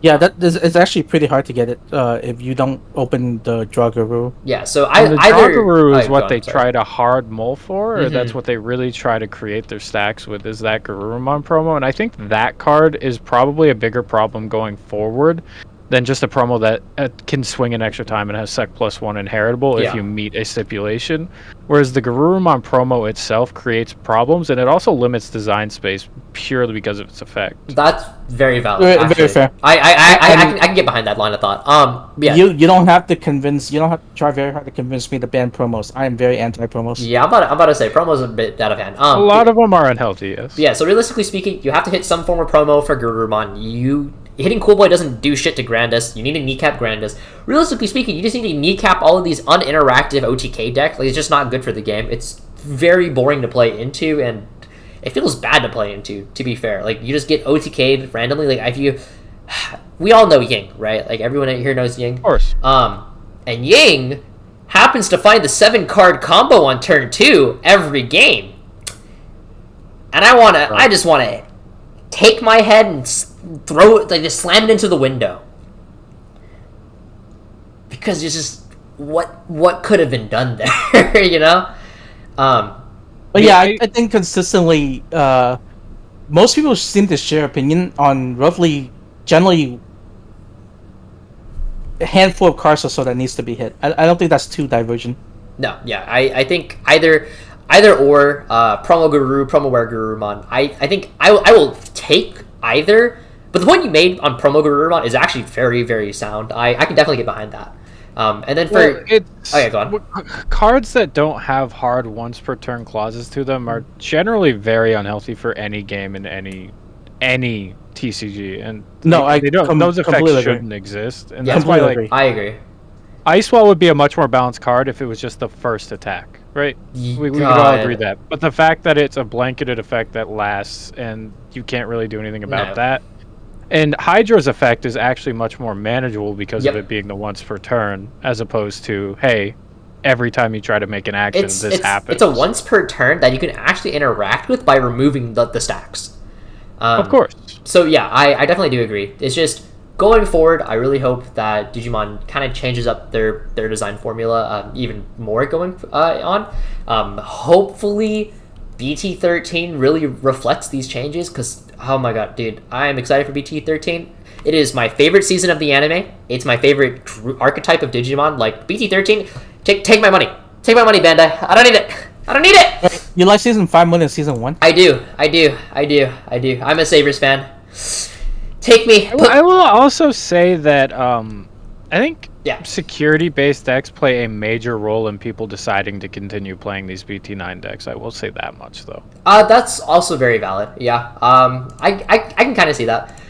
[SPEAKER 2] Yeah, it's actually pretty hard to get it if you don't open the Dragaru.
[SPEAKER 1] Yeah, so
[SPEAKER 5] the Dragaru is what they try to hard mull for, or that's what they really try to create their stacks with, is that Garurumon promo, and I think that card is probably a bigger problem going forward than just a promo that can swing an extra time and has Sec +1 inheritable if you meet a stipulation. Whereas the Garurumon promo itself creates problems, and it also limits design space purely because of its effect.
[SPEAKER 1] That's very valid.
[SPEAKER 2] Very fair.
[SPEAKER 1] I can get behind that line of thought. Yeah.
[SPEAKER 2] You don't have to try very hard to convince me to ban promos. I am very anti-promos.
[SPEAKER 1] Yeah, I'm about to say promos are a bit out of hand.
[SPEAKER 5] A lot of them are unhealthy, yes.
[SPEAKER 1] Yeah, so realistically speaking, you have to hit some form of promo for Garurumon. Hitting Cool Boy doesn't do shit to Grandis. You need to kneecap Grandis. Realistically speaking, you just need to kneecap all of these uninteractive OTK decks. Like, it's just not good for the game. It's very boring to play into, and it feels bad to play into, to be fair. Like, you just get OTK'd randomly. Like, we all know Ying, right? Like, everyone here knows Ying.
[SPEAKER 5] Of course.
[SPEAKER 1] And Ying happens to find the 7-card combo on turn 2 every game. And I just want to take my head and throw it, like just slam it into the window, because it's just what could have been done there, you know.
[SPEAKER 2] But yeah, I think consistently, most people seem to share opinion on roughly, generally, a handful of cards or so that needs to be hit. I don't think that's too divergent.
[SPEAKER 1] No, yeah, I think either or, promo Guru, promo Where Garurumon. I think I will take either. But the point you made on promo Garurumon is actually very, very sound. I can definitely get behind that. And then go on.
[SPEAKER 5] Cards that don't have hard once per turn clauses to them are generally very unhealthy for any game in any TCG. And those effects shouldn't exist. And that's why
[SPEAKER 1] I agree.
[SPEAKER 5] Ice Wall would be a much more balanced card if it was just the first attack, right? We could all agree that. But the fact that it's a blanketed effect that lasts and you can't really do anything about that. And Hydra's effect is actually much more manageable because of it being the once per turn, as opposed to, hey, every time you try to make an action, this happens.
[SPEAKER 1] It's a once per turn that you can actually interact with by removing the stacks.
[SPEAKER 5] Of course.
[SPEAKER 1] So yeah, I definitely do agree. It's just, going forward, I really hope that Digimon kind of changes up their design formula even more going on. Hopefully, BT13 really reflects these changes, because, oh my god, dude, I am excited for BT13. It is my favorite season of the anime. It's my favorite archetype of Digimon. Like, BT13, take my money. Take my money, Bandai. I don't need it.
[SPEAKER 2] You like Season 5 more than Season 1?
[SPEAKER 1] I do. I'm a Sabres fan. Take me.
[SPEAKER 5] I will also say that I think security-based decks play a major role in people deciding to continue playing these BT9 decks. I will say that much, though.
[SPEAKER 1] That's also very valid. Yeah. I can kind of see that.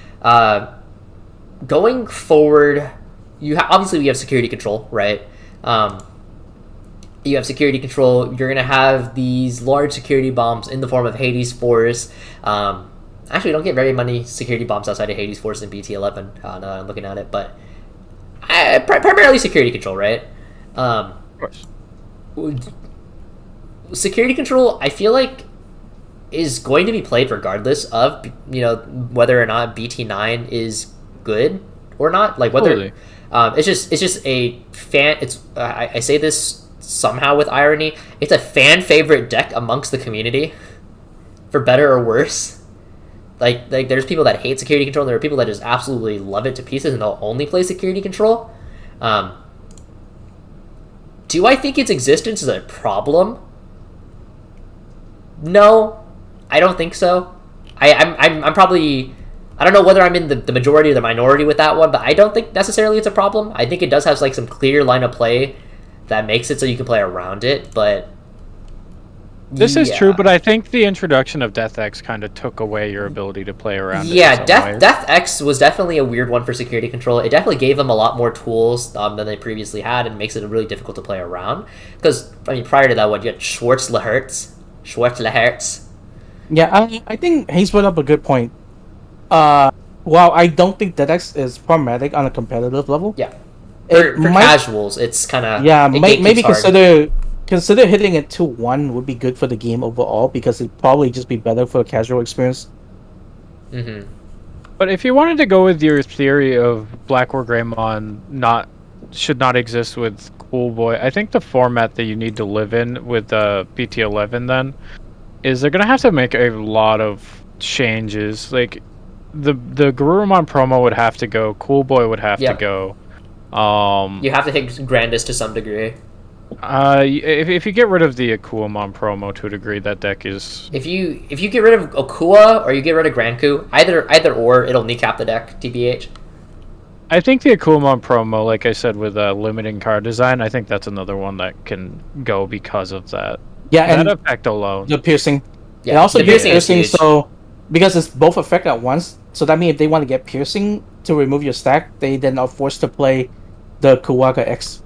[SPEAKER 1] Going forward, obviously we have security control, right? You have security control. You're gonna have these large security bombs in the form of Hades Force. Actually, we don't get very many security bombs outside of Hades Force in BT11. Now that I'm looking at it, but primarily security control, right?
[SPEAKER 5] Of course.
[SPEAKER 1] Security control, I feel like, is going to be played regardless of whether or not BT9 is good or not. Like whether
[SPEAKER 5] Totally.
[SPEAKER 1] it's just a fan. It's I say this somehow with irony. It's a fan favorite deck amongst the community, for better or worse. Like there's people that hate security control, and there are people that just absolutely love it to pieces, and they'll only play security control. Do I think its existence is a problem? No, I don't think so. I'm probably, I don't know whether I'm in the majority or the minority with that one, but I don't think necessarily it's a problem. I think it does have like some clear line of play that makes it so you can play around it, but
[SPEAKER 5] This is true, but I think the introduction of Death X kind of took away your ability to play around it.
[SPEAKER 1] Yeah, Death X was definitely a weird one for security control. It definitely gave them a lot more tools than they previously had, and makes it really difficult to play around. Because, I mean, prior to that one, you had Schwarzlehertz.
[SPEAKER 2] Yeah, I think Hayes brought up a good point. While I don't think Death X is problematic on a competitive level.
[SPEAKER 1] Yeah. For casuals, it's kind of...
[SPEAKER 2] Yeah, maybe consider hitting it 2-1 would be good for the game overall, because it'd probably just be better for a casual experience.
[SPEAKER 1] Mm-hmm.
[SPEAKER 5] But if you wanted to go with your theory of Black or Greymon should not exist with Cool Boy, I think the format that you need to live in with BT11 then is they're gonna have to make a lot of changes. Like the Garurumon promo would have to go, Cool Boy would have to go.
[SPEAKER 1] You have to hit Grandis to some degree.
[SPEAKER 5] If you get rid of the Akuamon promo to a degree, that deck is...
[SPEAKER 1] If you get rid of Akua or you get rid of Granku, either or, it'll kneecap the deck, TBH.
[SPEAKER 5] I think the Akuamon promo, like I said, with limiting card design, I think that's another one that can go because of that.
[SPEAKER 2] Yeah,
[SPEAKER 5] that
[SPEAKER 2] and
[SPEAKER 5] effect alone.
[SPEAKER 2] the piercing.
[SPEAKER 1] Yeah,
[SPEAKER 2] and also
[SPEAKER 1] the
[SPEAKER 2] get
[SPEAKER 1] piercing is huge.
[SPEAKER 2] so because it's both effect at once, so that means if they want to get piercing to remove your stack, they then are forced to play the Kuwaga X.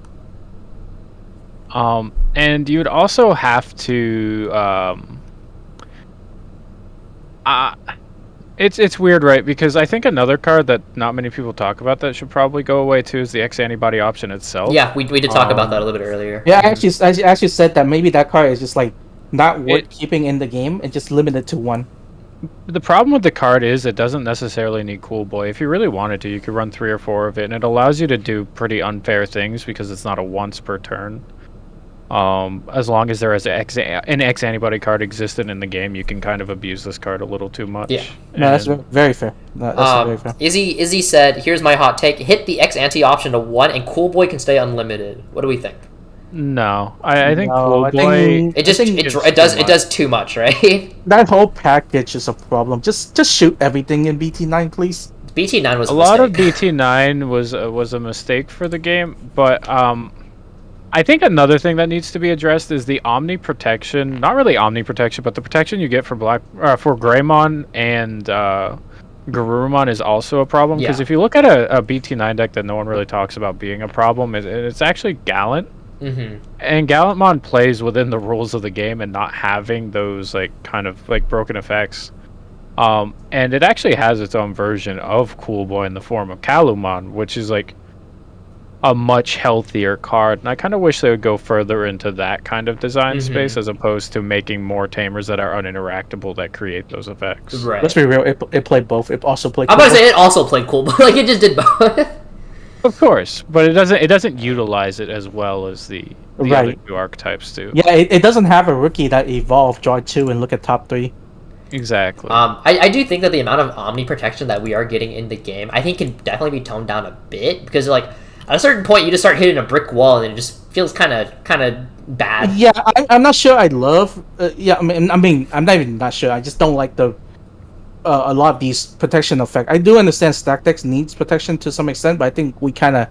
[SPEAKER 5] And you'd also have to it's weird, right? Because I think another card that not many people talk about that should probably go away too is the X antibody option itself.
[SPEAKER 1] Yeah, we did talk about that a little bit earlier.
[SPEAKER 2] Yeah, I actually said that maybe that card is just like not worth keeping in the game and just limited to one.
[SPEAKER 5] The problem with the card is it doesn't necessarily need Cool Boy. If you really wanted to, you could run 3 or 4 of it, and it allows you to do pretty unfair things because it's not a once per turn. As long as there is an X antibody card existed in the game, you can kind of abuse this card a little too much.
[SPEAKER 1] Yeah.
[SPEAKER 2] No, that's very fair. That's very fair.
[SPEAKER 1] Izzy said, "Here's my hot take: hit the X anti option to 1, and Cool Boy can stay unlimited." What do we think?
[SPEAKER 5] No, I think Cool Boy.
[SPEAKER 1] It does too much, right?
[SPEAKER 2] That whole package is a problem. Just shoot everything in BT9, please.
[SPEAKER 1] BT9 was
[SPEAKER 5] a lot of BT9 was a mistake for the game, but I think another thing that needs to be addressed is the Omni protection. Not really Omni protection, but the protection you get for for Greymon and Garurumon is also a problem. Because if you look at a BT9 deck that no one really talks about being a problem, it's actually Gallant.
[SPEAKER 1] Mm-hmm.
[SPEAKER 5] And Gallantmon plays within the rules of the game and not having those kind of broken effects. And it actually has its own version of Cool Boy in the form of Kalumon, which is a much healthier card, and I kind of wish they would go further into that kind of design space as opposed to making more tamers that are uninteractable that create those effects.
[SPEAKER 1] Right.
[SPEAKER 2] Let's be real. It played both. It also played.
[SPEAKER 1] I'm about to say it also played Cool Boy. It just did both.
[SPEAKER 5] Of course, but it doesn't utilize it as well as the other 2 archetypes do.
[SPEAKER 2] Yeah, it doesn't have a rookie that evolved, draw 2, and look at top 3.
[SPEAKER 5] Exactly.
[SPEAKER 1] I do think that the amount of Omni protection that we are getting in the game, I think, can definitely be toned down a bit, because at a certain point you just start hitting a brick wall and it just feels kind of bad.
[SPEAKER 2] Yeah, I'm not sure I love. I mean, I'm not even not sure. I just don't like a lot of these protection effects. I do understand stack decks needs protection to some extent, but I think we kind of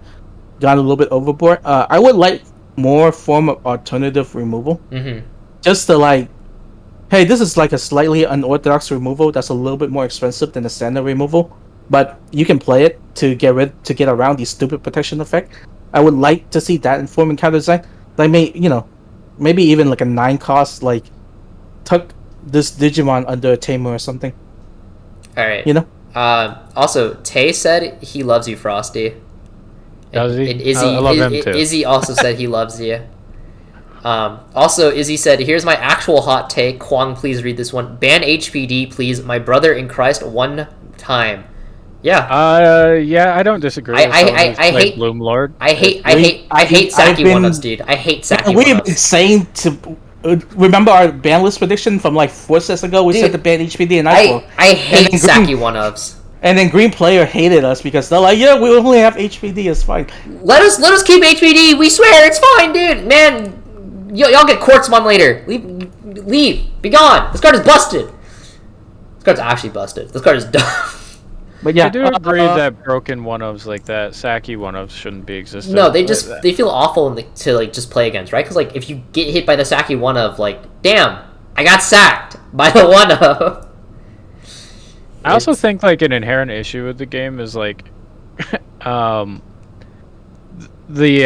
[SPEAKER 2] got a little bit overboard. I would like more form of alternative removal.
[SPEAKER 1] Mm-hmm.
[SPEAKER 2] Just to hey, this is a slightly unorthodox removal that's a little bit more expensive than the standard removal, but you can play it to get around the stupid protection effect. I would like to see that informing counter design. Like maybe even like a 9 cost, like tuck this Digimon under a tamer or something.
[SPEAKER 1] All right. Also, Tay said he loves you, Frosty.
[SPEAKER 5] Does he?
[SPEAKER 1] And Izzy,
[SPEAKER 5] I love him too.
[SPEAKER 1] Izzy also said he loves you. Also, Izzy said, "Here's my actual hot take. Hoang, please read this one. Ban HPD, please. My brother in Christ, one time." Yeah.
[SPEAKER 5] Yeah, I don't disagree.
[SPEAKER 1] I hate
[SPEAKER 5] Bloom Lord.
[SPEAKER 1] I hate Saki one-ups, dude. I hate Saki
[SPEAKER 2] We've been
[SPEAKER 1] one-ups.
[SPEAKER 2] saying to remember our ban list prediction from like 4 sets ago. We said to ban HPD and Nightfall.
[SPEAKER 1] I hate Saki one-ups.
[SPEAKER 2] And then Green Player hated us because they're like, yeah, we only have HPD. It's fine.
[SPEAKER 1] Let us keep HPD. We swear it's fine, dude. Man, y'all get Quartzmon later. Leave. Be gone. This card is busted. This card's actually busted. This card is dumb.
[SPEAKER 2] But yeah,
[SPEAKER 5] I do agree that broken one-ofs like that, Saki one-ofs shouldn't be existing.
[SPEAKER 1] No, they feel awful to like just play against, right? Because like if you get hit by the Saki one-of, like, damn, I got sacked by the one-of.
[SPEAKER 5] I also think like an inherent issue with the game is like, the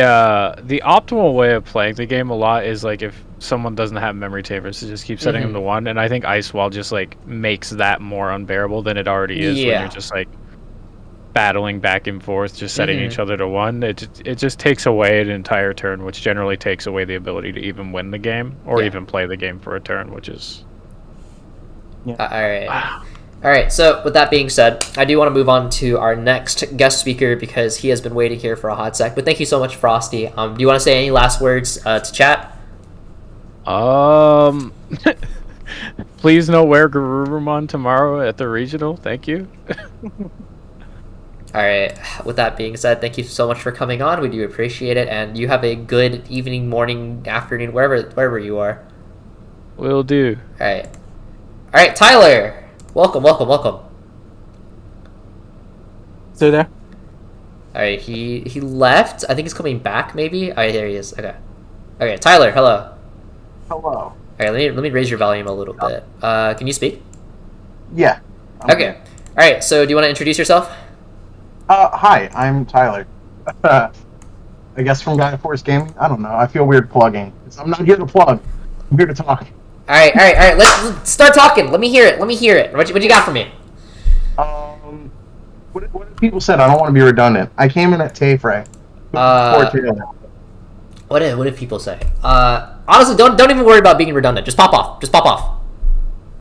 [SPEAKER 5] optimal way of playing the game a lot is like if someone doesn't have memory tamers to just keep setting them to 1, and I think Ice Wall just like makes that more unbearable than it already is when you're just like battling back and forth, just setting each other to 1. It just takes away an entire turn, which generally takes away the ability to even win the game or even play the game for a turn, which is
[SPEAKER 1] All right, so with that being said, I do want to move on to our next guest speaker because he has been waiting here for a hot sec. But thank you so much, Frosty. Do you want to say any last words to chat?
[SPEAKER 5] Please no wear Garurumon tomorrow at the regional. Thank you.
[SPEAKER 1] All right, with that being said, thank you so much for coming on. We do appreciate it, and you have a good evening, morning, afternoon, wherever you are.
[SPEAKER 5] Will do.
[SPEAKER 1] All right, Tyler. Welcome.
[SPEAKER 2] So there.
[SPEAKER 1] All right, he left. I think he's coming back. Maybe. All right, there he is. Okay, Tyler. Hello.
[SPEAKER 6] Hello.
[SPEAKER 1] All right, let me raise your volume a little bit. Can you speak?
[SPEAKER 6] Yeah.
[SPEAKER 1] Okay. All right. So, do you want to introduce yourself?
[SPEAKER 6] Hi, I'm Tyler. I guess from Gaia Force Gaming. I don't know. I feel weird plugging. I'm not here to plug. I'm here to talk.
[SPEAKER 1] All right. Let's start talking. Let me hear it. What you got for me?
[SPEAKER 6] What have people said? I don't want to be redundant. I came in at Tayfrey.
[SPEAKER 1] What did people say? Honestly, don't even worry about being redundant. Just pop off.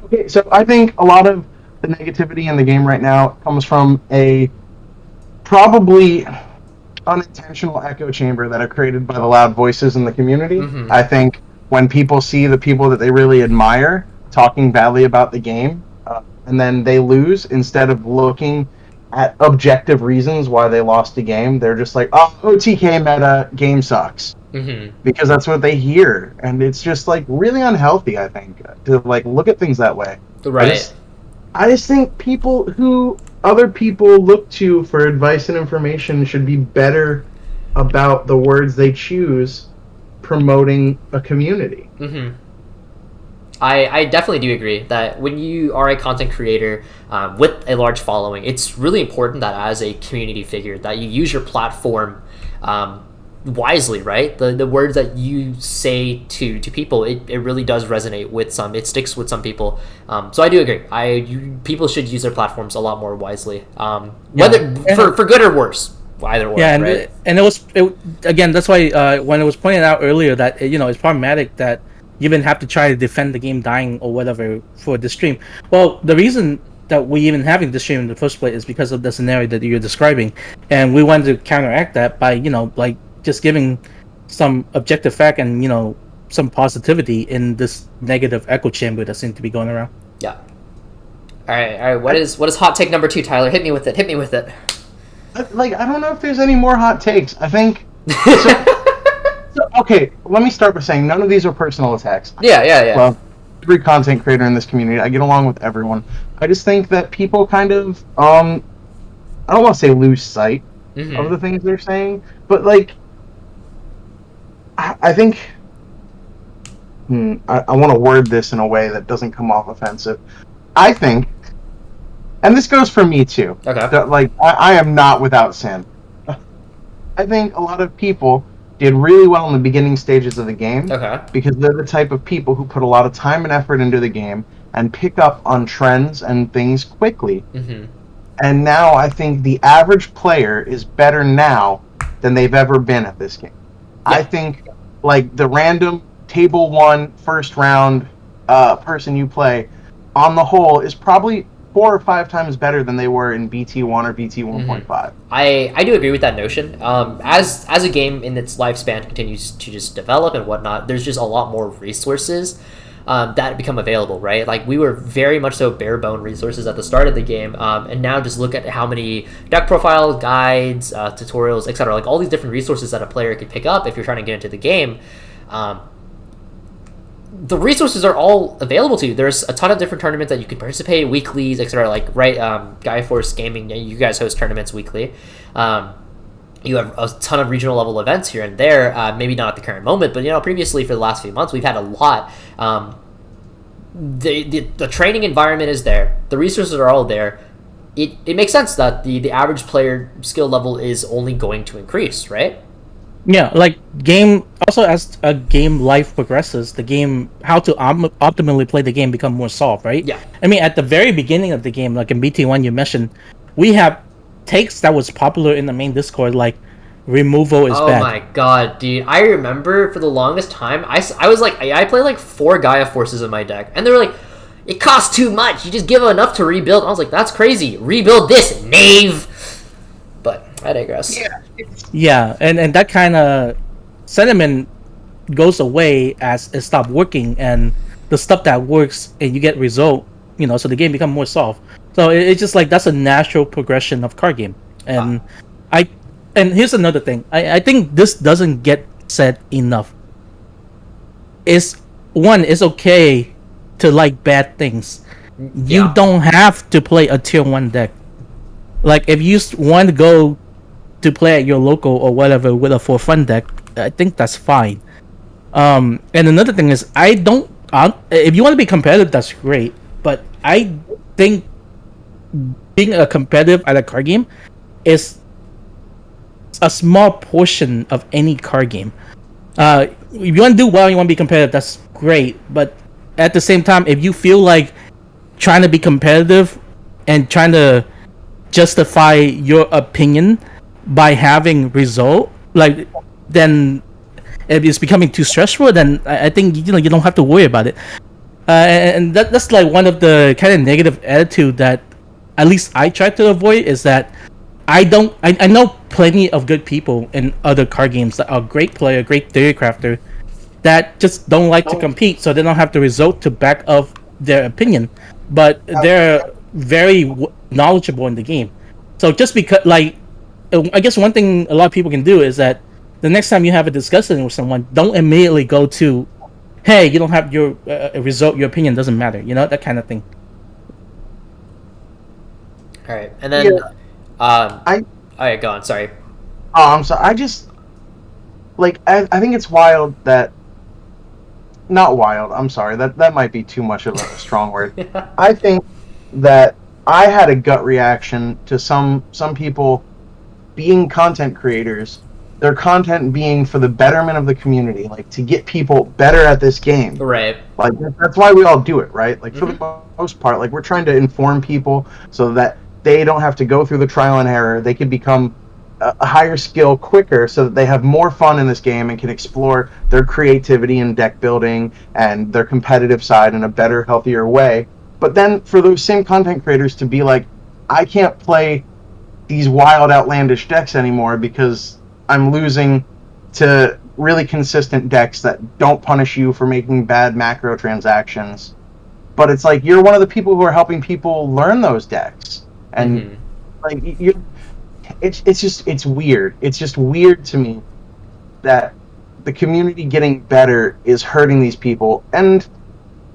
[SPEAKER 6] Okay, so I think a lot of the negativity in the game right now comes from a probably unintentional echo chamber that are created by the loud voices in the community. I think when people see the people that they really admire talking badly about the game, and then they lose, instead of looking at objective reasons why they lost the game, they're just like, oh, OTK meta, game sucks. Because that's what they hear, and it's just like really unhealthy, I think, to like look at things that way.
[SPEAKER 1] Right.
[SPEAKER 6] I just think people who other people look to for advice and information should be better about the words they choose promoting a community.
[SPEAKER 1] I definitely do agree that when you are a content creator with a large following, it's really important that as a community figure that you use your platform wisely, right? The words that you say to people, it really does resonate with some. It sticks with some people. So I do agree. People should use their platforms a lot more wisely, whether for good or worse. Either way, right?
[SPEAKER 2] And again, that's why when it was pointed out earlier that it's problematic that you even have to try to defend the game dying or whatever for the stream. Well, the reason that we even having the stream in the first place is because of the scenario that you're describing, and we wanted to counteract that by like just giving some objective fact and some positivity in this negative echo chamber that seems to be going around.
[SPEAKER 1] Yeah. All right. What is hot take number 2, Tyler? Hit me with it.
[SPEAKER 6] Like, I don't know if there's any more hot takes. I think. Okay, let me start by saying none of these are personal attacks.
[SPEAKER 1] Yeah.
[SPEAKER 6] Well, every content creator in this community, I get along with everyone. I just think that people kind of, I don't want to say lose sight of the things they're saying, but like, I think, I want to word this in a way that doesn't come off offensive. I think, and this goes for me too.
[SPEAKER 1] Okay.
[SPEAKER 6] Like I am not without sin. I think a lot of people did really well in the beginning stages of the game because they're the type of people who put a lot of time and effort into the game and pick up on trends and things quickly.
[SPEAKER 1] Mm-hmm.
[SPEAKER 6] And now I think the average player is better now than they've ever been at this game. Yeah. I think like the random table 1 first round person you play on the whole is probably 4 or 5 times better than they were in BT1 or BT 1.5.
[SPEAKER 1] Mm-hmm. I do agree with that notion. As a game in its lifespan continues to just develop and whatnot, there's just a lot more resources that become available, right? Like we were very much so bare bone resources at the start of the game, and now just look at how many deck profile guides, tutorials, etc. Like all these different resources that a player could pick up if you're trying to get into the game. The resources are all available to you. There's a ton of different tournaments that you can participate, weeklies, etc. Like Gaia Force Gaming, you guys host tournaments weekly. You have a ton of regional level events here and there. Maybe not at the current moment, but previously for the last few months, we've had a lot. The training environment is there. The resources are all there. It makes sense that the average player skill level is only going to increase, right?
[SPEAKER 2] Yeah, like game also as a game life progresses, the game how to optimally play the game become more solved, right?
[SPEAKER 1] Yeah.
[SPEAKER 2] I mean, at the very beginning of the game, like in BT1 you mentioned, we have takes that was popular in the main Discord, like removal is bad.
[SPEAKER 1] Oh my god, dude! I remember for the longest time, I was like, I played like 4 Gaia Forces in my deck, and they were like, it costs too much. You just give enough to rebuild. I was like, that's crazy. Rebuild this, knave. But I digress.
[SPEAKER 2] Yeah, and that kind of sentiment goes away as it stopped working, and the stuff that works and you get result, so the game become more solved. So it's just like that's a natural progression of card game. And and here's another thing. I think this doesn't get said enough. It's okay to like bad things. You don't have to play a tier 1 deck. Like if you want to go to play at your local or whatever with a for fun deck, I think that's fine. And another thing is if you want to be competitive, that's great. But I think being a competitive at a card game is a small portion of any card game. If you want to do well, you want to be competitive, that's great. But at the same time, if you feel like trying to be competitive and trying to justify your opinion by having result, then if it's becoming too stressful, then I think you don't have to worry about it. And that's like one of the kind of negative attitude that at least I try to avoid, is that I know plenty of good people in other card games that are great player, great theory crafter, that just don't like to compete, so they don't have the result to back up their opinion, but they're very knowledgeable in the game. So just because, I guess one thing a lot of people can do is that the next time you have a discussion with someone, don't immediately go to, hey, you don't have your result, your opinion doesn't matter, that kind of thing.
[SPEAKER 1] All right, and then all right, go on. Sorry.
[SPEAKER 6] Oh, I'm sorry. I just I think it's wild that. Not wild. I'm sorry. That might be too much of a strong word. I think that I had a gut reaction to some people being content creators, their content being for the betterment of the community, like to get people better at this game.
[SPEAKER 1] Right.
[SPEAKER 6] Like that's why we all do it, right? Like for the most part, like we're trying to inform people so that they don't have to go through the trial and error. They can become a higher skill quicker so that they have more fun in this game and can explore their creativity and deck building and their competitive side in a better, healthier way. But then for those same content creators to be like, I can't play these wild, outlandish decks anymore because I'm losing to really consistent decks that don't punish you for making bad macro transactions. But it's like, you're one of the people who are helping people learn those decks. And it's weird. It's just weird to me that the community getting better is hurting these people. And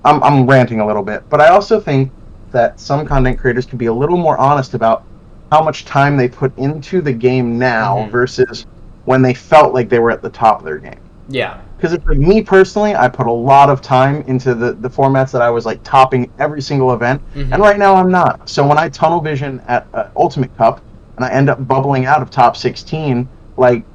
[SPEAKER 6] I'm ranting a little bit, but I also think that some content creators can be a little more honest about how much time they put into the game now versus when they felt like they were at the top of their game.
[SPEAKER 1] Yeah.
[SPEAKER 6] Because it's like me personally, I put a lot of time into the formats that I was like topping every single event, and right now I'm not. So when I tunnel vision at Ultimate Cup and I end up bubbling out of top 16, like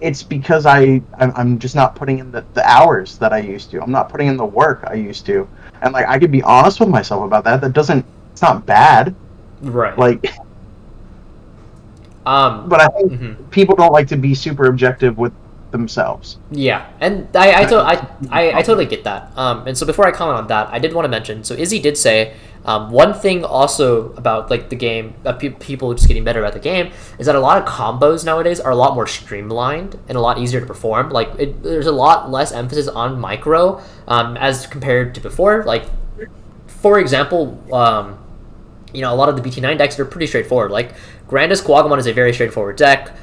[SPEAKER 6] it's because I'm just not putting in the hours that I used to. I'm not putting in the work I used to, and like I could be honest with myself about that. It's not bad,
[SPEAKER 1] right?
[SPEAKER 6] Like, but I think people don't like to be super objective with themselves.
[SPEAKER 1] Yeah, and I totally get that. And so before I comment on that, I did want to mention. So Izzy did say one thing also about like the game, people just getting better at the game, is that a lot of combos nowadays are a lot more streamlined and a lot easier to perform. Like there's a lot less emphasis on micro as compared to before. Like for example, a lot of the BT9 decks are pretty straightforward. Like Grandis Quagamon is a very straightforward deck.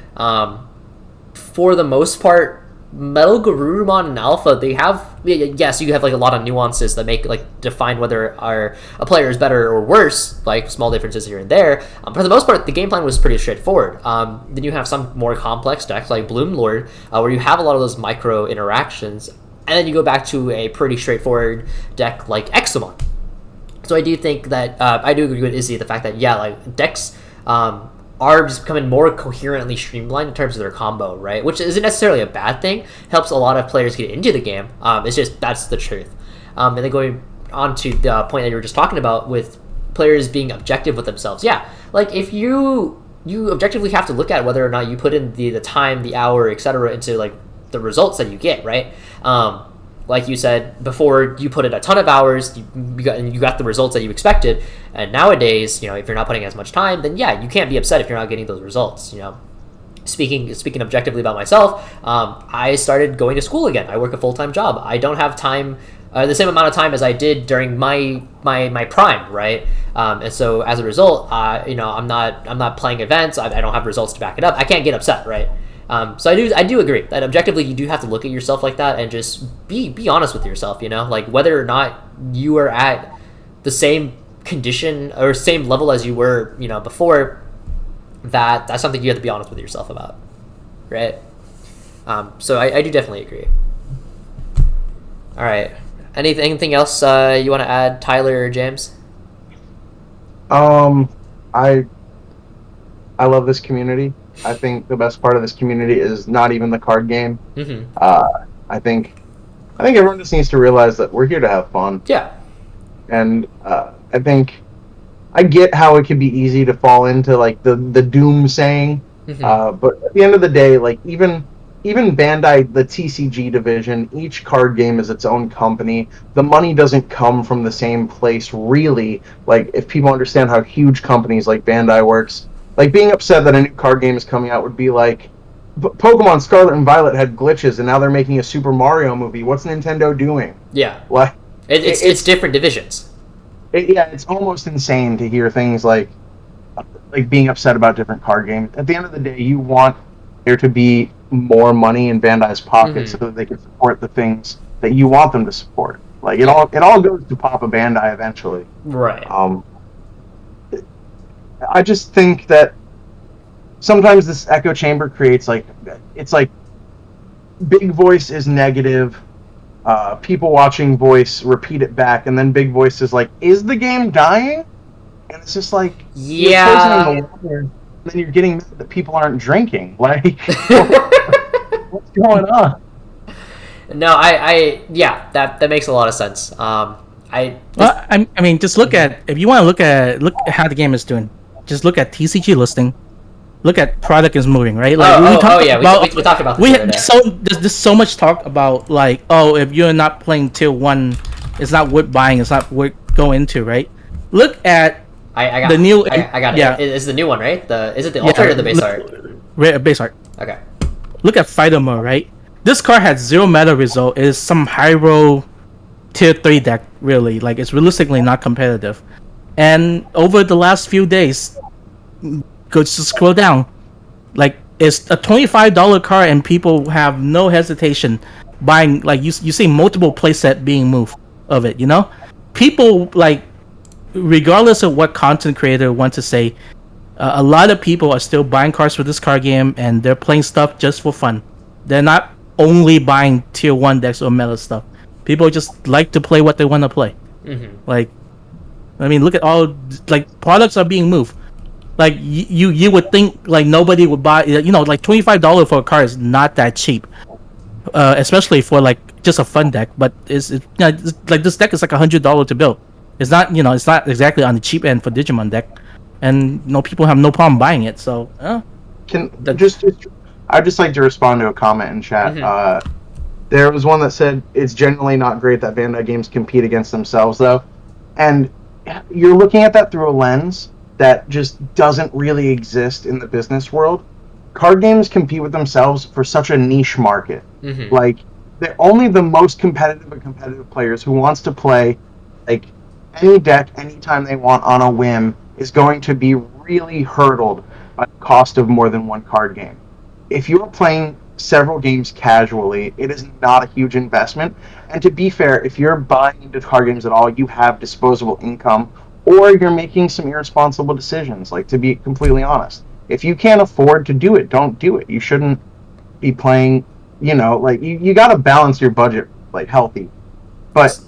[SPEAKER 1] For the most part, Metal Garurumon and Alpha, they have, yes, you have like a lot of nuances that make like define whether a player is better or worse, like small differences here and there. But for the most part, the game plan was pretty straightforward. Then you have some more complex decks like Bloomlord, where you have a lot of those micro interactions, and then you go back to a pretty straightforward deck like Examon. So I do think that I do agree with Izzy the fact that like decks are just becoming more coherently streamlined in terms of their combo, right? Which isn't necessarily a bad thing. Helps a lot of players get into the game. It's just that's the truth. And then going on to the point that you were just talking about with players being objective with themselves. Yeah, like if you objectively have to look at whether or not you put in the time, the hour, etc. into like the results that you get, right? Like you said before, you put in a ton of hours, you got the results that you expected. And nowadays, if you're not putting as much time, then you can't be upset if you're not getting those results. Speaking objectively about myself, I started going to school again. I work a full-time job. I don't have time, the same amount of time as I did during my prime, right? And so as a result, I'm not playing events. I don't have results to back it up. I can't get upset, right? So I do agree that objectively you do have to look at yourself like that and just be honest with yourself, like whether or not you are at the same condition or same level as you were, before, that's something you have to be honest with yourself about, right? So I do definitely agree. All right, anything else you want to add, Tyler or James?
[SPEAKER 6] I love this community. I think the best part of this community is not even the card game. I think everyone just needs to realize that we're here to have fun.
[SPEAKER 1] Yeah. And
[SPEAKER 6] I think I get how it can be easy to fall into like the doom saying, but at the end of the day, like even Bandai, the TCG division, each card game is its own company. The money doesn't come from the same place, really. Like if people understand how huge companies like Bandai works. Like, being upset that a new card game is coming out would be like, Pokemon Scarlet and Violet had glitches, and now they're making a Super Mario movie. What's Nintendo doing?
[SPEAKER 1] Yeah.
[SPEAKER 6] What?
[SPEAKER 1] It's different divisions.
[SPEAKER 6] It's almost insane to hear things like being upset about different card games. At the end of the day, you want there to be more money in Bandai's pocket so that they can support the things that you want them to support. Like, it all goes to Papa Bandai eventually.
[SPEAKER 1] Right.
[SPEAKER 6] I just think that sometimes this echo chamber creates it's like big voice is negative, people watching voice repeat it back, and then big voice is like, is the game dying? And it's just like,
[SPEAKER 1] yeah,
[SPEAKER 6] you're the water, and then you're getting mad that people aren't drinking. Like, what's going on?
[SPEAKER 1] No, that makes a lot of sense. I
[SPEAKER 2] mean, just look at, if you want to look at how the game is doing, just look at TCG listing, look at product is moving, right? Like
[SPEAKER 1] we talked about this.
[SPEAKER 2] There's so much talk about like, if you're not playing tier 1, it's not worth buying, it's not worth going into, right? Look at
[SPEAKER 1] I got it.
[SPEAKER 2] Yeah,
[SPEAKER 1] it's the new one, right? Is it the ultra or the base art?
[SPEAKER 2] Base art.
[SPEAKER 1] Okay.
[SPEAKER 2] Look at Fighter Mode, right? This card has 0 meta result. It is some Hyro tier 3 deck, really. Like, it's realistically not competitive. And over the last few days, go to scroll down. Like, it's a $25 card, and people have no hesitation buying. Like, you see multiple playset being moved of it, People, like, regardless of what content creator wants to say, a lot of people are still buying cards for this card game, and they're playing stuff just for fun. They're not only buying tier 1 decks or meta stuff. People just like to play what they want to play. Like, I mean, look at all, like, products are being moved. Like, you would think, like, nobody would buy, you know, like, $25 for a card is not that cheap. Especially for, like, just a fun deck. But it's like, this deck is like $100 to build. It's not, you know, it's not exactly on the cheap end for Digimon deck. And, you know, people have no problem buying it, so,
[SPEAKER 6] I'd just like to respond to a comment in chat. There was one that said it's generally not great that Bandai games compete against themselves, though. And you're looking at that through a lens that just doesn't really exist in the business world. Card games compete with themselves for such a niche market. Like, they're only the most competitive players who wants to play, like, any deck anytime they want on a whim is going to be really hurdled by the cost of more than one card game. If you're playing several games casually, it is not a huge investment. And to be fair, if you're buying into card games at all, you have disposable income, or you're making some irresponsible decisions, like, to be completely honest. If you can't afford to do it, don't do it. You shouldn't be playing, you know, like, you got to balance your budget, like, healthy. But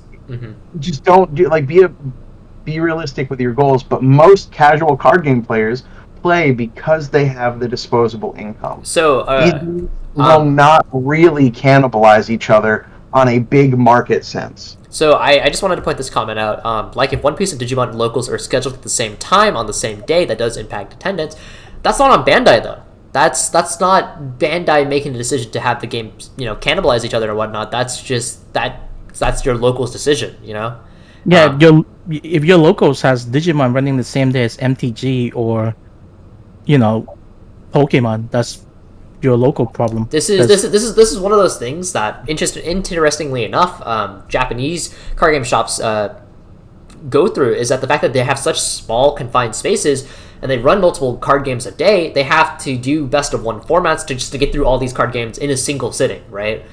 [SPEAKER 6] just don't do, like, be realistic with your goals. But most casual card game players play because they have the disposable income.
[SPEAKER 1] So,
[SPEAKER 6] These will not really cannibalize each other on a big market sense.
[SPEAKER 1] So I just wanted to point this comment out. Like, if One Piece and Digimon locals are scheduled at the same time on the same day, that does impact attendance. That's not on Bandai, though. That's not Bandai making the decision to have the games, you know, cannibalize each other or whatnot. That's just that's your locals' decision, you know.
[SPEAKER 2] Yeah, if your locals has Digimon running the same day as MTG or, you know, Pokemon, that's your local problem.
[SPEAKER 1] This is one of those things that, interestingly enough, Japanese card game shops go through, is that the fact that they have such small confined spaces and they run multiple card games a day, they have to do best of one formats to get through all these card games in a single sitting, right?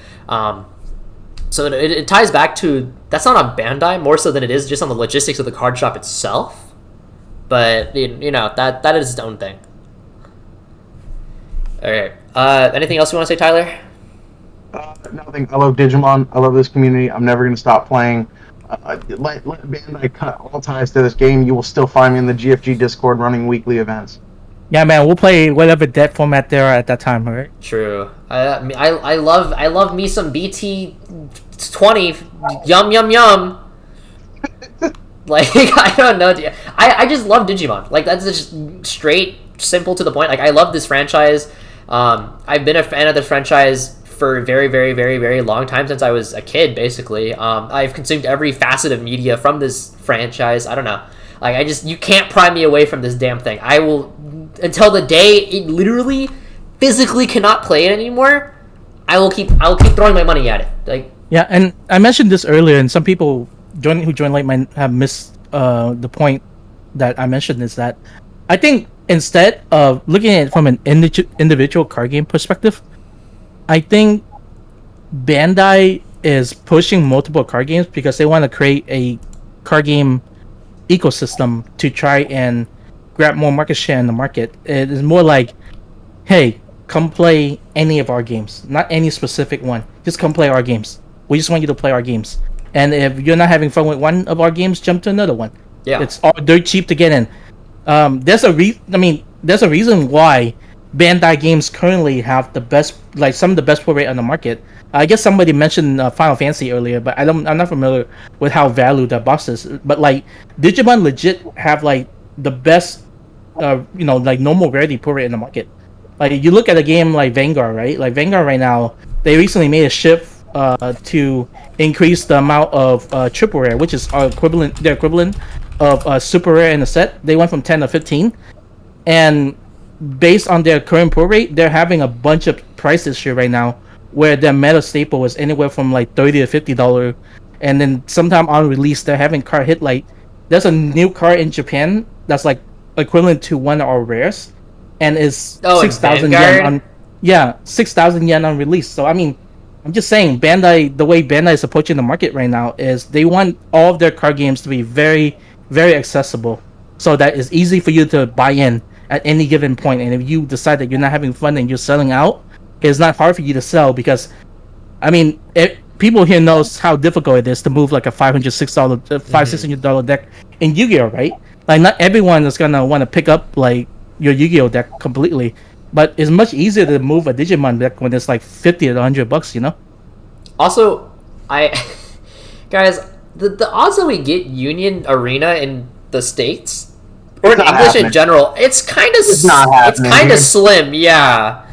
[SPEAKER 1] So it ties back to, that's not on Bandai more so than it is just on the logistics of the card shop itself. But, you know, that is its own thing. Alright. Anything else you want to say, Tyler?
[SPEAKER 6] Nothing. I love Digimon. I love this community. I'm never going to stop playing. Let Bandai cut all ties to this game. You will still find me in the GFG Discord running weekly events.
[SPEAKER 2] Yeah, man, we'll play whatever deck format there are at that time, right?
[SPEAKER 1] True. I love me some BT20. Yum yum yum. Like, I don't know. I just love Digimon. Like, that's just straight, simple to the point. Like, I love this franchise. I've been a fan of the franchise for a very, very, very, very long time, since I was a kid, basically. I've consumed every facet of media from this franchise. I don't know. Like, you can't pry me away from this damn thing. I will, until the day it literally, physically cannot play it anymore, I'll keep throwing my money at it. Like,
[SPEAKER 2] yeah, and I mentioned this earlier, and some people who joined late might have missed the point that I mentioned, is that I think instead of looking at it from an individual card game perspective, I think Bandai is pushing multiple card games because they want to create a card game ecosystem to try and grab more market share in the market. It is more like, hey, come play any of our games, not any specific one. Just come play our games. We just want you to play our games. And if you're not having fun with one of our games, jump to another one.
[SPEAKER 1] Yeah,
[SPEAKER 2] it's all dirt cheap to get in. There's a reason why Bandai games currently have the best, like, some of the best pull rate on the market. I guess somebody mentioned Final Fantasy earlier, but I'm not familiar with how valued that box is. But, like, Digimon legit have, like, the best, like, normal rarity pull rate in the market. Like, you look at a game like Vanguard, right? Like, Vanguard right now, they recently made a shift to increase the amount of triple rare, which is their equivalent of super rare in the set. They went from 10 to 15, and based on their current pull rate, they're having a bunch of price issue right now where their meta staple was anywhere from like $30 to $50, and then sometime on release they're having card hit, like, there's a new card in Japan that's like equivalent to one of our rares, and is 6,000 yen on 6,000 yen on release. So I mean, I'm just saying, Bandai, the way Bandai is approaching the market right now is they want all of their card games to be very, very accessible, so that it's easy for you to buy in at any given point. And if you decide that you're not having fun and you're selling out, it's not hard for you to sell, because I mean, people here knows how difficult it is to move like a $500-$600 deck in Yu-Gi-Oh, right? Like not everyone is gonna want to pick up like your Yu-Gi-Oh deck completely, but it's much easier to move a Digimon deck when it's like $50 to $100, you know.
[SPEAKER 1] Also, guys, the odds that we get Union Arena in the States or in English
[SPEAKER 6] happening.
[SPEAKER 1] in general, it's kind of slim. Yeah,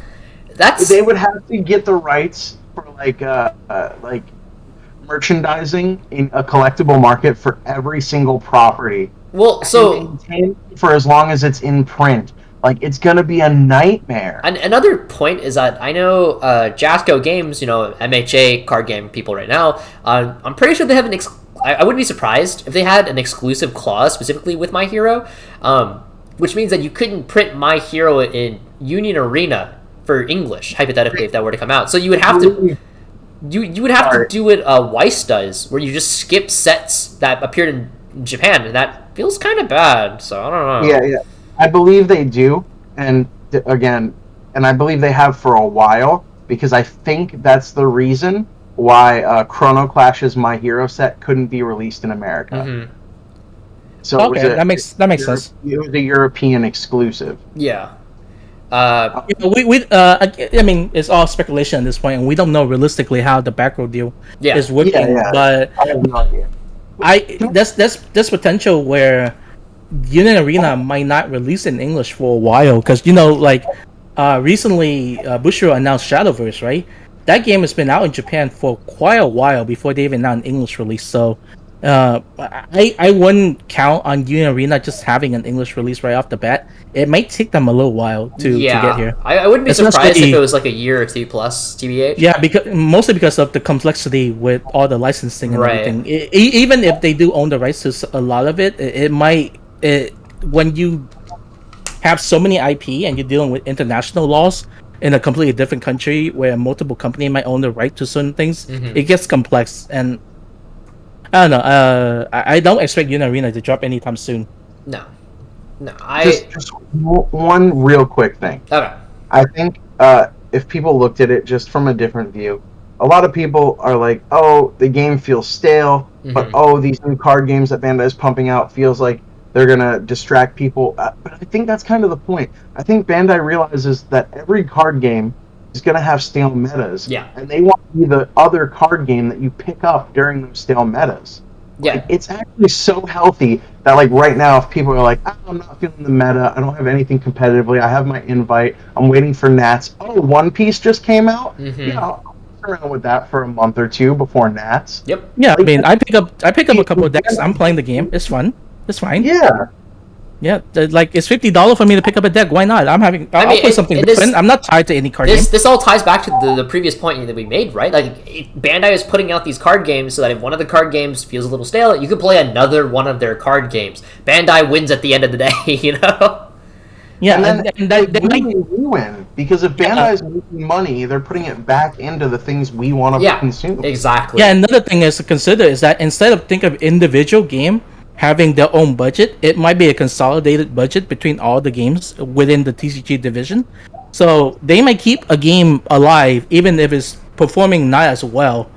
[SPEAKER 6] they would have to get the rights for like merchandising in a collectible market for every single property.
[SPEAKER 1] Well, so
[SPEAKER 6] for as long as it's in print, like it's gonna be a nightmare.
[SPEAKER 1] And another point is that I know Jasco Games, MHA card game people right now. I'm pretty sure they have I wouldn't be surprised if they had an exclusive clause specifically with My Hero, which means that you couldn't print My Hero in Union Arena for English, hypothetically, if that were to come out. So you would have to. You would have to do it Weiss does, where you just skip sets that appeared in Japan, and that feels kind of bad. So I don't know.
[SPEAKER 6] Yeah. I believe they do, and I believe they have for a while, because I think that's the reason why Chrono Clash's My Hero set couldn't be released in America.
[SPEAKER 1] Mm-hmm.
[SPEAKER 6] So
[SPEAKER 2] that makes sense.
[SPEAKER 6] It was a European exclusive.
[SPEAKER 1] Yeah.
[SPEAKER 2] I mean, it's all speculation at this point, and we don't know realistically how the back row deal is working. But
[SPEAKER 6] I have no idea.
[SPEAKER 2] There's potential where Union Arena might not release in English for a while, because recently Bushiro announced Shadowverse, right? That game has been out in Japan for quite a while before they even announced an English release. So I wouldn't count on Union Arena just having an English release right off the bat. It might take them a little while to get here.
[SPEAKER 1] I wouldn't be surprised if it was like a year or two plus, TBH.
[SPEAKER 2] Yeah, mostly because of the complexity with all the licensing and everything. Even if they do own the rights to a lot of it, when you have so many IP and you're dealing with international laws in a completely different country where multiple companies might own the right to certain things, it gets complex. And I don't know. I don't expect Union Arena to drop anytime soon.
[SPEAKER 1] No.
[SPEAKER 6] Just one real quick thing.
[SPEAKER 1] Okay.
[SPEAKER 6] I think if people looked at it just from a different view, a lot of people are like, "Oh, the game feels stale," but these new card games that Bandai is pumping out feels like they're gonna distract people. But I think that's kind of the point. I think Bandai realizes that every card game is gonna have stale metas.
[SPEAKER 1] Yeah.
[SPEAKER 6] And they want to be the other card game that you pick up during those stale metas.
[SPEAKER 1] Yeah.
[SPEAKER 6] Like, it's actually so healthy that right now, if people are like, I'm not feeling the meta, I don't have anything competitively, I have my invite, I'm waiting for Nats. Oh, One Piece just came out? Yeah, I'll mess around with that for a month or two before Nats.
[SPEAKER 1] Yep.
[SPEAKER 2] Yeah, I mean, I pick up a couple of decks. I'm playing the game. It's fun. It's fine.
[SPEAKER 6] Yeah.
[SPEAKER 2] Yeah, it's $50 for me to pick up a deck. Why not? I'll play something different. I'm not tied to any card game.
[SPEAKER 1] This all ties back to the previous point that we made, right? Bandai is putting out these card games so that if one of the card games feels a little stale, you can play another one of their card games. Bandai wins at the end of the day,
[SPEAKER 2] Yeah,
[SPEAKER 6] and we win, because if Bandai is making money, they're putting it back into the things we want to consume.
[SPEAKER 1] Exactly.
[SPEAKER 2] Yeah, another thing is to consider is that instead of think of individual game having their own budget, it might be a consolidated budget between all the games within the TCG division. So they might keep a game alive even if it's performing not as well,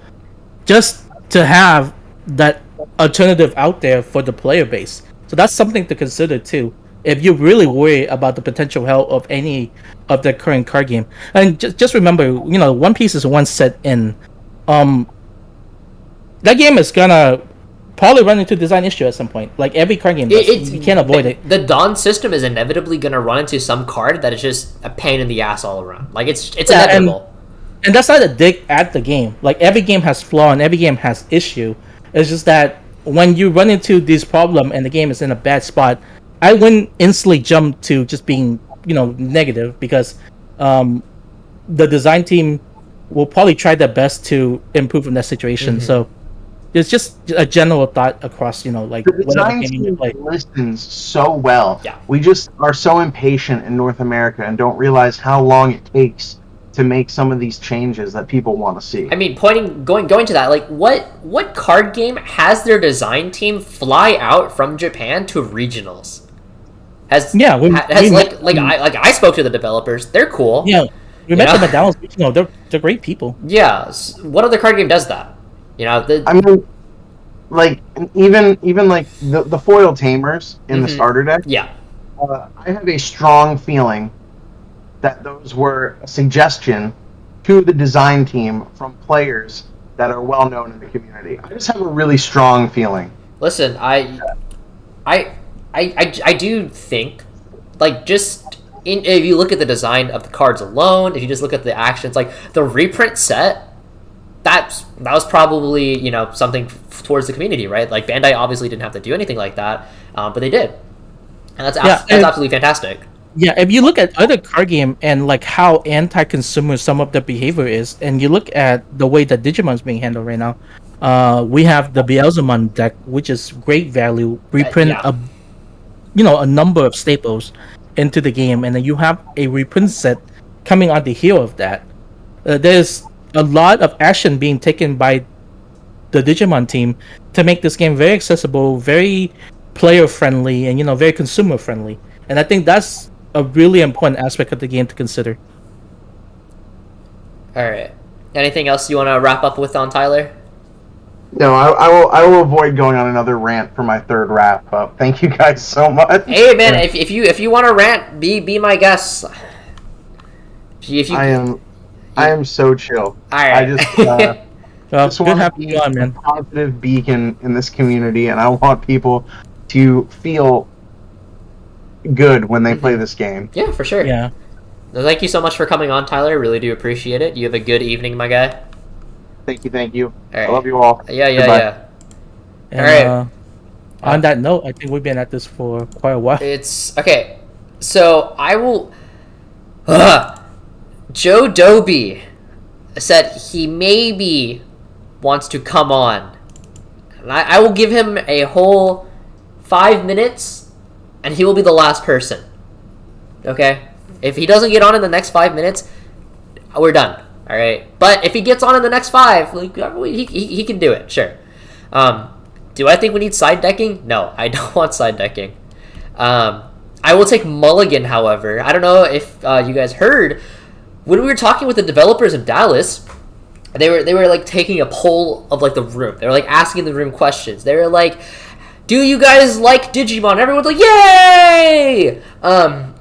[SPEAKER 2] just to have that alternative out there for the player base. So that's something to consider too, if you really worry about the potential health of any of the current card game. And just remember, One Piece is one set in. That game is gonna probably run into design issue at some point. Like every card game does. You can't avoid it.
[SPEAKER 1] The Dawn system is inevitably going to run into some card that is just a pain in the ass all around. It's inevitable.
[SPEAKER 2] And that's not a dig at the game. Like every game has flaw and every game has issue. It's just that when you run into this problem and the game is in a bad spot, I wouldn't instantly jump to just being, negative, because the design team will probably try their best to improve in that situation. So it's just a general thought across,
[SPEAKER 6] the design team listens so well.
[SPEAKER 1] Yeah. We
[SPEAKER 6] just are so impatient in North America and don't realize how long it takes to make some of these changes that people want to see.
[SPEAKER 1] I mean, going to that, what card game has their design team fly out from Japan to regionals? I spoke to the developers. They're cool.
[SPEAKER 2] Yeah. We met them at Dallas. They're great people.
[SPEAKER 1] Yeah. What other card game does that?
[SPEAKER 6] I mean, like even like the foil tamers in the starter deck.
[SPEAKER 1] Yeah.
[SPEAKER 6] I have a strong feeling that those were a suggestion to the design team from players that are well known in the community. I just have a really strong feeling.
[SPEAKER 1] Listen, I do think, like, if you look at the design of the cards alone, if you just look at the actions, like the reprint set, that was probably something towards the community, right? Like Bandai obviously didn't have to do anything like that, but they did, and that's absolutely fantastic.
[SPEAKER 2] Yeah, if you look at other card game and like how anti-consumer some of the behavior is, and you look at the way that Digimon's being handled right now, we have the Beelzemon deck, which is great value. Reprint a number of staples into the game, and then you have a reprint set coming on the heel of that. There's a lot of action being taken by the Digimon team to make this game very accessible, very player friendly, and very consumer friendly. And I think that's a really important aspect of the game to consider.
[SPEAKER 1] All right. Anything else you want to wrap up with on Tyler?
[SPEAKER 6] No, I will avoid going on another rant for my third wrap up. Thank you guys so much.
[SPEAKER 1] Hey man, if you want to rant, be my guest.
[SPEAKER 6] I am so chill.
[SPEAKER 1] All right.
[SPEAKER 6] I just want to be
[SPEAKER 2] on, man.
[SPEAKER 6] a positive beacon in this community, and I want people to feel good when they play this game.
[SPEAKER 1] Yeah, for sure.
[SPEAKER 2] Yeah.
[SPEAKER 1] Thank you so much for coming on, Tyler. Really do appreciate it. You have a good evening, my guy.
[SPEAKER 6] Thank you.
[SPEAKER 1] All right.
[SPEAKER 6] I love you all.
[SPEAKER 1] Yeah.
[SPEAKER 2] And,
[SPEAKER 1] all right.
[SPEAKER 2] On that note, I think we've been at this for quite a while.
[SPEAKER 1] It's okay. So I will. Joe Doby said he maybe wants to come on, and I will give him a whole 5 minutes, and he will be the last person. Okay, if he doesn't get on in the next 5 minutes, we're done. All right, but if he gets on in the next 5, like he can do it. Sure. Do I think we need side decking? No, I don't want side decking. I will take Mulligan, however. I don't know if you guys heard when we were talking with the developers in Dallas. They were like taking a poll of like the room. They were like asking the room questions. They were like, "Do you guys like Digimon?" And everyone's like, "Yay!" And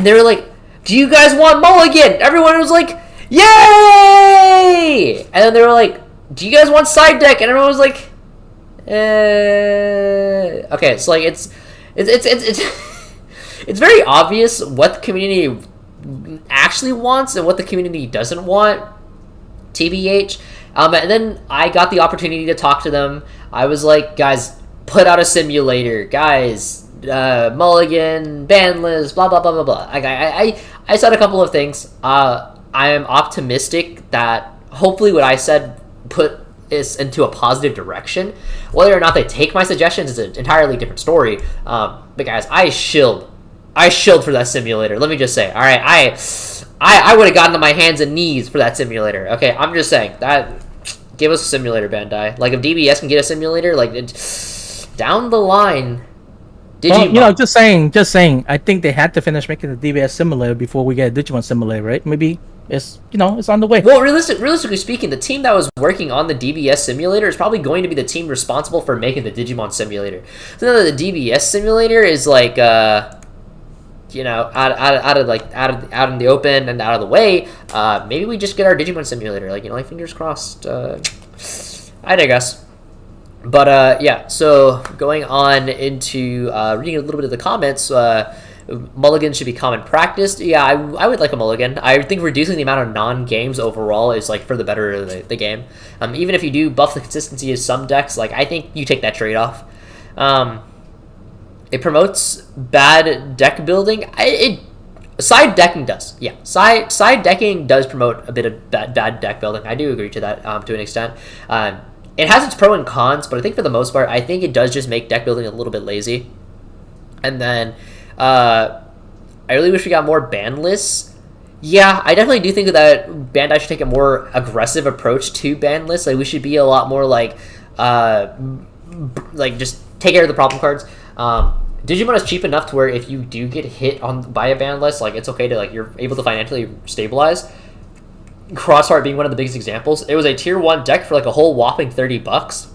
[SPEAKER 1] they were like, "Do you guys want Mulligan?" Everyone was like, "Yay!" And then they were like, "Do you guys want side deck?" And everyone was like, Okay, so like it's it's very obvious what the community actually wants and what the community doesn't want. TBH. And then I got the opportunity to talk to them. I was like, guys, put out a simulator, guys. Mulligan, ban list, blah blah blah blah blah. I said a couple of things. I am optimistic that hopefully what I said put is into a positive direction. Whether or not they take my suggestions is an entirely different story. But guys, I shilled for that simulator. Let me just say, all right, I would have gotten to my hands and knees for that simulator. Okay, I'm just saying that. Give us a simulator, Bandai. Like if DBS can get a simulator, like down the line.
[SPEAKER 2] Well, just saying. I think they had to finish making the DBS simulator before we get a Digimon simulator, right? Maybe it's it's on the way.
[SPEAKER 1] Well, realistically speaking, the team that was working on the DBS simulator is probably going to be the team responsible for making the Digimon simulator. So now that the DBS simulator is like out in the open and out of the way, maybe we just get our Digimon simulator. Like fingers crossed. I digress. But yeah, so going on into reading a little bit of the comments, mulligan should be common practice. Yeah, I would like a mulligan. I think reducing the amount of non-games overall is like for the better of the game. Even if you do buff the consistency of some decks, like I think you take that trade-off. It promotes bad deck building. Side decking does. Yeah, side decking does promote a bit of bad deck building. I do agree to that to an extent. It has its pro and cons, but I think for the most part, I think it does just make deck building a little bit lazy. And then, I really wish we got more ban lists. Yeah, I definitely do think that Bandai should take a more aggressive approach to ban lists. Like, we should be a lot more just take care of the problem cards. Digimon is cheap enough to where if you do get hit by a ban list, like, it's okay to, like, you're able to financially stabilize. Crossheart being one of the biggest examples. It was a tier 1 deck for like a whole whopping $30.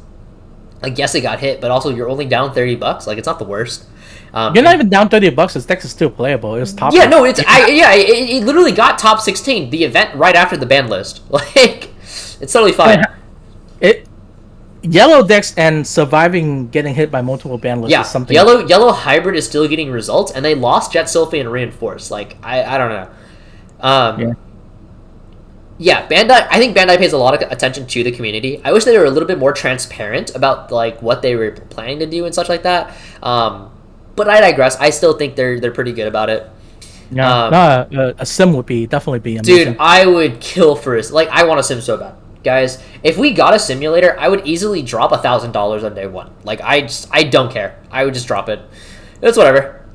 [SPEAKER 1] Like, yes, it got hit, but also you're only down $30. Like, it's not the worst.
[SPEAKER 2] You're not even down $30. This deck is still playable. It was top.
[SPEAKER 1] Yeah, no, it literally got top 16. The event right after the ban list. Like, it's totally fine.
[SPEAKER 2] Yellow decks and surviving getting hit by multiple ban lists is something.
[SPEAKER 1] Yellow hybrid is still getting results, and they lost Jet Sylphy and Reinforce. Like, I don't know. Bandai. I think Bandai pays a lot of attention to the community. I wish they were a little bit more transparent about like what they were planning to do and such like that. But I digress. I still think they're pretty good about it.
[SPEAKER 2] Yeah, a sim would definitely be amazing.
[SPEAKER 1] Dude, I would kill for it. Like, I want a sim so bad. Guys, if we got a simulator, I would easily drop $1,000 on day one. Like, I don't care. I would just drop it. It's whatever.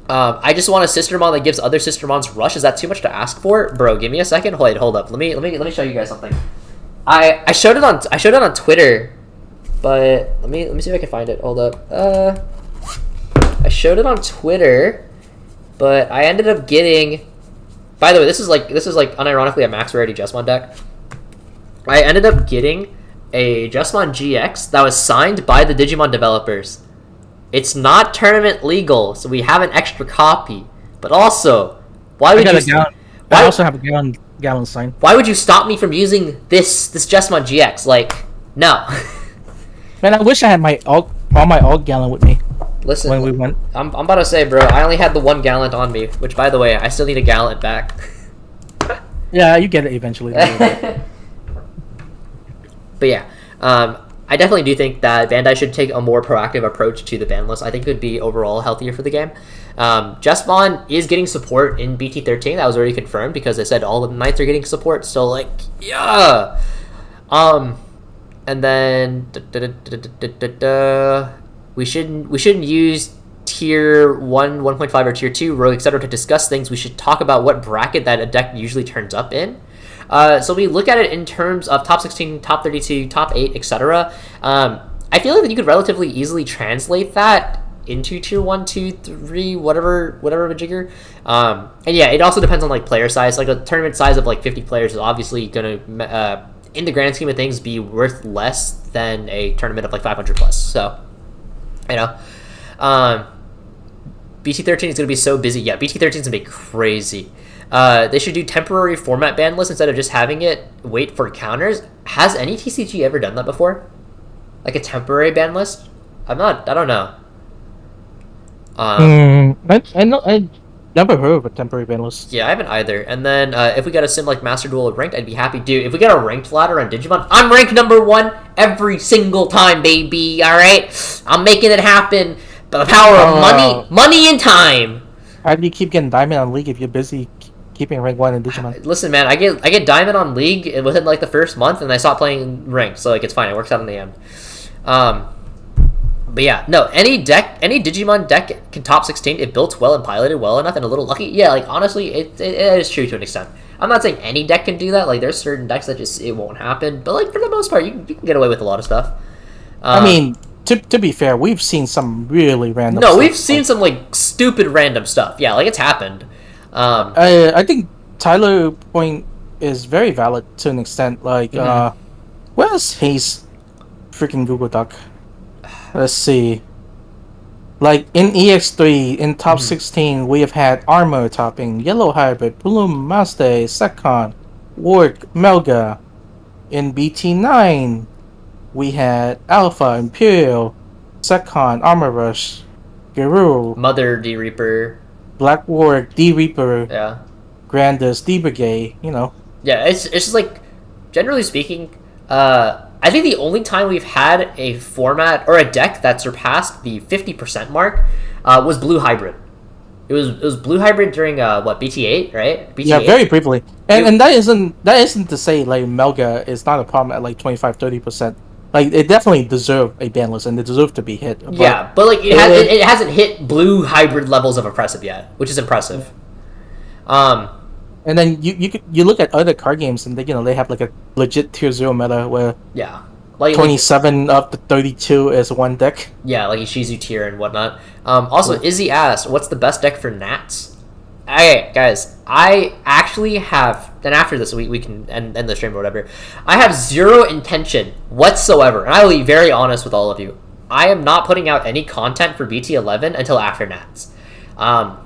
[SPEAKER 1] I just want a Sistermon that gives other Sistermons rush. Is that too much to ask for? Bro, give me a second. Wait, hold up. Let me show you guys something. I showed it on Twitter, but let me see if I can find it. Hold up. I showed it on Twitter, but I ended up getting. By the way, this is like unironically a max rarity Jesmon deck. I ended up getting a Jesmon GX that was signed by the Digimon developers. It's not tournament legal, so we have an extra copy. But also, why would you?
[SPEAKER 2] I also have a gallon sign.
[SPEAKER 1] Why would you stop me from using this Jesmon GX? Like, no.
[SPEAKER 2] Man, I wish I had all my alt gallon with me.
[SPEAKER 1] Listen,
[SPEAKER 2] when we went.
[SPEAKER 1] I'm about to say, bro, I only had the 1 gallon on me, which, by the way, I still need a gallon back.
[SPEAKER 2] Yeah, you get it eventually.
[SPEAKER 1] But yeah, I definitely do think that Bandai should take a more proactive approach to the ban list. I think it would be overall healthier for the game. Jesmon is getting support in BT13. That was already confirmed because they said all the knights are getting support. So, like, yeah. And then we shouldn't use tier 1, 1.5, or tier 2 rogue, etc. to discuss things. We should talk about what bracket that a deck usually turns up in. So we look at it in terms of top 16, top 32, top 8, etc. I feel like that you could relatively easily translate that into tier 1, 2, 3, whatever majigger. And yeah, it also depends on like player size. Like a tournament size of like 50 players is obviously going to, in the grand scheme of things, be worth less than a tournament of like 500 plus. So, you know, BT13 is going to be so busy. Yeah, BT13 is going to be crazy. They should do temporary format ban lists instead of just having it wait for counters. Has any TCG ever done that before? Like a temporary ban list? I don't know.
[SPEAKER 2] I never heard of a temporary ban list.
[SPEAKER 1] Yeah, I haven't either. And then if we got a sim like Master Duel or Ranked, I'd be happy. Dude, if we got a ranked ladder on Digimon, I'm ranked number 1 every single time, baby. All right, I'm making it happen. By the power of money and time.
[SPEAKER 2] How do you keep getting diamond on League if you're busy keeping rank 1 in Digimon?
[SPEAKER 1] Listen, man, I get diamond on League within like the first month, and I stop playing ranked, so like it's fine. It works out in the end. But yeah, no, any Digimon deck can top 16 if built well and piloted well enough and a little lucky. Yeah, like honestly, it is true to an extent. I'm not saying any deck can do that. Like there's certain decks that just it won't happen. But like for the most part, you can get away with a lot of stuff.
[SPEAKER 2] I mean, to be fair, we've seen some really random.
[SPEAKER 1] No,
[SPEAKER 2] stuff,
[SPEAKER 1] we've seen some like stupid random stuff. Yeah, like it's happened.
[SPEAKER 2] I think Tyler point is very valid to an extent. Like, where's Hayes' freaking Google Doc? Let's see. Like in EX3, in top 16, we have had Armor topping, Yellow Hybrid, Bloom, Master, Sekon, Warg, Melga. In BT9, we had Alpha, Imperial, Sekon, Armor Rush, Garou,
[SPEAKER 1] Mother D Reaper,
[SPEAKER 2] Black Warg, D Reaper,
[SPEAKER 1] yeah,
[SPEAKER 2] Grandus, D Brigade, you know.
[SPEAKER 1] Yeah, it's just like, generally speaking, I think the only time we've had a format or a deck that surpassed the 50% mark was Blue Hybrid. It was Blue Hybrid during BT8, right? BT8?
[SPEAKER 2] Yeah, very briefly. And that isn't to say like Melga is not a problem at like 25-30%. Like it definitely deserved a ban list and it deserved to be hit.
[SPEAKER 1] But like it hasn't hit Blue Hybrid levels of impressive yet, which is impressive.
[SPEAKER 2] And then you look at other card games and they have like a legit tier 0 meta where
[SPEAKER 1] like
[SPEAKER 2] 27 up to 32 is one deck.
[SPEAKER 1] Yeah, like Ishizu tier and whatnot. Also, Izzy asked, "What's the best deck for Nats?" Okay, guys, I actually have, and after this we can end the stream or whatever, I have zero intention whatsoever, and I will be very honest with all of you. I am not putting out any content for BT11 until after Nats. I'm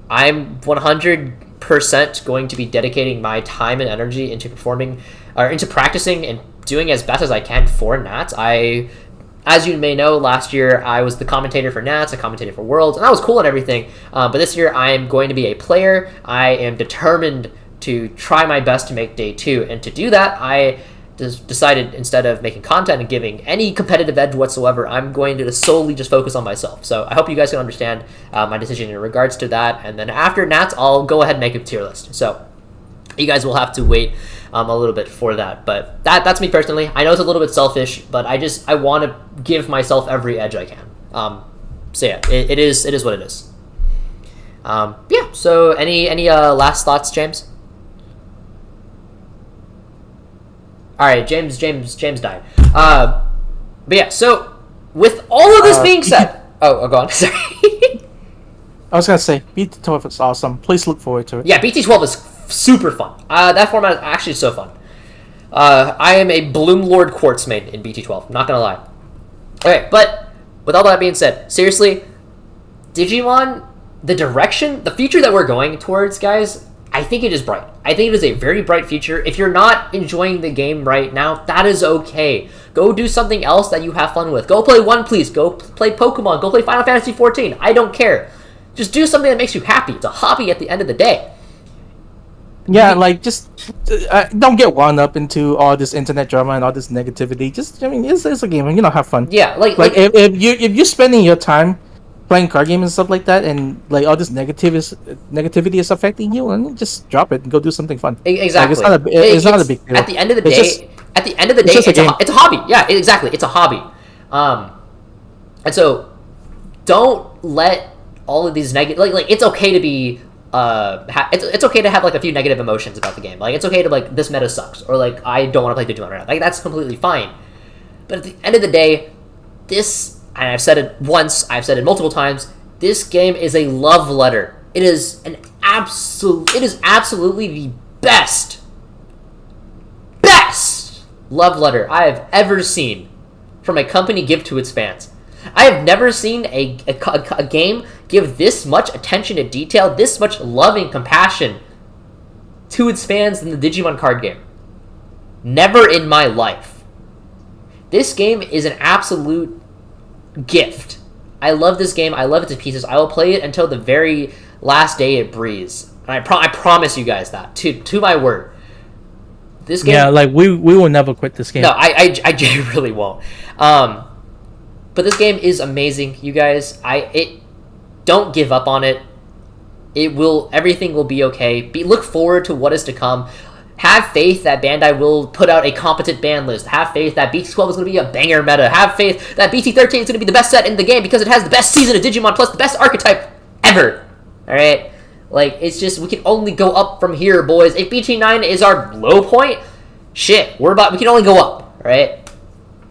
[SPEAKER 1] 100% going to be dedicating my time and energy into performing, or into practicing and doing as best as I can for Nats. As you may know, last year I was the commentator for Nats, a commentator for Worlds, and that was cool and everything. But this year I am going to be a player. I am determined to try my best to make Day 2. And to do that, I decided instead of making content and giving any competitive edge whatsoever, I'm going to solely just focus on myself. So I hope you guys can understand my decision in regards to that. And then after Nats, I'll go ahead and make a tier list. So you guys will have to wait a little bit for that, but that's me personally. I know it's a little bit selfish, but I want to give myself every edge I can. So yeah, it is what it is. Yeah. So any last thoughts, James? All right, James died. But yeah. So with all of this being said, go on. Sorry.
[SPEAKER 2] I was gonna say BT12 is awesome. Please look forward to it.
[SPEAKER 1] Yeah, BT12 is super fun. That format is actually so fun. I am a Bloomlord Quartz main in BT12. Not gonna lie. Okay, but with all that being said, seriously, Digimon, the direction, the future that we're going towards, guys, I think it is bright. I think it is a very bright future. If you're not enjoying the game right now, that is okay. Go do something else that you have fun with. Go play One Piece. Go play Pokemon. Go play Final Fantasy XIV. I don't care. Just do something that makes you happy. It's a hobby at the end of the day.
[SPEAKER 2] Yeah, like, just don't get wound up into all this internet drama and all this negativity. Just, I mean, it's a game, have fun.
[SPEAKER 1] Yeah, like
[SPEAKER 2] if you're spending your time playing card games and stuff like that, and like all this negativity is affecting you, and just drop it and go do something fun.
[SPEAKER 1] Exactly,
[SPEAKER 2] like, it's not a big deal.
[SPEAKER 1] At the end of the day, it's a hobby. Yeah, exactly, it's a hobby. And so don't let all of these negative, like it's okay to be. It's okay to have like a few negative emotions about the game. Like, it's okay to like, this meta sucks, or like, I don't want to play Digimon right now. Like, that's completely fine. But at the end of the day, this, and I've said it once, I've said it multiple times, this game is a love letter. It is absolutely the best love letter I have ever seen from a company give to its fans. I have never seen a game give this much attention to detail, this much love and compassion to its fans than the Digimon card game. Never in my life. This game is an absolute gift. I love this game. I love it to pieces. I will play it until the very last day it breathes. And I promise you guys that, to my word. This game...
[SPEAKER 2] Yeah, like, we will never quit this game.
[SPEAKER 1] No, I really won't. But this game is amazing, you guys. Don't give up on it. Everything will be okay. Look forward to what is to come. Have faith that Bandai will put out a competent ban list. Have faith that BT12 is going to be a banger meta. Have faith that BT13 is going to be the best set in the game because it has the best season of Digimon plus the best archetype ever. Alright? Like, it's just, we can only go up from here, boys. If BT9 is our low point, shit, we can only go up, right?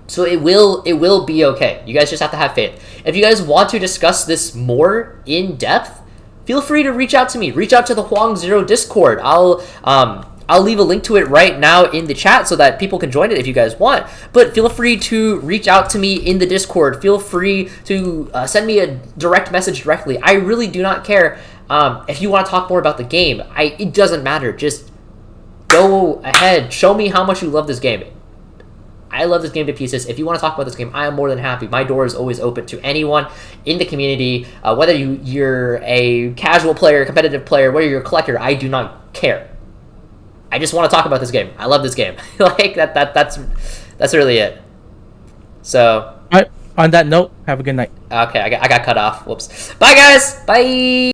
[SPEAKER 1] So it will be okay. You guys just have to have faith. If you guys want to discuss this more in depth, feel free to reach out to me. Reach out to the Hoang Zero Discord. I'll leave a link to it right now in the chat so that people can join it if you guys want. But feel free to reach out to me in the Discord. Feel free to send me a direct message directly. I really do not care if you want to talk more about the game. It doesn't matter. Just go ahead. Show me how much you love this game. I love this game to pieces. If you want to talk about this game, I am more than happy. My door is always open to anyone in the community. Whether you're a casual player, competitive player, whether you're a collector, I do not care. I just want to talk about this game. I love this game. Like that's really it. So,
[SPEAKER 2] all right, on that note, have a good night.
[SPEAKER 1] Okay, I got cut off. Whoops. Bye guys. Bye.